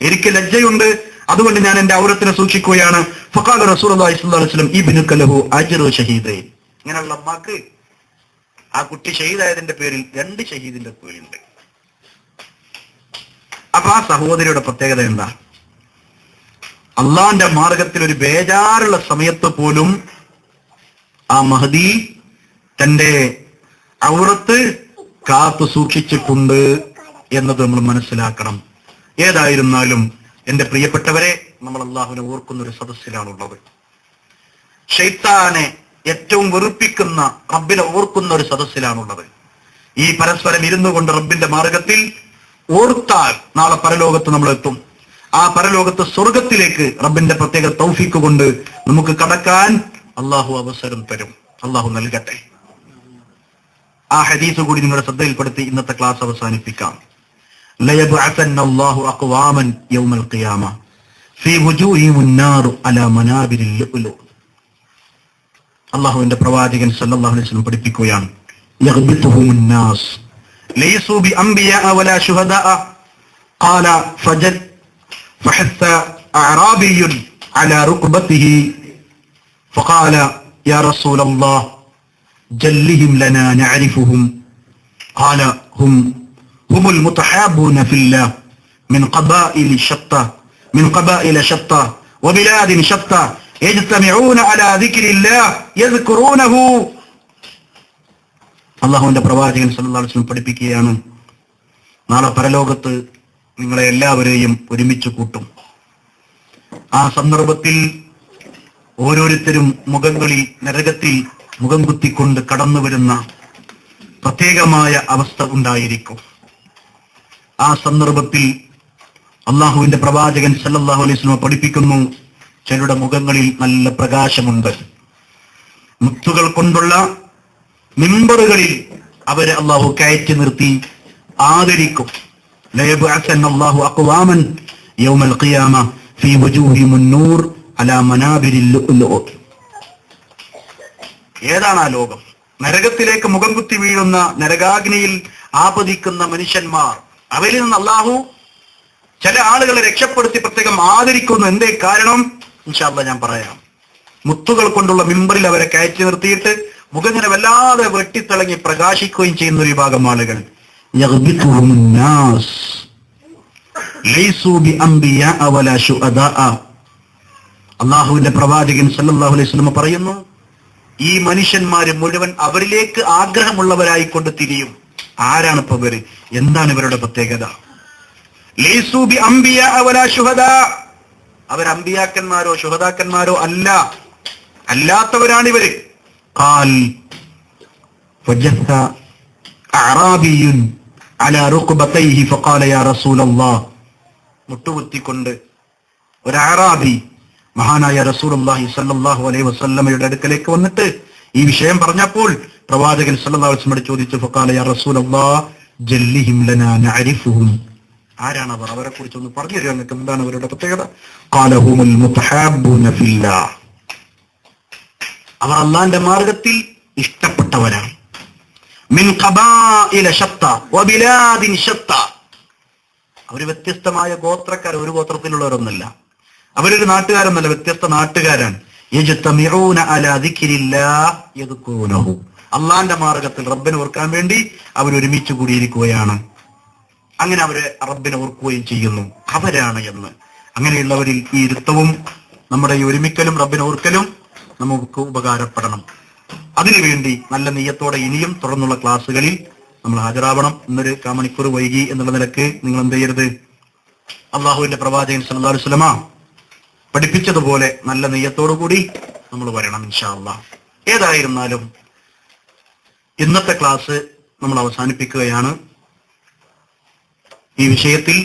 എനിക്ക് ലജ്ജയുണ്ട്, അതുകൊണ്ട് ഞാൻ എന്റെ ഔറത്തിനെ സൂക്ഷിക്കുകയാണ്. ഫഖാല റസൂലുള്ളാഹി സ്വല്ലല്ലാഹു അലൈഹി വസല്ലം ഇബ്നുക ലഹു അജ്റു ഷഹീദൈൻ. ഇങ്ങനെയുള്ള അമ്മക്ക് ആ കുട്ടി ഷഹീദായതിന്റെ പേരിൽ 2 ഷഹീദിന്റെ പേരുണ്ട്. അപ്പൊ ആ സഹോദരിയുടെ പ്രത്യേകത എന്താ? അള്ളാന്റെ മാർഗത്തിൽ ഒരു ബേജാറുള്ള സമയത്ത് പോലും ആ മഹദി തന്റെ ഔറത്ത് കാത്തു സൂക്ഷിച്ചിട്ടുണ്ട് എന്നത് നമ്മൾ മനസ്സിലാക്കണം. ഏതായിരുന്നാലും എന്റെ പ്രിയപ്പെട്ടവരെ, നമ്മൾ അള്ളാഹുവിനെ ഓർക്കുന്ന ഒരു സദസ്സിലാണുള്ളത്. ശൈത്താനെ ഏറ്റവും വെറുപ്പിക്കുന്ന റബ്ബിനെ ഓർക്കുന്ന ഒരു സദസ്സിലാണുള്ളത്. ഈ പരസ്പരം ഇരുന്നു കൊണ്ട് റബ്ബിന്റെ മാർഗത്തിൽ ഓർത്താൽ നാളെ പരലോകത്ത് നമ്മൾ എത്തും. ആ പരലോകത്ത് സ്വർഗത്തിലേക്ക് റബ്ബിന്റെ പ്രത്യേക തൗഫീക്ക് കൊണ്ട് നമുക്ക് കടക്കാൻ അള്ളാഹു അവസരം തരും. അള്ളാഹു നൽകട്ടെ. ആ ഹദീസ് കൂടി നിങ്ങളുടെ ശ്രദ്ധയിൽപ്പെടുത്തി ഇന്നത്തെ ക്ലാസ് അവസാനിപ്പിക്കാം. ലയബ്അസന്ന അല്ലാഹു അഖ്വാമൻ യൗമൽ ഖിയാമ ഫീ വുജൂഹിഹിം നാറു അലാ മനാബിരിൽ ലുഅ്ലു. അല്ലാഹുവിന്റെ പ്രവാചകൻ സല്ലല്ലാഹു അലൈഹി വസല്ലം പഠിപ്പിക്കുകയാണ്, യഗ്ബിതുഹുമുൻ നാസ് ലൈസു ബി അംബിയാ വലാ ശുഹദാ ഖാല ഫജദ് ഫഹത്ത അഅറാബിയ്യുൻ അലാ റുക്ബതിഹി ഫഖാല യാ റസൂലല്ലാഹ് ജല്ലിഹിം ലനാ നഅരിഫുഹും ഖാല ഹുമുൽ മുതഹാബൂന ഫില്ലാഹ് മിൻ ഖബാഇല ശത്താ വബിലാദിൻ ശത്താ യജ്തമിഊന അലാ ദിക്രില്ലാഹ് യദ്കുറൂനഹു. അല്ലാഹുവിന്റെ പ്രവാചകൻ സല്ലല്ലാഹു അലൈഹി വസല്ലം പഠിപ്പിക്കുകയാണ്, നാളെ പരലോകത്ത് നിങ്ങളെ എല്ലാവരെയും ഒരുമിച്ച് കൂട്ടും. ആ സന്ദർഭത്തിൽ ഓരോരുത്തരും മുഖങ്ങളിൽ നരകത്തിൽ മുഖം കുത്തിക്കൊണ്ട് കടന്നു വരുന്ന പ്രത്യേകമായ അവസ്ഥ ഉണ്ടായിരിക്കും. ആ സന്ദർഭത്തിൽ അള്ളാഹുവിന്റെ പ്രവാചകൻ സല്ലല്ലാഹു അലൈഹി വസല്ലം പഠിപ്പിക്കുന്നു, ചിലരുടെ മുഖങ്ങളിൽ നല്ല പ്രകാശമുണ്ട്. മുത്തുകൾ കൊണ്ടുള്ള മിമ്പറുകളിൽ അവരെ അള്ളാഹു കയറ്റി നിർത്തി ആദരിക്കും. ലയബ്അസന്ന അല്ലാഹു അഖ്വാമൻ യൗമൽ ഖിയാമ ഫീ വുജൂഹിഹിം നൂർ അലാ മനാബിരിൽ ലുഅ്ലു. ഏതാണ് ആ ലോകം? നരകത്തിലേക്ക് മുഖം കുത്തി വീഴുന്ന, നരകാഗ്നിയിൽ ആപതിക്കുന്ന മനുഷ്യന്മാർ, അവരിൽ നിന്ന് അള്ളാഹു ചില ആളുകളെ രക്ഷപ്പെടുത്തി പ്രത്യേകം ആദരിക്കുന്നു. എന്തേ കാരണം? ഇൻഷാ അല്ലാഹ് ഞാൻ പറയാം. മുത്തുകൾ കൊണ്ടുള്ള മിമ്പറിൽ അവരെ കയറ്റി നിർത്തിയിട്ട് മുഖങ്ങനെ വല്ലാതെ വെട്ടിത്തിളങ്ങി പ്രകാശിക്കുകയും ചെയ്യുന്ന ഒരു വിഭാഗം ആളുകൾ. യഗ്ബിതുഹുമുൻ നാസ് ലൈസു ബി അംബിയാ വലാ ശുഹദാ. അല്ലാഹുവിന്റെ പ്രവാചകൻ സല്ലല്ലാഹു അലൈഹി വസല്ലം പറയുന്നു, ഈ മനുഷ്യന്മാര് മുഴുവൻ അവരിലേക്ക് ആഗ്രഹമുള്ളവരായിക്കൊണ്ട് തിരിയും. ആരാണ് ഇപ്പൊ ഇവര്? എന്താണ് ഇവരുടെ പ്രത്യേകത? ലൈസു ബി അംബിയാ വലാ ശുഹദാ. അവർ അമ്പിയാക്കന്മാരോ ശുഹദാക്കന്മാരോ അല്ല, അല്ലാത്തവരാണിവര്. ഖാൽ ഫജത്ത അഅറാബിയുൻ അലാ റുക്ബതൈഹി ഫഖാല യാ റസൂലല്ലാഹ്, മുട്ടുകുത്തിക്കൊണ്ട് ഒരു അറാബി മഹാനായ റസൂലുള്ളാഹി സ്വല്ലല്ലാഹു അലൈഹി വസല്ലമയുടെ അടുക്കലേക്ക് വന്നിട്ട് ഈ വിഷയം പറഞ്ഞപ്പോൾ പ്രവാചകൻ സല്ലല്ലാഹു അലൈഹി വസല്ലം ചോദിച്ചു, ഫഖാല യാ റസൂലല്ലാഹ് ജല്ലിഹിം ലനാ നഅരിഫുഹും, ആരാണ് അവർ, അവരെ കുറിച്ച് ഒന്ന് പറഞ്ഞു തരുക, നിങ്ങൾക്ക് എന്താണ് അവരുടെ പ്രത്യേകത? ഖാല ഹുമുൽ മുതഹാബ്ബൂന ഫില്ലാഹ്, അവർ അല്ലാഹുവിന്റെ മാർഗത്തിൽ ഇഷ്ടപ്പെട്ടവരാണ്. മിൻ ഖബാഇല ശത്ത വബിലാദിൻ ശത്ത, അവർ വ്യത്യസ്തമായ ഗോത്രക്കാർ, ഒരു ഗോത്രത്തിലുള്ളവരൊന്നല്ല, അവരൊരു നാട്ടുകാരൊന്നല്ല, വ്യത്യസ്ത നാട്ടുകാരാണ്. യജ്തമിഊന അലാ ദിക്രില്ലാഹ് യദ്കുറൂനഹു, അള്ളാന്റെ മാർഗത്തിൽ റബ്ബിനെ ഓർക്കാൻ വേണ്ടി അവർ ഒരുമിച്ച് കൂടിയിരിക്കുകയാണ്. അങ്ങനെ അവരെ റബ്ബിനെ ഓർക്കുകയും ചെയ്യുന്നു. അവരാണ് എന്ന്. അങ്ങനെയുള്ളവരിൽ ഈ ഇരുത്തവും നമ്മുടെ ഈ ഒരുമിക്കലും റബ്ബിനെ ഓർക്കലും നമുക്ക് ഉപകാരപ്പെടണം. അതിനുവേണ്ടി നല്ല നെയ്യത്തോടെ ഇനിയും തുടർന്നുള്ള ക്ലാസ്സുകളിൽ നമ്മൾ ഹാജരാവണം. ഇന്നൊരു കാമണിക്കൂർ വൈകി എന്നുള്ള നിലക്ക് നിങ്ങൾ എന്ത് ചെയ്യരുത്, അള്ളാഹുവിന്റെ പ്രവാചകൻ സല്ലല്ലാഹു അലൈഹി വസല്ലമ പഠിപ്പിച്ചതുപോലെ നല്ല നെയ്യത്തോടു കൂടി നമ്മൾ വരണം ഇൻഷാ അല്ലാഹ്. ഏതായിരുന്നാലും ഇന്നത്തെ ക്ലാസ് നമ്മൾ അവസാനിപ്പിക്കുകയാണ്. ഈ വിഷയത്തിൽ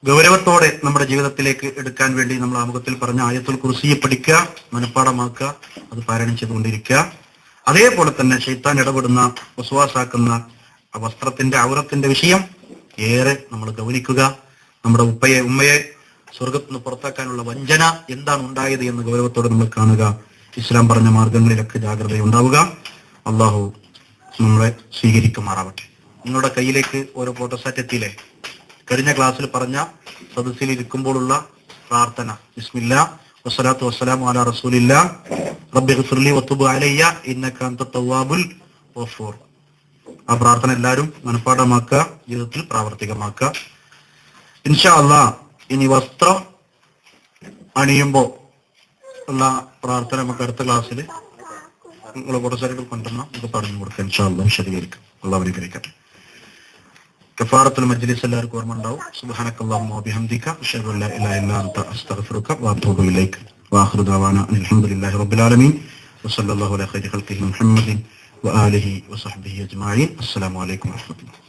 ഗൗരവത്തോടെ നമ്മുടെ ജീവിതത്തിലേക്ക് എടുക്കാൻ വേണ്ടി നമ്മൾ ആമുഖത്തിൽ പറഞ്ഞ ആയത്തുൽ കുർസിയെ പഠിക്കുക, മനഃപ്പാഠമാക്കുക, അത് പാരായണം ചെയ്തുകൊണ്ടിരിക്കുക. അതേപോലെ തന്നെ ശൈത്താൻ ഇടപെടുന്ന വസ്വാസാക്കുന്ന വസ്ത്രത്തിന്റെ ഔറത്തിന്റെ വിഷയം ഏറെ നമ്മൾ ഗൗനിക്കുക. നമ്മുടെ ഉമ്മയെ സ്വർഗത്തിൽ നിന്ന് പുറത്താക്കാനുള്ള വഞ്ചന എന്താണ് ഉണ്ടായത് എന്ന് ഗൗരവത്തോടെ നമ്മൾ കാണുക. ഇസ്ലാം പറഞ്ഞ മാർഗങ്ങളിലൊക്കെ ജാഗ്രതയുണ്ടാവുക. അള്ളാഹു നമ്മളെ സ്വീകരിക്കുമാറാവട്ടെ. നിങ്ങളുടെ കയ്യിലേക്ക് ഓരോ ഫോട്ടോസാറ്റ് എത്തിയില്ലേ? കഴിഞ്ഞ ക്ലാസ്സിൽ പറഞ്ഞ സദസ്സിൽ ഇരിക്കുമ്പോഴുള്ള പ്രാർത്ഥന, ബിസ്മില്ലാ വസ്സലാത്തു വസ്സലാമു അലാ റസൂലില്ലാ റബ്ബി ഗ്ഫിർലി വതുബ് അലയ്യ ഇന്നക അൻത തവ്വാബുൽ ഗഫൂർ. ആ പ്രാർത്ഥന എല്ലാവരും മനഃപ്പാഠമാക്കുക, ജീവിതത്തിൽ പ്രാവർത്തികമാക്കുക ഇൻഷാ അല്ലാഹ്. ഇനി വസ്ത്രം അണിയുമ്പോ ഉള്ള പ്രാർത്ഥന നമുക്ക് അടുത്ത ക്ലാസ്സിൽ നിങ്ങൾ കുറച്ചായിട്ട് കൊണ്ടുവരണം, നമുക്ക് പറഞ്ഞു കൊടുക്കാം ഇൻഷാ അല്ലാഹ്, വിശദീകരിക്കും. അല്ലാഹു അനുഗ്രഹിക്കട്ടെ. കഫാറത്തുൽ മജ്ലിസ് എല്ലാവർക്കും ഓർമ്മ ഉണ്ടാവും. സുബ്ഹാനക്കല്ലാഹുമ്മ വബിഹംദിക അഷ്ഹദു അല്ലാ ഇലാഹ ഇല്ലാ അൻത അസ്തഗ്ഫിറുക വഅതൂബു ഇലൈക വആഖിറു ദഅവാനാ അൽഹംദുലില്ലാഹി റബ്ബിൽ ആലമീൻ വസല്ലല്ലാഹു അലാ ഖൈരി ഖൽഖിഹി മുഹമ്മദിൻ വആലിഹി വസഹ്ബിഹി അജ്മഈൻ. അസ്സലാമു അലൈക്കും വറഹ്മത്തുള്ളാഹി.